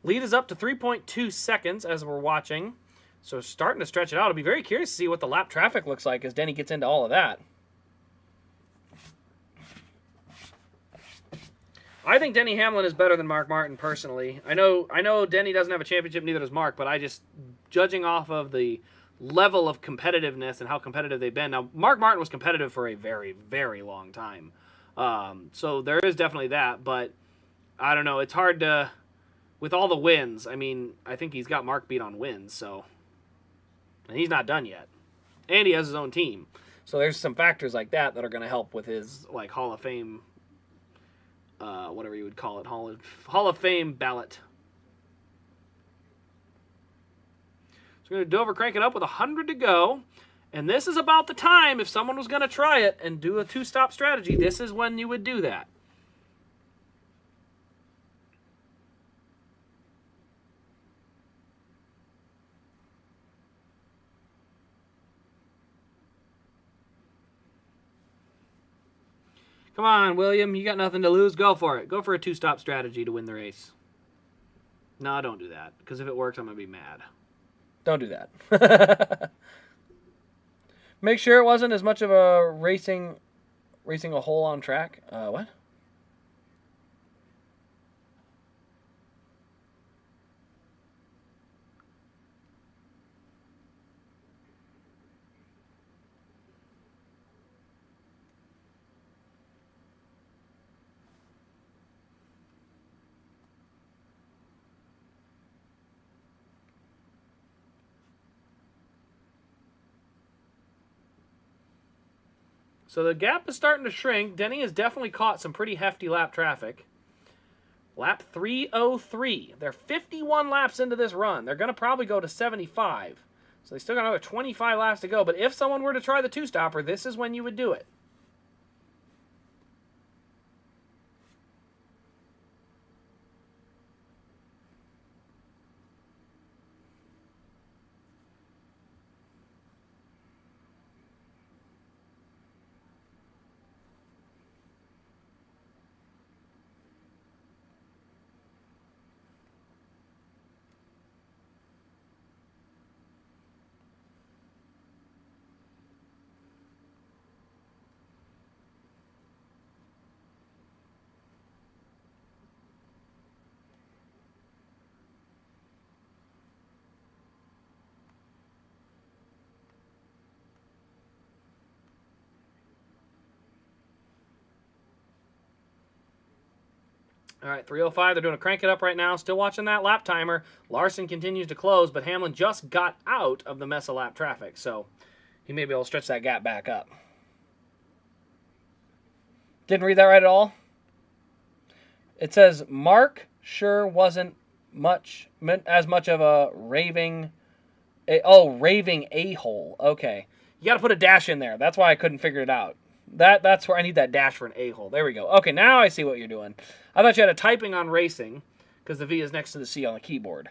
Lead is up to 3.2 seconds as we're watching. So starting to stretch it out. I'll be very curious to see what the lap traffic looks like as Denny gets into all of that. I think Denny Hamlin is better than Mark Martin personally. I know Denny doesn't have a championship, neither does Mark, but I just, judging off of the level of competitiveness and how competitive they've been. Now, Mark Martin was competitive for a very, very long time. So there is definitely that, but I don't know. It's hard to, with all the wins, I mean, I think he's got Mark beat on wins, so. And he's not done yet. And he has his own team. So there's some factors like that that are going to help with his, like, Hall of Fame, whatever you would call it, Hall of Fame ballot. So we're going to Dover crank it up with 100 to go. And this is about the time, if someone was going to try it and do a two-stop strategy, this is when you would do that. Come on, William. You got nothing to lose. Go for it. Go for a two-stop strategy to win the race. No, don't do that. Because if it works, I'm going to be mad. Don't do that. Make sure it wasn't as much of a racing a hole on track. What? So the gap is starting to shrink. Denny has definitely caught some pretty hefty lap traffic. Lap 303. They're 51 laps into this run. They're going to probably go to 75. So they still got another 25 laps to go. But if someone were to try the two-stopper, this is when you would do it. All right, 305. They're doing a crank it up right now. Still watching that lap timer. Larson continues to close, but Hamlin just got out of the mess of lap traffic, so he may be able to stretch that gap back up. Didn't read that right at all. It says Mark sure wasn't as much of a raving a-hole. Okay. You got to put a dash in there. That's why I couldn't figure it out. That's where I need that dash for an a-hole. There we go. Okay, now I see what you're doing. I thought you had a typing on racing because the V is next to the C on the keyboard.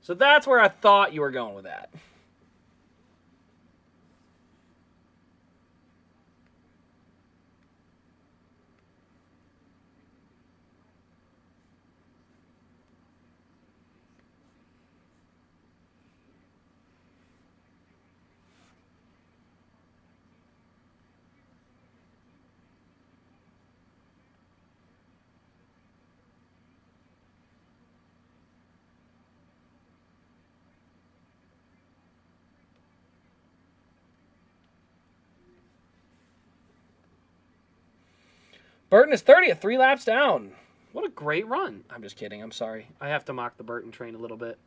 So that's where I thought you were going with that. Burton is 30th, 3 laps down. What a great run. I'm just kidding. I'm sorry. I have to mock the Burton train a little bit.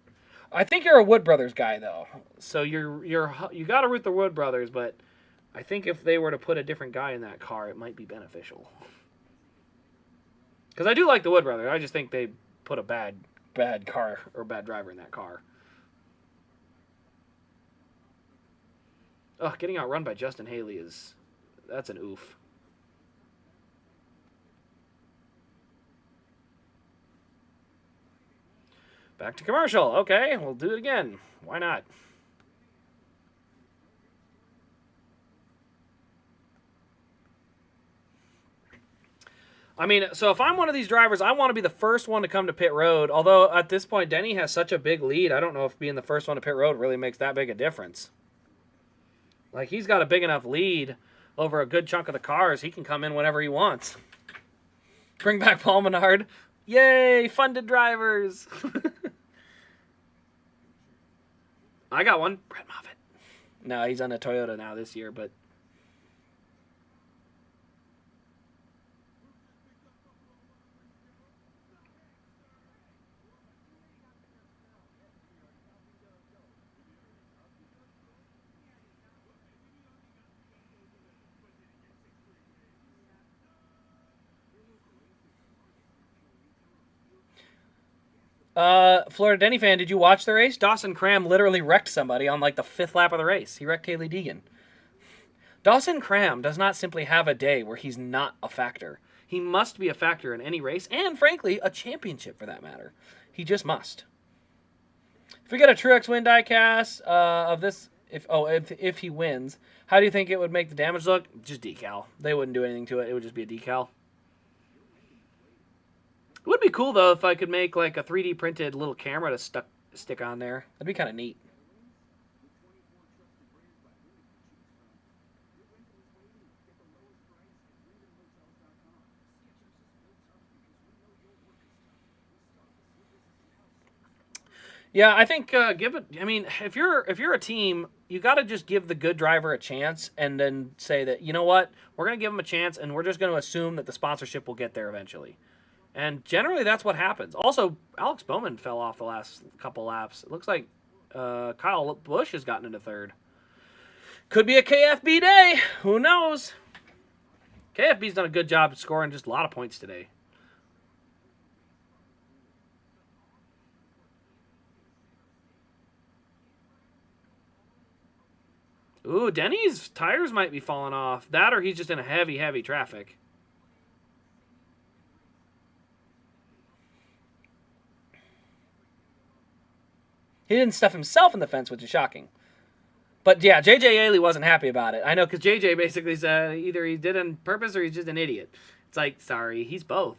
I think you're a Wood Brothers guy, though. So you got to root the Wood Brothers, but I think if they were to put a different guy in that car, it might be beneficial. Because I do like the Wood Brothers. I just think they put a bad car or bad driver in that car. Ugh, getting outrun by Justin Haley that's an oof. Back to commercial. Okay, we'll do it again. Why not? I mean, so if I'm one of these drivers, I want to be the first one to come to pit road. Although at this point, Denny has such a big lead. I don't know if being the first one to pit road really makes that big a difference. Like, he's got a big enough lead over a good chunk of the cars. He can come in whenever he wants. Bring back Paul Menard. Yay, funded drivers. I got one. Brett Moffitt. No, he's on a Toyota now this year, but... Florida Denny fan, did you watch the race? Dawson Cram literally wrecked somebody on like the 5th lap of the race. He wrecked Haley Deegan. Dawson Cram does not simply have a day where he's not a factor. He must be a factor in any race, and frankly, a championship for that matter. He just must. If we get a Truex win diecast of this, if he wins, how do you think it would make the damage look? Just decal. They wouldn't do anything to it. It would just be a decal. It would be cool, though, if I could make like a 3D printed little camera to stick on there. That'd be kind of neat. Yeah, I think give it. I mean, if you're a team, you got to just give the good driver a chance, and then say that, you know what, we're gonna give him a chance, and we're just gonna assume that the sponsorship will get there eventually. And generally, that's what happens. Also, Alex Bowman fell off the last couple laps. It looks like Kyle Busch has gotten into 3rd. Could be a KFB day. Who knows? KFB's done a good job scoring just a lot of points today. Ooh, Denny's tires might be falling off. That or he's just in a heavy traffic. He didn't stuff himself in the fence, which is shocking. But yeah, J.J. Haley wasn't happy about it. I know, because J.J. basically said either he did it on purpose or he's just an idiot. It's like, sorry, he's both.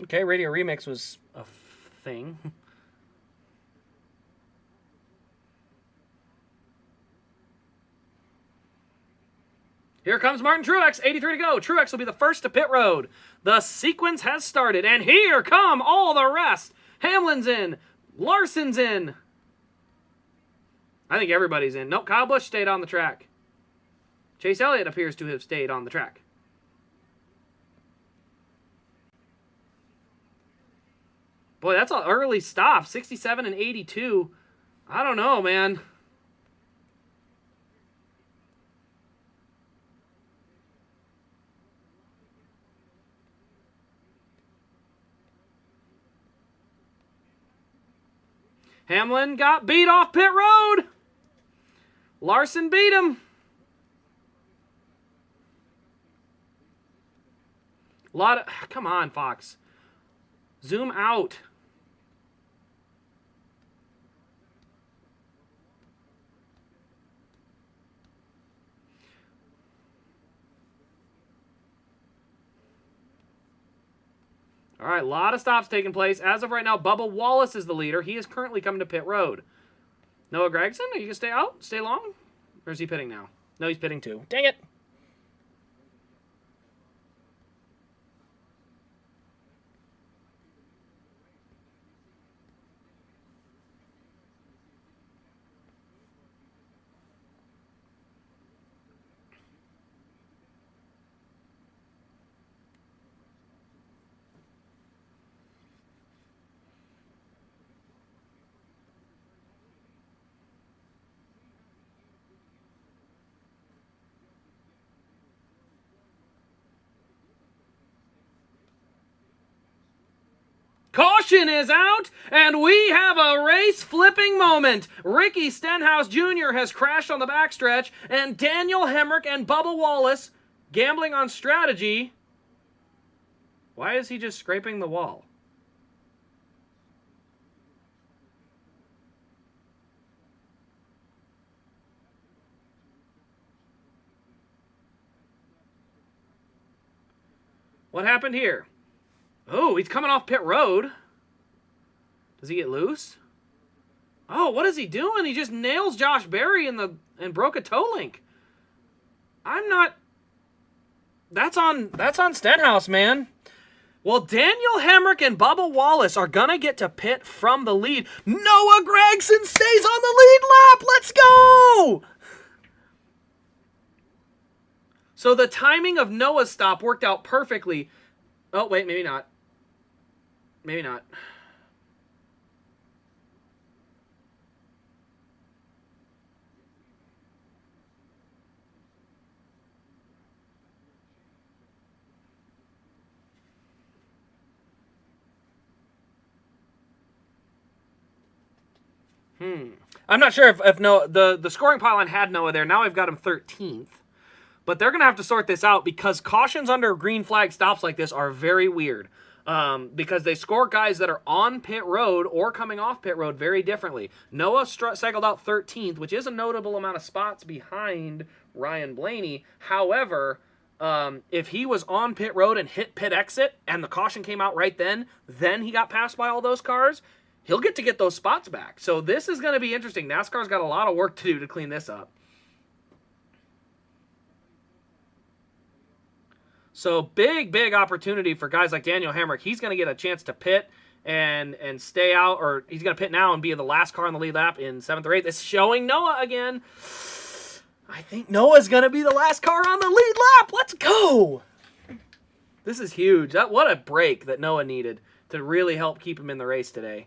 Okay, Radio Remix was a thing. Here comes Martin Truex, 83 to go. Truex will be the first to pit road. The sequence has started, and here come all the rest. Hamlin's in. Larson's in. I think everybody's in. Nope, Kyle Busch stayed on the track. Chase Elliott appears to have stayed on the track. Boy, that's an early stop. 67 and 82. I don't know, man. Hamlin got beat off pit road. Larson beat him. Come on, Fox. Zoom out. All right, a lot of stops taking place. As of right now, Bubba Wallace is the leader. He is currently coming to pit road. Noah Gragson, are you going to stay out? Stay long? Or is he pitting now? No, he's pitting too. Dang it. Caution is out, and we have a race-flipping moment. Ricky Stenhouse Jr. has crashed on the backstretch, and Daniel Hemrick and Bubba Wallace, gambling on strategy. Why is he just scraping the wall? What happened here? Oh, he's coming off pit road. Does he get loose? Oh, what is he doing? He just nails Josh Berry and broke a toe link. I'm not... That's on Stenhouse, man. Well, Daniel Hemrick and Bubba Wallace are going to get to pit from the lead. Noah Gragson stays on the lead lap. Let's go! So the timing of Noah's stop worked out perfectly. Oh, wait, maybe not. Maybe not. I'm not sure if Noah, the scoring pylon had Noah there. Now I've got him 13th. But they're going to have to sort this out because cautions under green flag stops like this are very weird. Because they score guys that are on pit road or coming off pit road very differently. Noah cycled out 13th, which is a notable amount of spots behind Ryan Blaney. However, if he was on pit road and hit pit exit and the caution came out right then he got passed by all those cars, he'll get to get those spots back. So this is going to be interesting. NASCAR's got a lot of work to do to clean this up. So big opportunity for guys like Daniel Hemrick. He's going to get a chance to pit and stay out, or he's going to pit now and be the last car on the lead lap in 7th or 8th. It's showing Noah again. I think Noah's going to be the last car on the lead lap. Let's go. This is huge. What a break that Noah needed to really help keep him in the race today.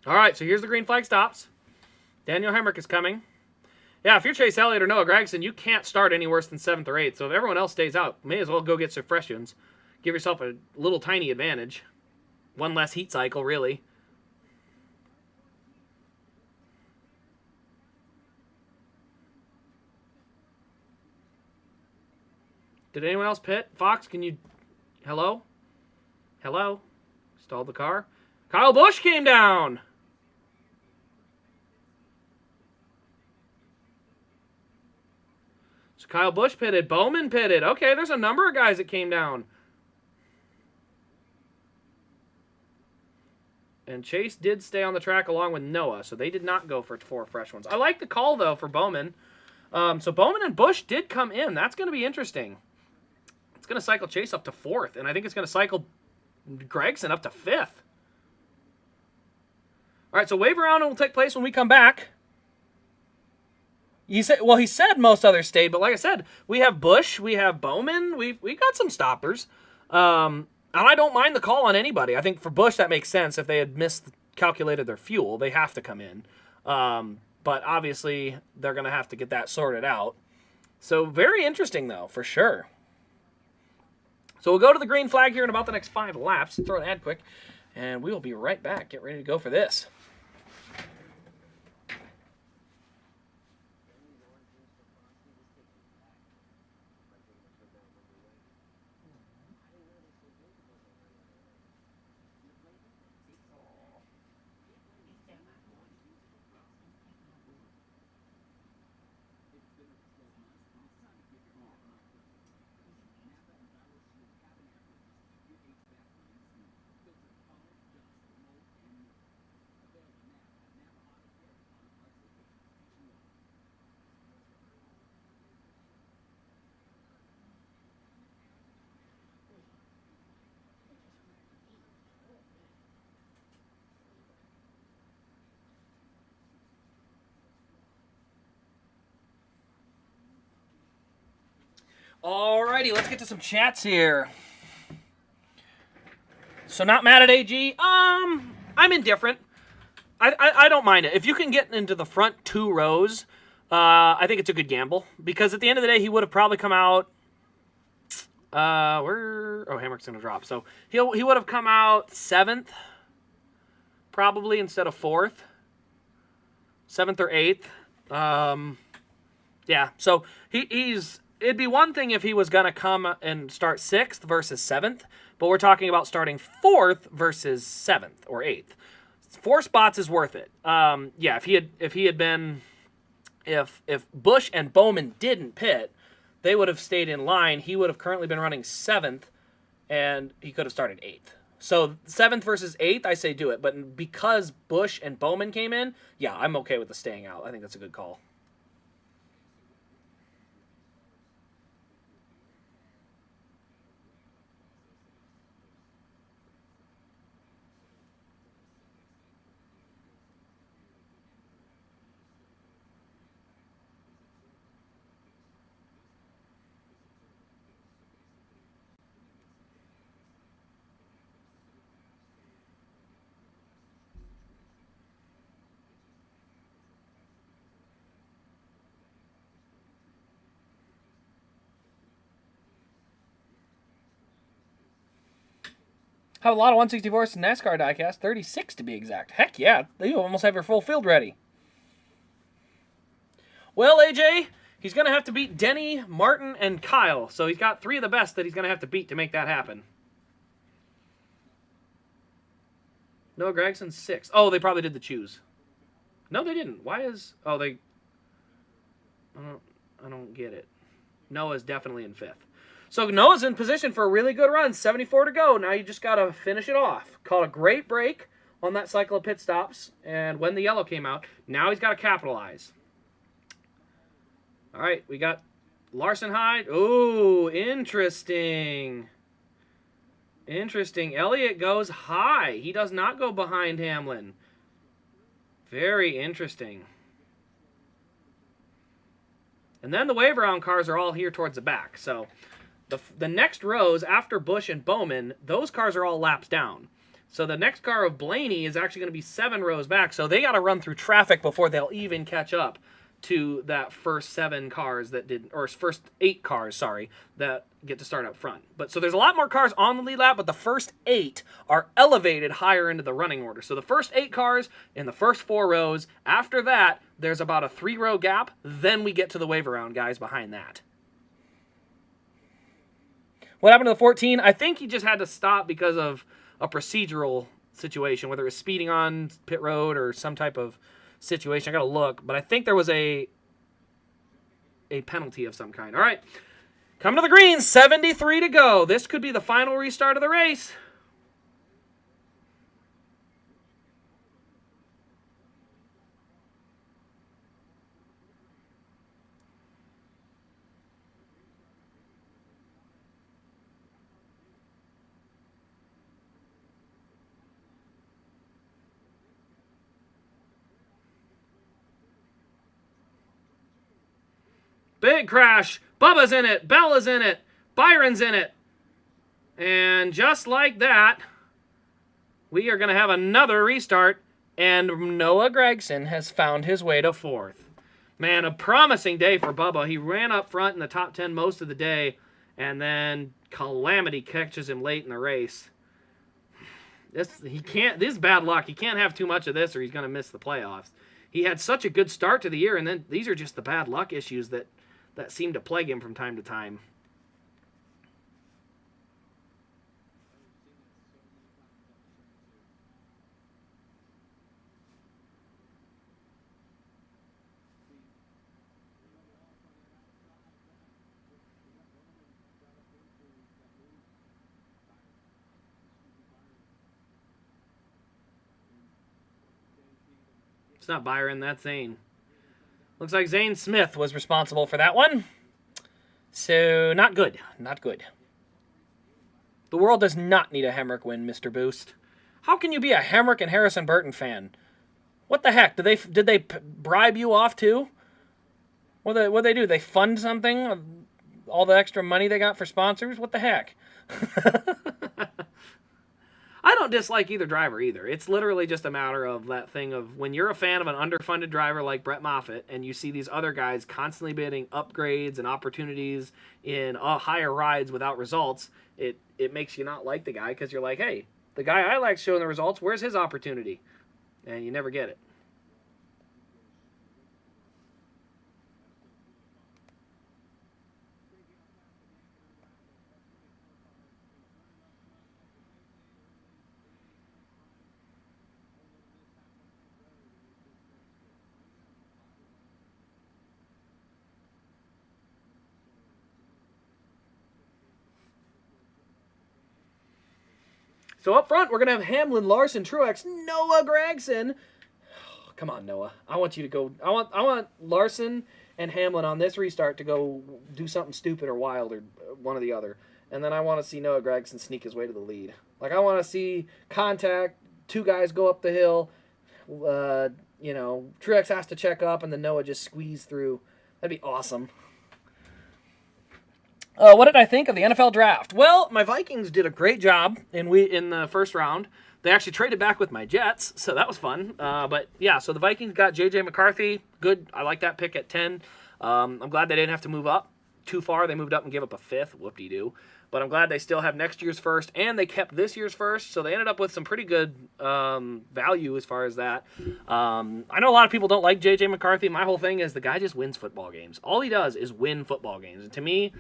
All right, so here's the green flag stops. Daniel Hemrick is coming. Yeah, if you're Chase Elliott or Noah Gragson, you can't start any worse than 7th or 8th. So if everyone else stays out, may as well go get some fresh ones. Give yourself a little tiny advantage. One less heat cycle, really. Did anyone else pit? Fox, can you... Hello? Hello? Stalled the car. Kyle Busch came down! So Kyle Busch pitted. Bowman pitted. Okay, there's a number of guys that came down. And Chase did stay on the track along with Noah, so they did not go for 4 fresh ones. I like the call, though, for Bowman. So Bowman and Busch did come in. That's going to be interesting. It's going to cycle Chase up to 4th, and I think it's going to cycle Gragson up to 5th. All right, so wave around will take place when we come back. He said most others stayed, but like I said, we have Busch, we have Bowman, we got some stoppers. And I don't mind the call on anybody. I think for Busch that makes sense. If they had miscalculated their fuel, they have to come in. But obviously they're going to have to get that sorted out. So very interesting though, for sure. So we'll go to the green flag here in about the next 5 laps. Throw an ad quick, and we will be right back. Get ready to go for this. Alrighty, let's get to some chats here. So not mad at AG. I'm indifferent. I don't mind it. If you can get into the front 2 rows, I think it's a good gamble. Because at the end of the day, he would have probably come out... Hamrick's going to drop. So he would have come out 7th, probably, instead of 4th. 7th or 8th. Yeah, so he's... It'd be one thing if he was going to come and start 6th versus 7th, but we're talking about starting 4th versus 7th or 8th. 4 spots is worth it. Yeah, if Busch and Bowman didn't pit, they would have stayed in line. He would have currently been running 7th, and he could have started 8th. So 7th versus 8th, I say do it. But because Busch and Bowman came in, yeah, I'm okay with the staying out. I think that's a good call. Have a lot of 164s in NASCAR diecast, 36 to be exact. Heck yeah, you almost have your full field ready. Well, AJ, he's going to have to beat Denny, Martin, and Kyle. So he's got 3 of the best that he's going to have to beat to make that happen. Noah Gragson, 6th. Oh, they probably did the choose. No, they didn't. Why is... Oh, they... I don't get it. Noah's definitely in 5th. So Noah's in position for a really good run. 74 to go. Now you just got to finish it off. Caught a great break on that cycle of pit stops. And when the yellow came out, now he's got to capitalize. All right, we got Larson Hyde. Ooh, interesting. Interesting. Elliott goes high. He does not go behind Hamlin. Very interesting. And then the wave around cars are all here towards the back. So the next rows after Busch and Bowman, those cars are all laps down. So the next car of Blaney is actually going to be 7 rows back. So they got to run through traffic before they'll even catch up to that first 7 cars that did, or first 8 cars, sorry, that get to start up front. But so there's a lot more cars on the lead lap, but the first 8 are elevated higher into the running order. So the first 8 cars in the first 4 rows. After that, there's about a 3-row gap. Then we get to the wave around guys behind that. What happened to the 14? I think he just had to stop because of a procedural situation, whether it was speeding on pit road or some type of situation. I got to look, but I think there was a penalty of some kind. All right, coming to the green, 73 to go. This could be the final restart of the race. Big crash. Bubba's in it. Bella's in it. Byron's in it. And just like that, we are going to have another restart. And Noah Gragson has found his way to 4th. Man, a promising day for Bubba. He ran up front in the top 10 most of the day. and then Calamity catches him late in the race. This is bad luck. He can't have too much of this or he's going to miss the playoffs. He had such a good start to the year, and then these are just the bad luck issues that seem to plague him from time to time. It's not Byron, that's Zane. Looks like Zane Smith was responsible for that one. So, not good. Not good. The world does not need a Hemrick win, Mr. Boost. How can you be a Hemrick and Harrison Burton fan? What the heck? Did they bribe you off too? What they do? They fund something? All the extra money they got for sponsors? What the heck? I don't dislike either driver either. It's literally just a matter of that thing of when you're a fan of an underfunded driver like Brett Moffitt and you see these other guys constantly bidding upgrades and opportunities in higher rides without results, it makes you not like the guy because you're like, hey, the guy I like showing the results, where's his opportunity? And you never get it. So up front, we're going to have Hamlin, Larson, Truex, Noah Gragson. Oh, come on, Noah. I want you to go. I want Larson and Hamlin on this restart to go do something stupid or wild or one or the other. And then I want to see Noah Gragson sneak his way to the lead. Like, I want to see contact, two guys go up the hill. Truex has to check up, and then Noah just squeeze through. That'd be awesome. What did I think of the NFL draft? Well, my Vikings did a great job in the first round. They actually traded back with my Jets, so that was fun. But yeah, so the Vikings got J.J. McCarthy. Good. I like that pick at 10. I'm glad they didn't have to move up too far. They moved up and gave up a 5th. Whoop-de-doo. But I'm glad they still have next year's first, and they kept this year's first, so they ended up with some pretty good value as far as that. I know a lot of people don't like J.J. McCarthy. My whole thing is the guy just wins football games. All he does is win football games. And to me,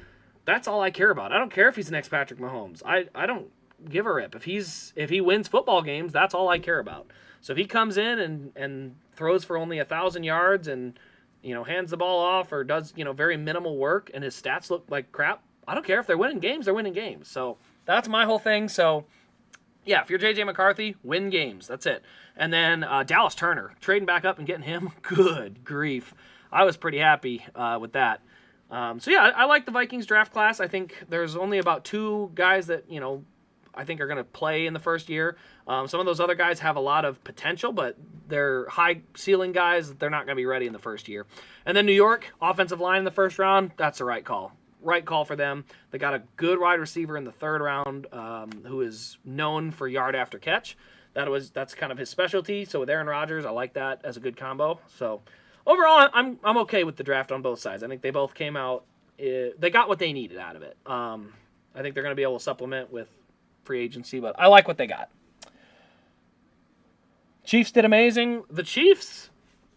that's all I care about. I don't care if he's the next Patrick Mahomes. I don't give a rip. If he wins football games, that's all I care about. So if he comes in and throws for only 1,000 yards and hands the ball off or does very minimal work and his stats look like crap, I don't care if they're winning games. They're winning games. So that's my whole thing. So yeah, if you're J.J. McCarthy, win games. That's it. And then Dallas Turner, trading back up and getting him, good grief. I was pretty happy with that. So yeah, I like the Vikings draft class. I think there's only about 2 guys that, I think are going to play in the first year. Some of those other guys have a lot of potential, but they're high ceiling guys. They're not going to be ready in the first year. And then New York, offensive line in the first round, that's the right call. Right call for them. They got a good wide receiver in the 3rd round who is known for yard after catch. That's kind of his specialty. So with Aaron Rodgers, I like that as a good combo. So overall, I'm okay with the draft on both sides. I think they both came out. They got what they needed out of it. I think they're going to be able to supplement with free agency, but I like what they got. Chiefs did amazing. The Chiefs,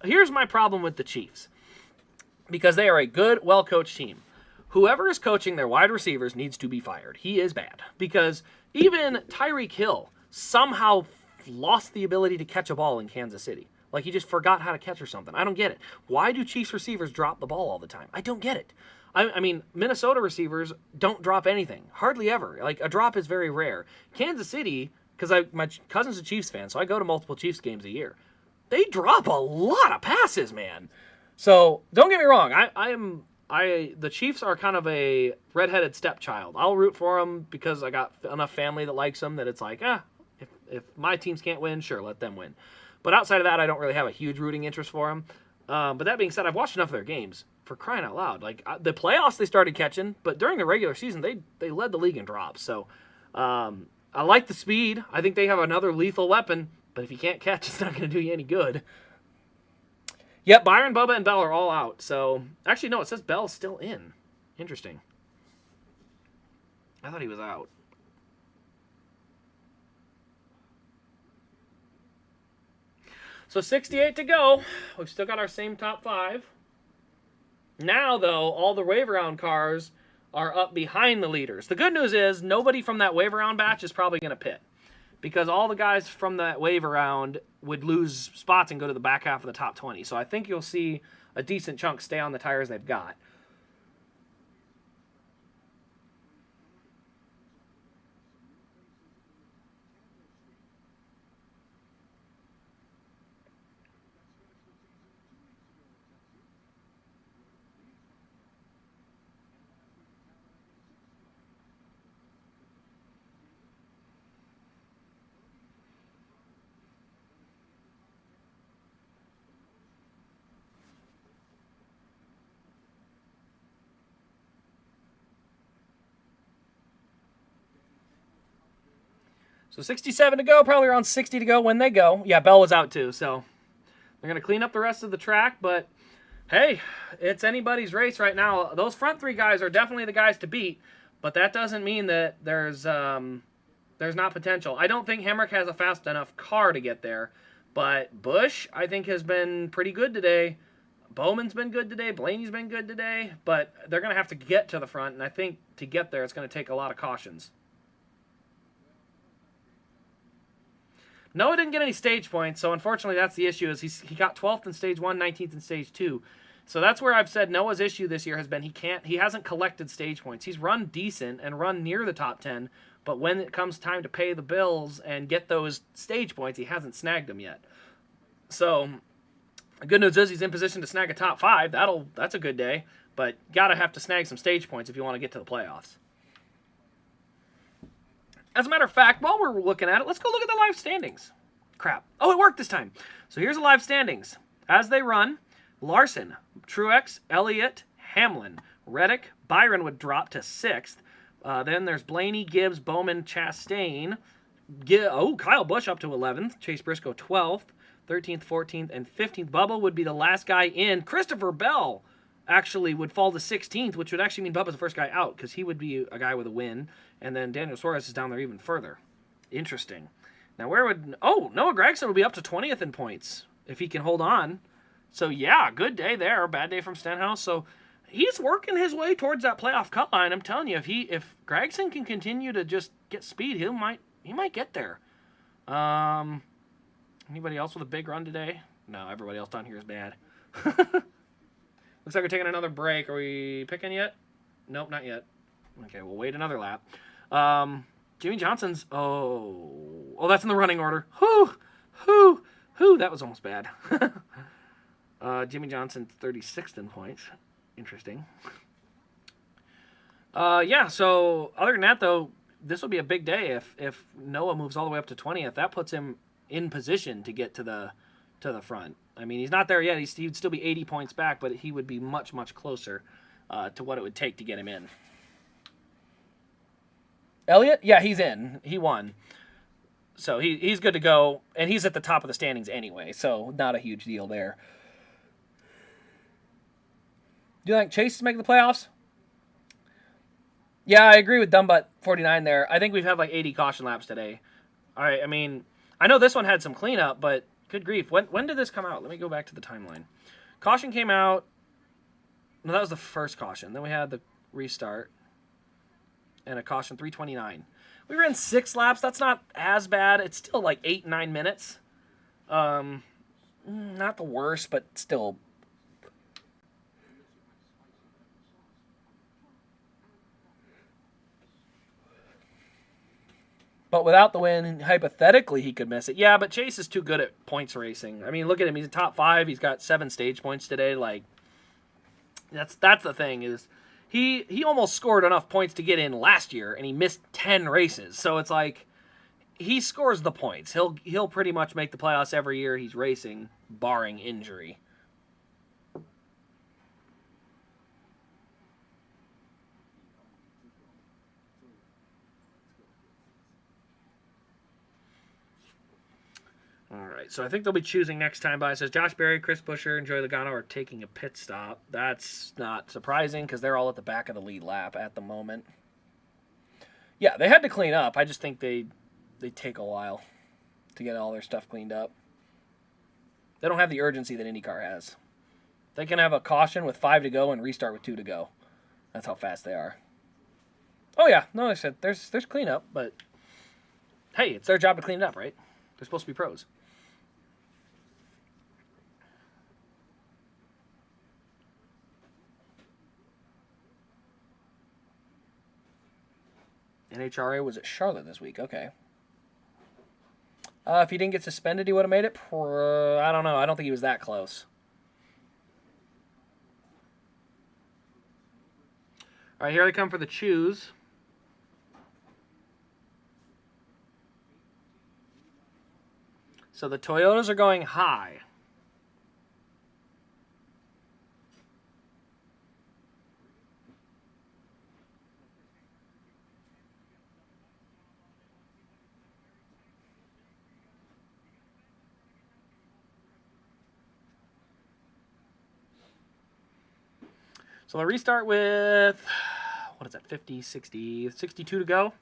here's my problem with the Chiefs. Because they are a good, well-coached team. Whoever is coaching their wide receivers needs to be fired. He is bad. Because even Tyreek Hill somehow lost the ability to catch a ball in Kansas City. Like he just forgot how to catch or something. I don't get it. Why do Chiefs receivers drop the ball all the time? I don't get it. I mean, Minnesota receivers don't drop anything. Hardly ever. Like, a drop is very rare. Kansas City, because my cousin's a Chiefs fan, so I go to multiple Chiefs games a year. They drop a lot of passes, man. So, don't get me wrong. The Chiefs are kind of a redheaded stepchild. I'll root for them because I got enough family that likes them that it's like, if my teams can't win, sure, let them win. But outside of that, I don't really have a huge rooting interest for them. But that being said, I've watched enough of their games. For crying out loud. Like, the playoffs they started catching, but during the regular season, they led the league in drops. So, I like the speed. I think they have another lethal weapon, but if you can't catch, it's not going to do you any good. Yep, Byron, Bubba, and Bell are all out. So, actually, no, it says Bell's still in. Interesting. I thought he was out. So 68 to go. We've still got our same top 5. Now, though, all the wave round cars are up behind the leaders. The good news is nobody from that wave round batch is probably going to pit, because all the guys from that wave around would lose spots and go to the back half of the top 20. So I think you'll see a decent chunk stay on the tires they've got. So 67 to go, probably around 60 to go when they go. Yeah, Bell was out too, so they're going to clean up the rest of the track, but hey, it's anybody's race right now. Those front 3 guys are definitely the guys to beat, but that doesn't mean that there's not potential. I don't think Hemrick has a fast enough car to get there, but Busch, I think, has been pretty good today. Bowman's been good today. Blaney's been good today, but they're going to have to get to the front, and I think to get there, it's going to take a lot of cautions. Noah didn't get any stage points, so unfortunately that's the issue. Is he got 12th in stage 1, 19th in stage 2. So that's where I've said Noah's issue this year has been he hasn't collected stage points. He's run decent and run near the top 10, but when it comes time to pay the bills and get those stage points, he hasn't snagged them yet. So the good news is he's in position to snag a top 5. That's a good day, but gotta have to snag some stage points if you want to get to the playoffs. As a matter of fact, while we're looking at it, let's go look at the live standings. Crap. Oh, it worked this time. So here's the live standings. As they run, Larson, Truex, Elliott, Hamlin, Reddick, Byron would drop to 6th. Then there's Blaney, Gibbs, Bowman, Chastain. Kyle Busch up to 11th. Chase Briscoe 12th. 13th, 14th, and 15th. Bubba would be the last guy in. Christopher Bell actually would fall to 16th, which would actually mean Bubba's the first guy out, because he would be a guy with a win. And then Daniel Suarez is down there even further. Interesting. Now where would... Oh, Noah Gragson would be up to 20th in points if he can hold on. So yeah, good day there. Bad day from Stenhouse. So he's working his way towards that playoff cut line. I'm telling you, if Gragson can continue to just get speed, he might get there. Anybody else with a big run today? No, everybody else down here is bad. Looks like we're taking another break. Are we picking yet? Nope, not yet. Okay, we'll wait another lap. Jimmy Johnson's... Oh, that's in the running order. Whew, that was almost bad. Jimmy Johnson, 36th in points. Interesting. Yeah, so other than that, though, this will be a big day if Noah moves all the way up to 20th. That puts him in position to get to the front. I mean, he's not there yet. He'd still be 80 points back, but he would be much, much closer to what it would take to get him in. Elliott? Yeah, he's in. He won. So he's good to go, and he's at the top of the standings anyway, so not a huge deal there. Do you think Chase is making the playoffs? Yeah, I agree with Dumbutt 49 there. I think we've had like 80 caution laps today. All right, I mean, I know this one had some cleanup, but good grief. When did this come out? Let me go back to the timeline. Caution came out. No, that was the first caution. Then we had the restart and a caution 329. We ran 6 laps. That's not as bad. It's still like 8-9 minutes. Not the worst, but still. But without the win, hypothetically, he could miss it. Yeah, but Chase is too good at points racing. I mean, look at him. He's a top 5. He's got 7 stage points today. Like, that's the thing is he almost scored enough points to get in last year, and he missed 10 races. So it's like he scores the points. He'll pretty much make the playoffs every year he's racing, barring injury. All right, so I think they'll be choosing next time by. It says Josh Berry, Chris Buescher, and Joey Logano are taking a pit stop. That's not surprising because they're all at the back of the lead lap at the moment. Yeah, they had to clean up. I just think they take a while to get all their stuff cleaned up. They don't have the urgency that IndyCar has. They can have a caution with 5 to go and restart with 2 to go. That's how fast they are. Oh yeah, no, I said there's cleanup, but hey, it's their job to clean it up, right? They're supposed to be pros. NHRA was at Charlotte this week. Okay. If he didn't get suspended, he would have made it. I don't know. I don't think he was that close. All right, here they come for the choose. So the Toyotas are going high. So they'll restart with, what is that, 50, 60, 62 to go.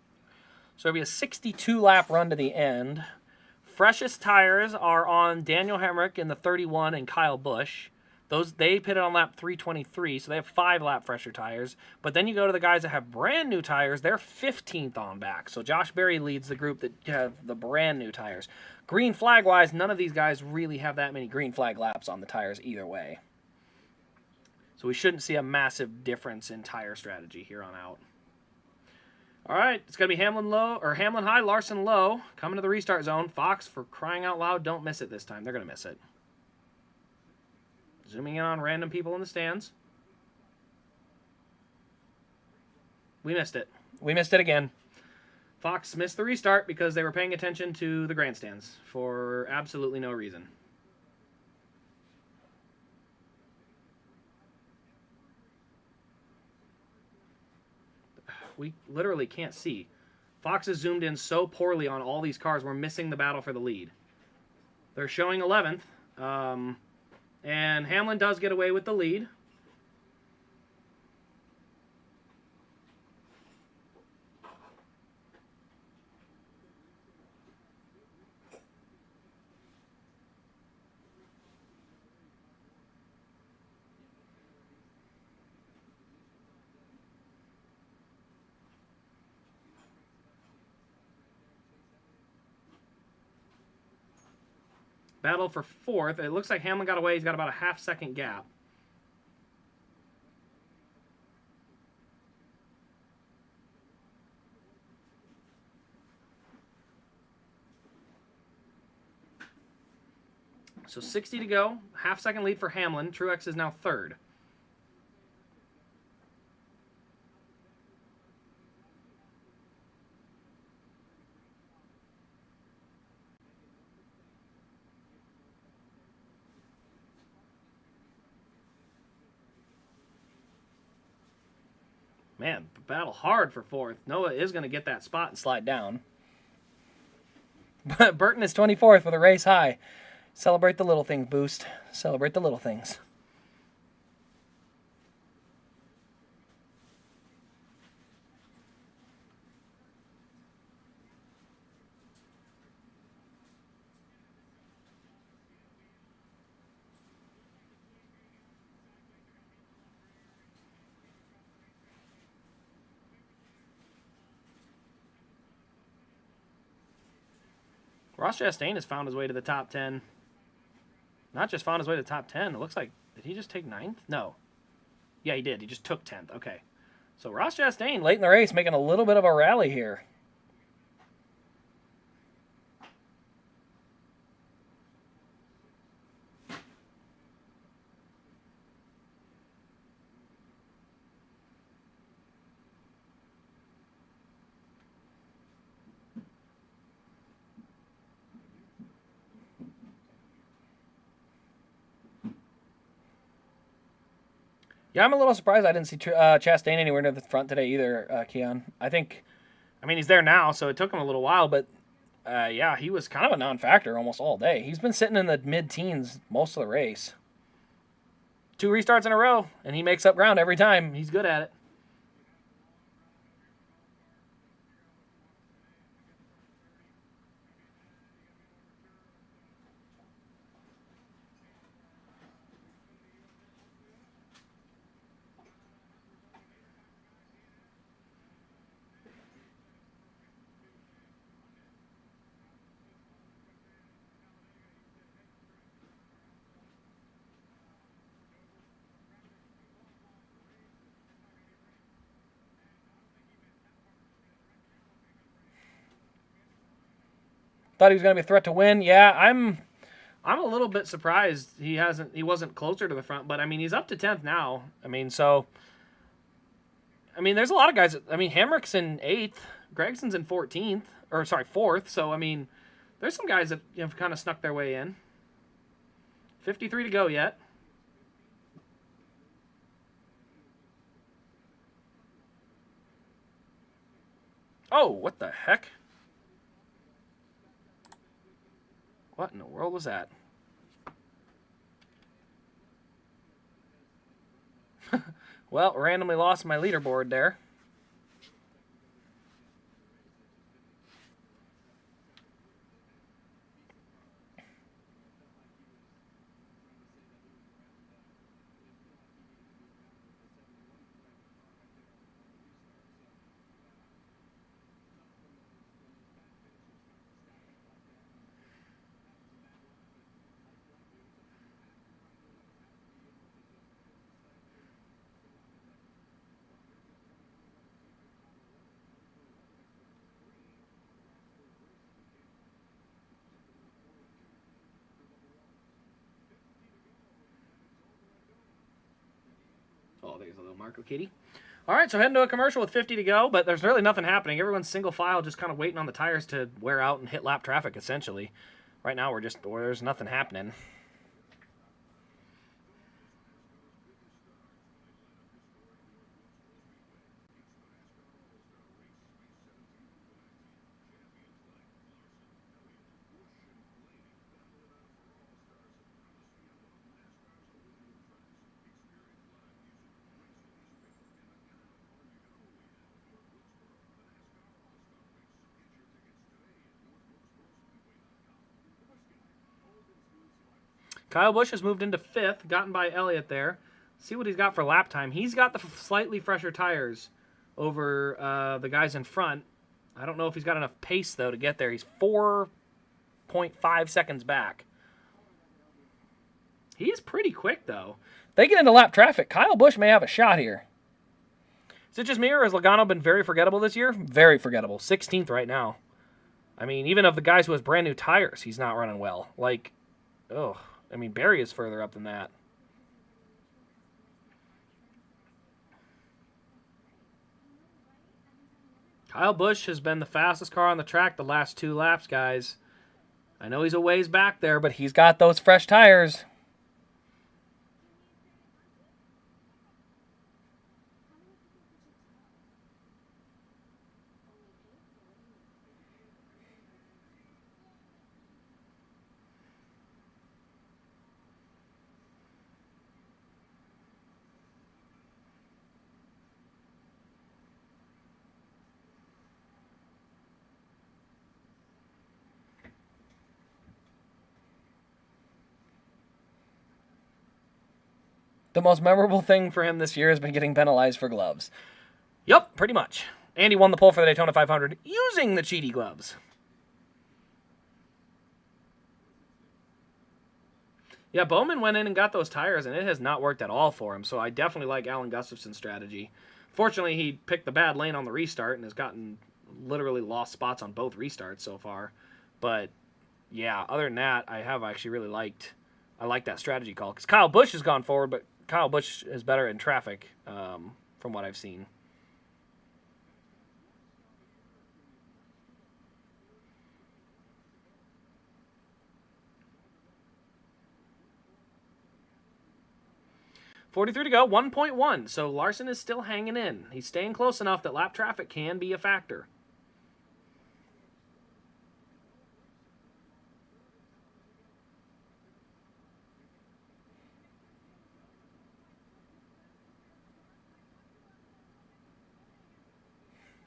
So it'll be a 62-lap run to the end. Freshest tires are on Daniel Hemrick in the 31 and Kyle Busch. They pitted on lap 323, so they have 5-lap fresher tires. But then you go to the guys that have brand new tires, they're 15th on back. So Josh Berry leads the group that have the brand new tires. Green flag-wise, none of these guys really have that many green flag laps on the tires either way. So we shouldn't see a massive difference in tire strategy here on out. All right, it's going to be Hamlin high, Larson low. Coming to the restart zone. Fox, for crying out loud, don't miss it this time. They're going to miss it. Zooming in on random people in the stands. We missed it. We missed it again. Fox missed the restart because they were paying attention to the grandstands for absolutely no reason. We literally can't see. Fox is zoomed in so poorly on all these cars, we're missing the battle for the lead. They're showing 11th. And Hamlin does get away with the lead. Battle for 4th. It looks like Hamlin got away. He's got about a half-second gap. So 60 to go. Half-second lead for Hamlin. Truex is now 3rd. Man, battle hard for 4th. Noah is going to get that spot and slide down. But Burton is 24th with a race high. Celebrate the little things, Boost. Celebrate the little things. Ross Chastain has found his way to the top 10. Not just found his way to the top 10. It looks like, did he just take 9th? No. Yeah, he did. He just took 10th. Okay. So Ross Chastain, late in the race, making a little bit of a rally here. Yeah, I'm a little surprised I didn't see Chastain anywhere near the front today either, Keon. I mean, he's there now, so it took him a little while, but yeah, he was kind of a non-factor almost all day. He's been sitting in the mid-teens most of the race. 2 restarts in a row, and he makes up ground every time. He's good at it. Thought he was going to be a threat to win. Yeah, I'm a little bit surprised he wasn't closer to the front, but I mean, he's up to 10th now. I mean, there's a lot of guys. Hamrick's in 8th, Gregson's in 14th, or sorry, 4th. So I mean, there's some guys that have kind of snuck their way in. 53 to go yet. Oh, what the heck? What in the world was that? Well, randomly lost my leaderboard there. Oh, there's a little Marco Kitty. All right, so heading to a commercial with 50 to go, but there's really nothing happening. Everyone's single file, just kind of waiting on the tires to wear out and hit lap traffic, essentially. Right now, there's nothing happening. Kyle Busch has moved into 5th, gotten by Elliott there. See what he's got for lap time. He's got the slightly fresher tires over the guys in front. I don't know if he's got enough pace, though, to get there. He's 4.5 seconds back. He's pretty quick, though. They get into lap traffic. Kyle Busch may have a shot here. Is it just me, or has Logano been very forgettable this year? Very forgettable. 16th right now. I mean, even of the guys who has brand new tires, he's not running well. Like, oh, I mean, Barry is further up than that. Kyle Busch has been the fastest car on the track the last 2 laps, guys. I know he's a ways back there, but he's got those fresh tires. The most memorable thing for him this year has been getting penalized for gloves. Yep, pretty much. And he won the pole for the Daytona 500 using the cheaty gloves. Yeah, Bowman went in and got those tires, and it has not worked at all for him, so I definitely like Alan Gustafson's strategy. Fortunately, he picked the bad lane on the restart and has gotten literally lost spots on both restarts so far. But, yeah, other than that, I have actually really liked that strategy call. Because Kyle Busch has gone forward, but Kyle Busch is better in traffic from what I've seen. .43 to go, 1.1. So Larson is still hanging in. He's staying close enough that lap traffic can be a factor.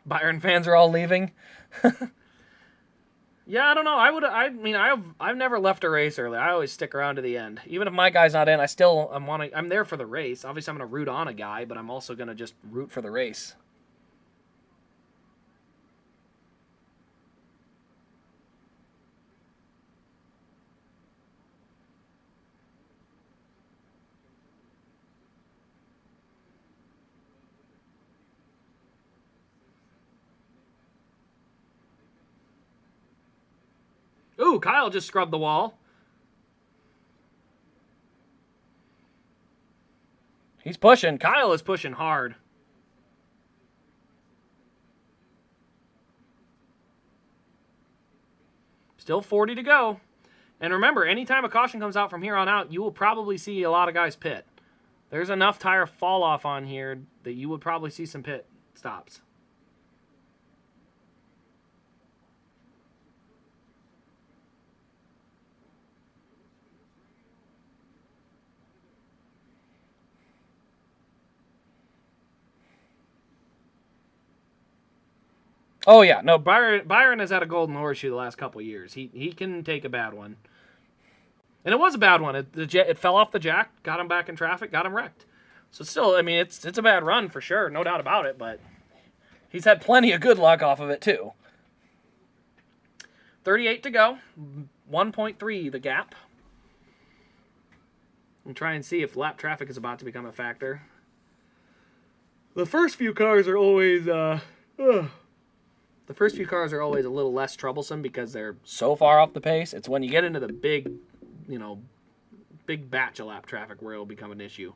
Byron fans are all leaving. Yeah, I don't know. I've never left a race early. I always stick around to the end. Even if my guy's not in, I'm there for the race. Obviously, I'm going to root on a guy, but I'm also going to just root for the race. Ooh, Kyle just scrubbed the wall. He's pushing. Kyle is pushing hard. Still 40 to go. And remember, anytime a caution comes out from here on out, you will probably see a lot of guys pit. There's enough tire fall off on here that you would probably see some pit stops. Oh, yeah. No, Byron has had a golden horseshoe the last couple of years. He can take a bad one. And it was a bad one. It fell off the jack, got him back in traffic, got him wrecked. So still, I mean, it's a bad run for sure, no doubt about it, but he's had plenty of good luck off of it too. 38 to go. 1.3 the gap. And try and see if lap traffic is about to become a factor. The first few cars are always a little less troublesome because they're so far off the pace. It's when you get into the big batch of lap traffic where it'll become an issue.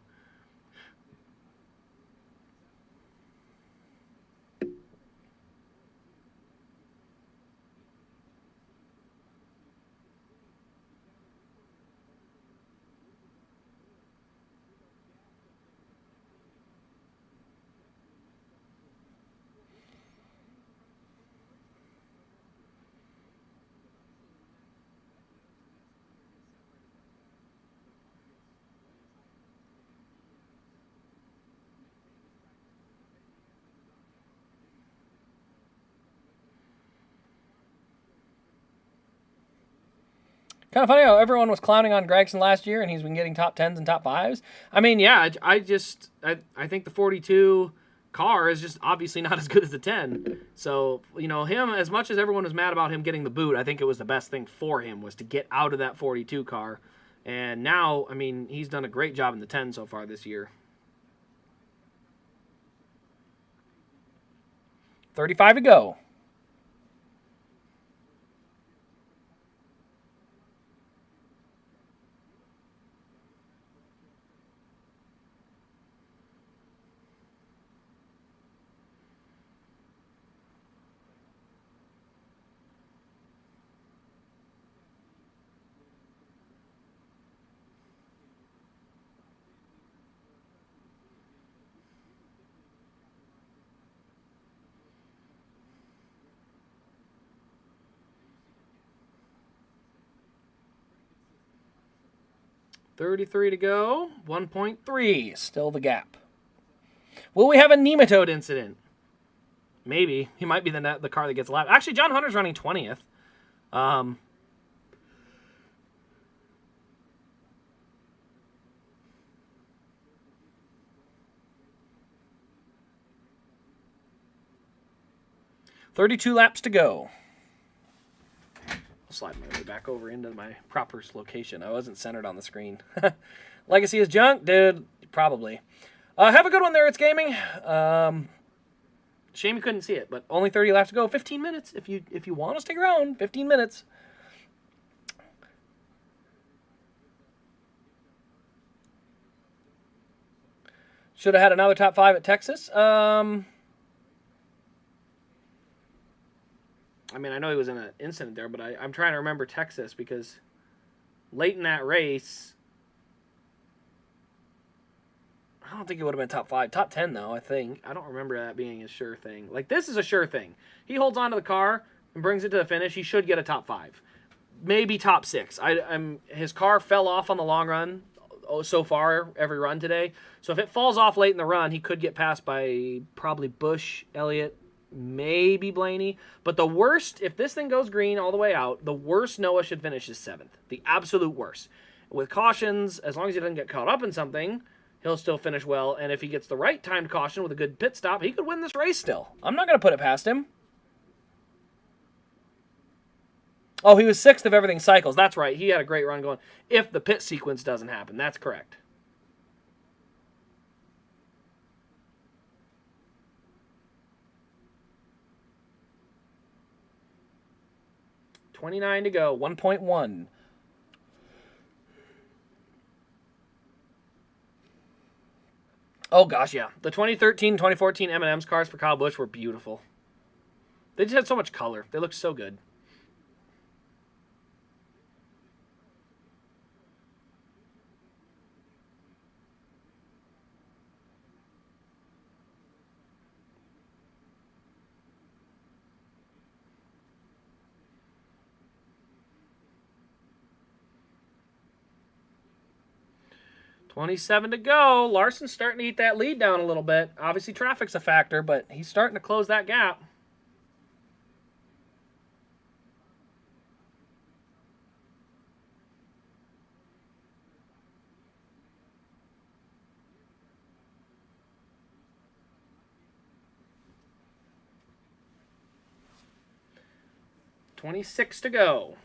Kind of funny how everyone was clowning on Gregson last year, and he's been getting top 10s and top 5s. I mean, yeah, I think the 42 car is just obviously not as good as the 10. So, him, as much as everyone was mad about him getting the boot, I think it was the best thing for him was to get out of that 42 car. And now, I mean, he's done a great job in the 10 so far this year. 35 to go. $33 to go. 1.3. Still the gap. Will we have a nematode incident? Maybe. He might be the car that gets lapped. Actually, John Hunter's running 20th. 32 laps to go. Slide my way back over into my proper location. I wasn't centered on the screen. Legacy is junk? Dude, probably. Have a good one there, It's Gaming. Shame you couldn't see it, but only 30 laps to go. 15 minutes if you want to stick around. 15 minutes. Should have had another top 5 at Texas. I mean, I know he was in an incident there, but I'm trying to remember Texas because late in that race, I don't think it would have been top 5. Top 10, though, I think. I don't remember that being a sure thing. Like, this is a sure thing. He holds on to the car and brings it to the finish. He should get a top 5. Maybe top 6. His car fell off on the long run so far, every run today. So if it falls off late in the run, he could get passed by probably Busch, Elliott, maybe Blaney. But the worst, if this thing goes green all the way out, the worst Noah should finish is 7th. The absolute worst. With cautions, as long as he doesn't get caught up in something, he'll still finish well. And if he gets the right timed caution with a good pit stop, he could win this race still. I'm not going to put it past him. Oh, he was 6th if everything cycles. That's right. He had a great run going. If the pit sequence doesn't happen. That's correct. 29 to go. 1.1. Oh, gosh, yeah. The 2013, 2014 M&M's cars for Kyle Busch were beautiful. They just had so much color. They looked so good. $27 to go. Larson's starting to eat that lead down a little bit. Obviously, traffic's a factor, but he's starting to close that gap. $26 to go.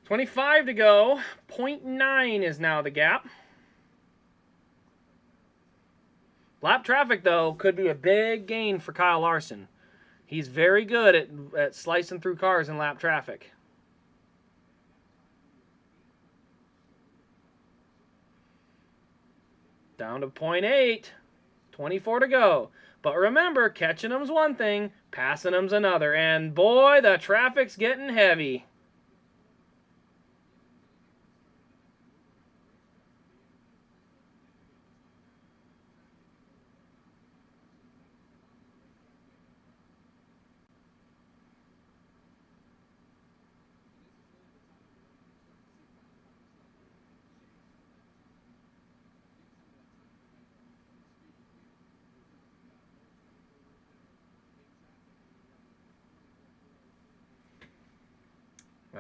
$25 to go. 0.9 is now the gap. Lap traffic, though, could be a big gain for Kyle Larson. He's very good at slicing through cars in lap traffic. Down to 0.8. 24 to go. But remember, catching them's one thing, passing them's another. And boy, the traffic's getting heavy.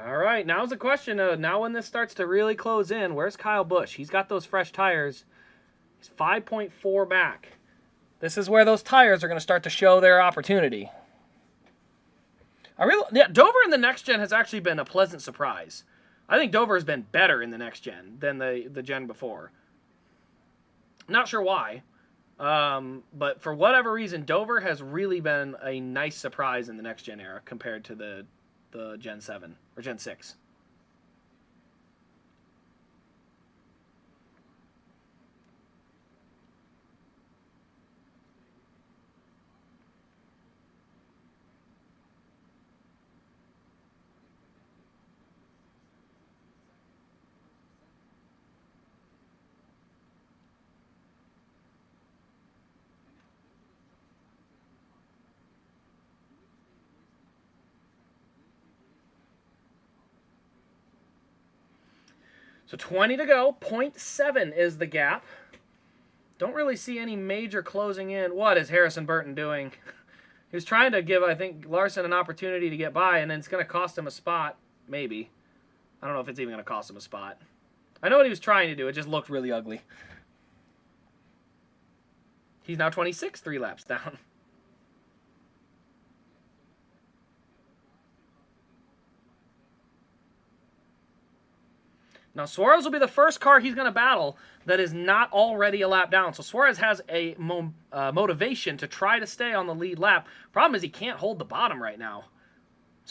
All right, now's the question. Now when this starts to really close in, where's Kyle Busch? He's got those fresh tires. He's 5.4 back. This is where those tires are going to start to show their opportunity. Dover in the next gen has actually been a pleasant surprise. I think Dover has been better in the next gen than the gen before. Not sure why, but for whatever reason, Dover has really been a nice surprise in the next gen era compared to the Gen 7 or Gen 6. So 20 to go. 0.7 is the gap. Don't really see any major closing in. What is Harrison Burton doing? He was trying to give, I think, Larson an opportunity to get by, and then it's going to cost him a spot. Maybe. I don't know if it's even going to cost him a spot. I know what he was trying to do. It just looked really ugly. He's now 26, 3 laps down. Now, Suarez will be the first car he's going to battle that is not already a lap down. So Suarez has a motivation to try to stay on the lead lap. Problem is he can't hold the bottom right now.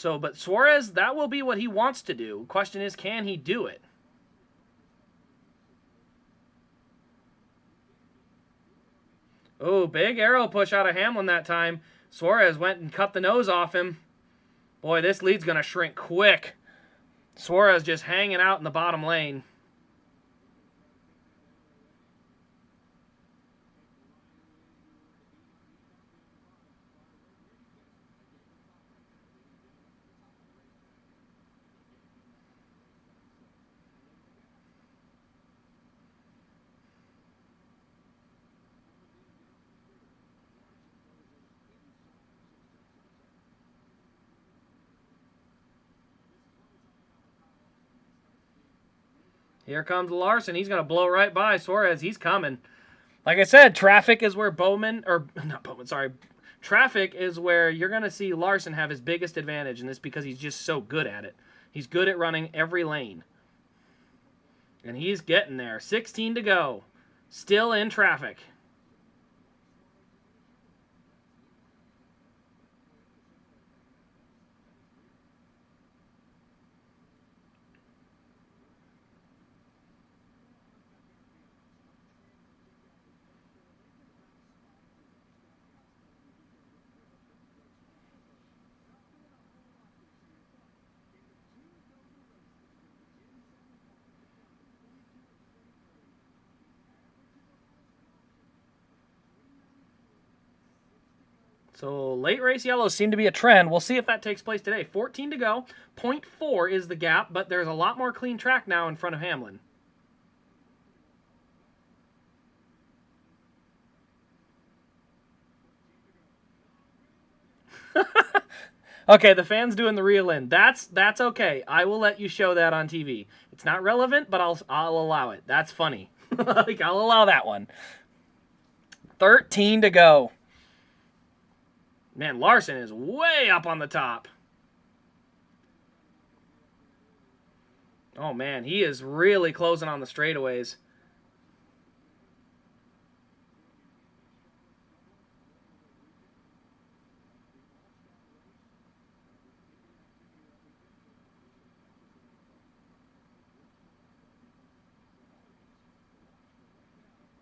But Suarez, that will be what he wants to do. Question is, can he do it? Oh, big arrow push out of Hamlin that time. Suarez went and cut the nose off him. Boy, this lead's going to shrink quick. Suarez just hanging out in the bottom lane. Here comes Larson. He's going to blow right by Suarez. He's coming. Like I said, traffic is where traffic is where you're going to see Larson have his biggest advantage, and this because he's just so good at it. He's good at running every lane. And he's getting there. 16 to go. Still in traffic. So late race yellows seem to be a trend. We'll see if that takes place today. 14 to go. 0.4 is the gap, but there's a lot more clean track now in front of Hamlin. Okay, the fan's doing the reel in. That's okay. I will let you show that on TV. It's not relevant, but I'll allow it. That's funny. Like, I'll allow that one. 13 to go. Man, Larson is way up on the top. Oh, man, he is really closing on the straightaways.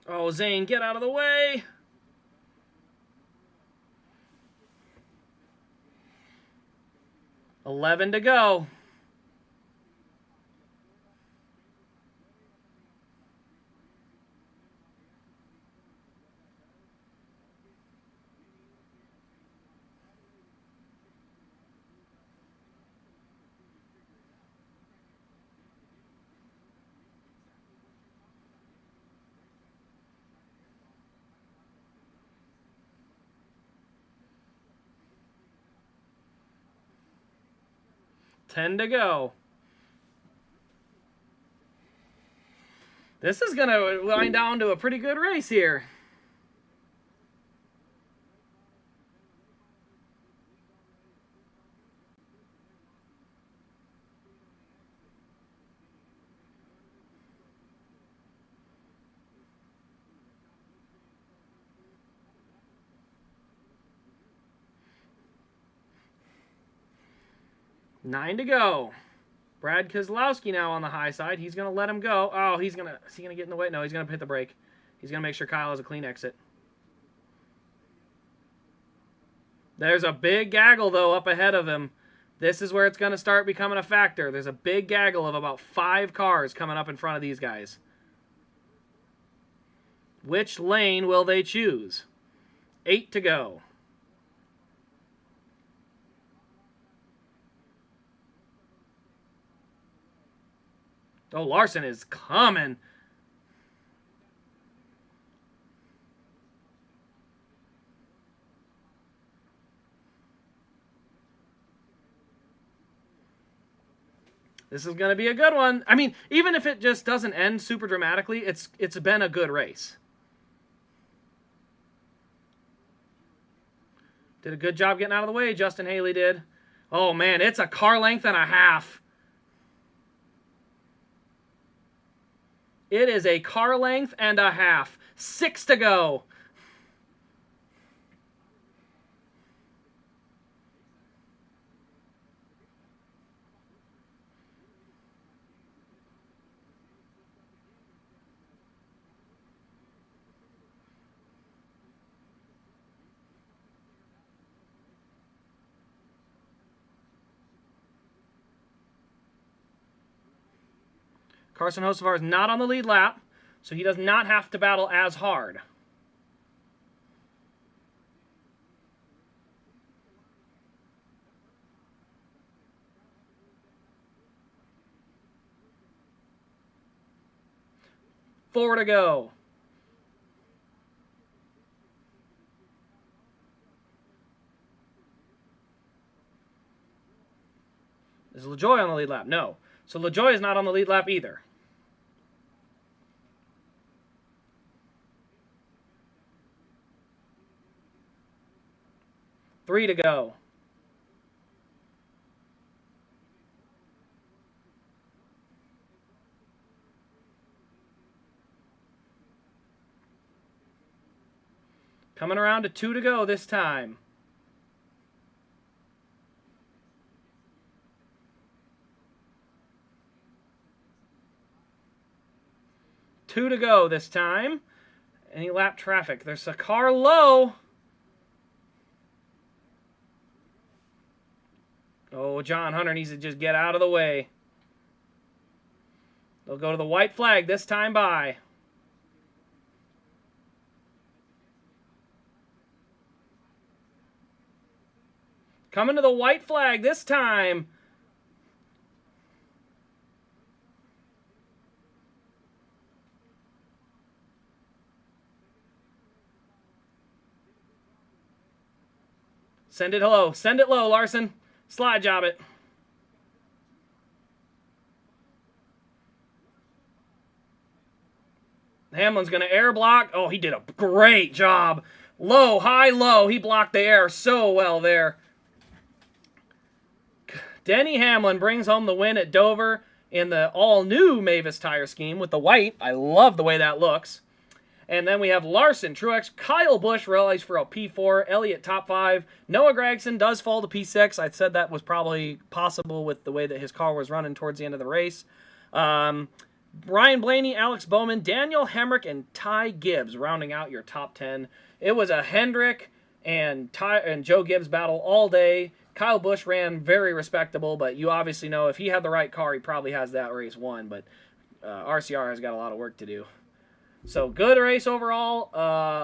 Oh, Zane, get out of the way. $11 to go. $10 to go. This is going to wind down to a pretty good race here. $9 to go. Brad Keselowski now on the high side. He's going to let him go. Oh, is he going to get in the way? No, he's going to hit the brake. He's going to make sure Kyle has a clean exit. There's a big gaggle, though, up ahead of him. This is where it's going to start becoming a factor. There's a big gaggle of about 5 cars coming up in front of these guys. Which lane will they choose? 8 to go. Oh, Larson is coming. This is going to be a good one. I mean, even if it just doesn't end super dramatically, it's been a good race. Did a good job getting out of the way, Justin Haley did. Oh, man, it's a car length and a half. It is a car length and a half. 6 to go. Carson Hocevar is not on the lead lap, so he does not have to battle as hard. Four to go. Is LaJoy on the lead lap? No. So LaJoy is not on the lead lap either. 3 to go. Coming around to 2 to go this time. Two to go this time. Any lap traffic. There's a car low. Oh, John Hunter needs to just get out of the way. They'll go to the white flag this time by. Coming to the white flag this time. Send it low. Send it low, Larson. Slide job it. Hamlin's going to air block. Oh, he did a great job. Low, high, low. He blocked the air so well there. Denny Hamlin brings home the win at Dover in the all-new Mavis tire scheme with the white. I love the way that looks. And then we have Larson, Truex, Kyle Busch rallies for a P4, Elliott top 5. Noah Gragson does fall to P6. I said that was probably possible with the way that his car was running towards the end of the race. Ryan Blaney, Alex Bowman, Daniel Hemrick, and Ty Gibbs rounding out your top 10. It was a Hendrick and Joe Gibbs battle all day. Kyle Busch ran very respectable, but you obviously know if he had the right car, he probably has that race won. But RCR has got a lot of work to do. So good race overall.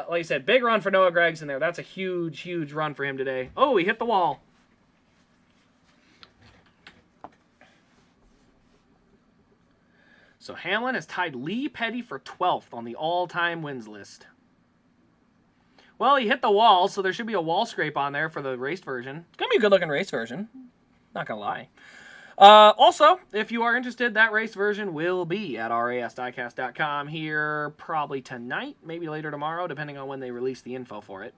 Like I said, big run for Noah Gragson there. That's a huge, huge run for him today. Oh, he hit the wall. So Hamlin has tied Lee Petty for 12th on the all-time wins list. Well, he hit the wall, so there should be a wall scrape on there for the race version. It's going to be a good-looking race version. Not going to lie. Also, if you are interested, that race version will be at rasdiecast.com here probably tonight, maybe later tomorrow, depending on when they release the info for it.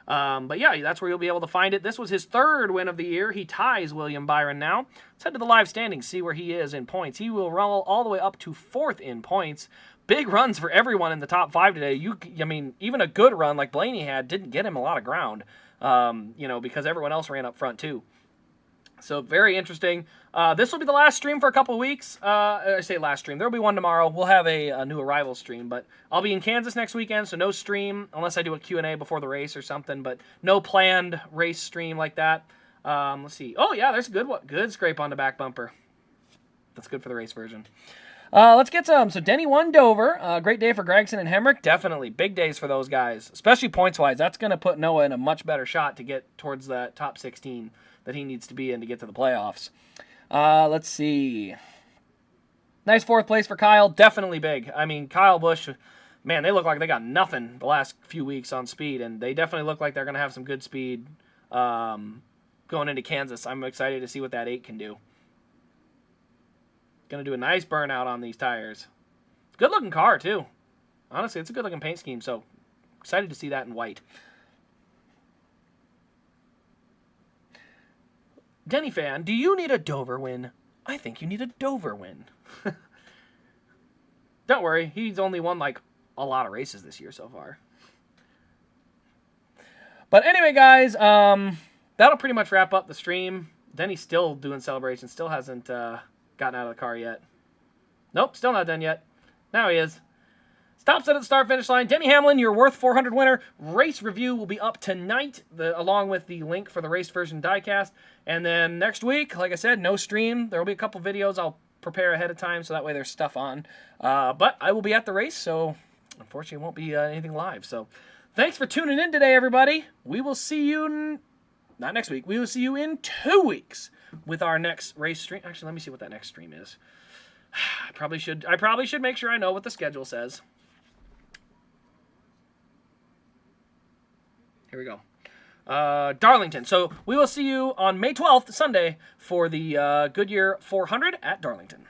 But yeah, that's where you'll be able to find it. This was his 3rd win of the year. He ties William Byron now. Let's head to the live standings, see where he is in points. He will roll all the way up to 4th in points. Big runs for everyone in the top 5 today. I mean, even a good run like Blaney had didn't get him a lot of ground, because everyone else ran up front too. So very interesting. This will be the last stream for a couple of weeks. I say last stream. There will be one tomorrow. We'll have a new arrival stream, but I'll be in Kansas next weekend, so no stream unless I do a Q&A before the race or something, but no planned race stream like that. Let's see. Oh, yeah, there's a good one. Good scrape on the back bumper. That's good for the race version. Let's get some. So Denny won Dover. Great day for Gragson and Hemrick. Definitely big days for those guys, especially points-wise. That's going to put Noah in a much better shot to get towards that top 16 that he needs to be in to get to the playoffs. Let's see. Nice 4th place for Kyle. Definitely big. I mean, Kyle Busch, man, they look like they got nothing the last few weeks on speed, and they definitely look like they're going to have some good speed going into Kansas. I'm excited to see what that 8 can do. Going to do a nice burnout on these tires. Good-looking car, too. Honestly, it's a good-looking paint scheme, so excited to see that in white. Denny fan, do you need a Dover win? I think you need a Dover win. Don't worry, he's only won like a lot of races this year so far. But anyway, guys, that'll pretty much wrap up the stream. Denny's still doing celebrations, still hasn't gotten out of the car yet. Nope, still not done yet. Now he is. Stops at the start-finish line. Denny Hamlin, your Worth 400 winner. Race review will be up tonight, along with the link for the race version diecast. And then next week, like I said, no stream. There will be a couple videos I'll prepare ahead of time, so that way there's stuff on. But I will be at the race, so unfortunately it won't be anything live. So thanks for tuning in today, everybody. We will see you, not next week, we will see you in 2 weeks with our next race stream. Actually, let me see what that next stream is. I probably should make sure I know what the schedule says. Here we go. Darlington. So we will see you on May 12th, Sunday, for the Goodyear 400 at Darlington.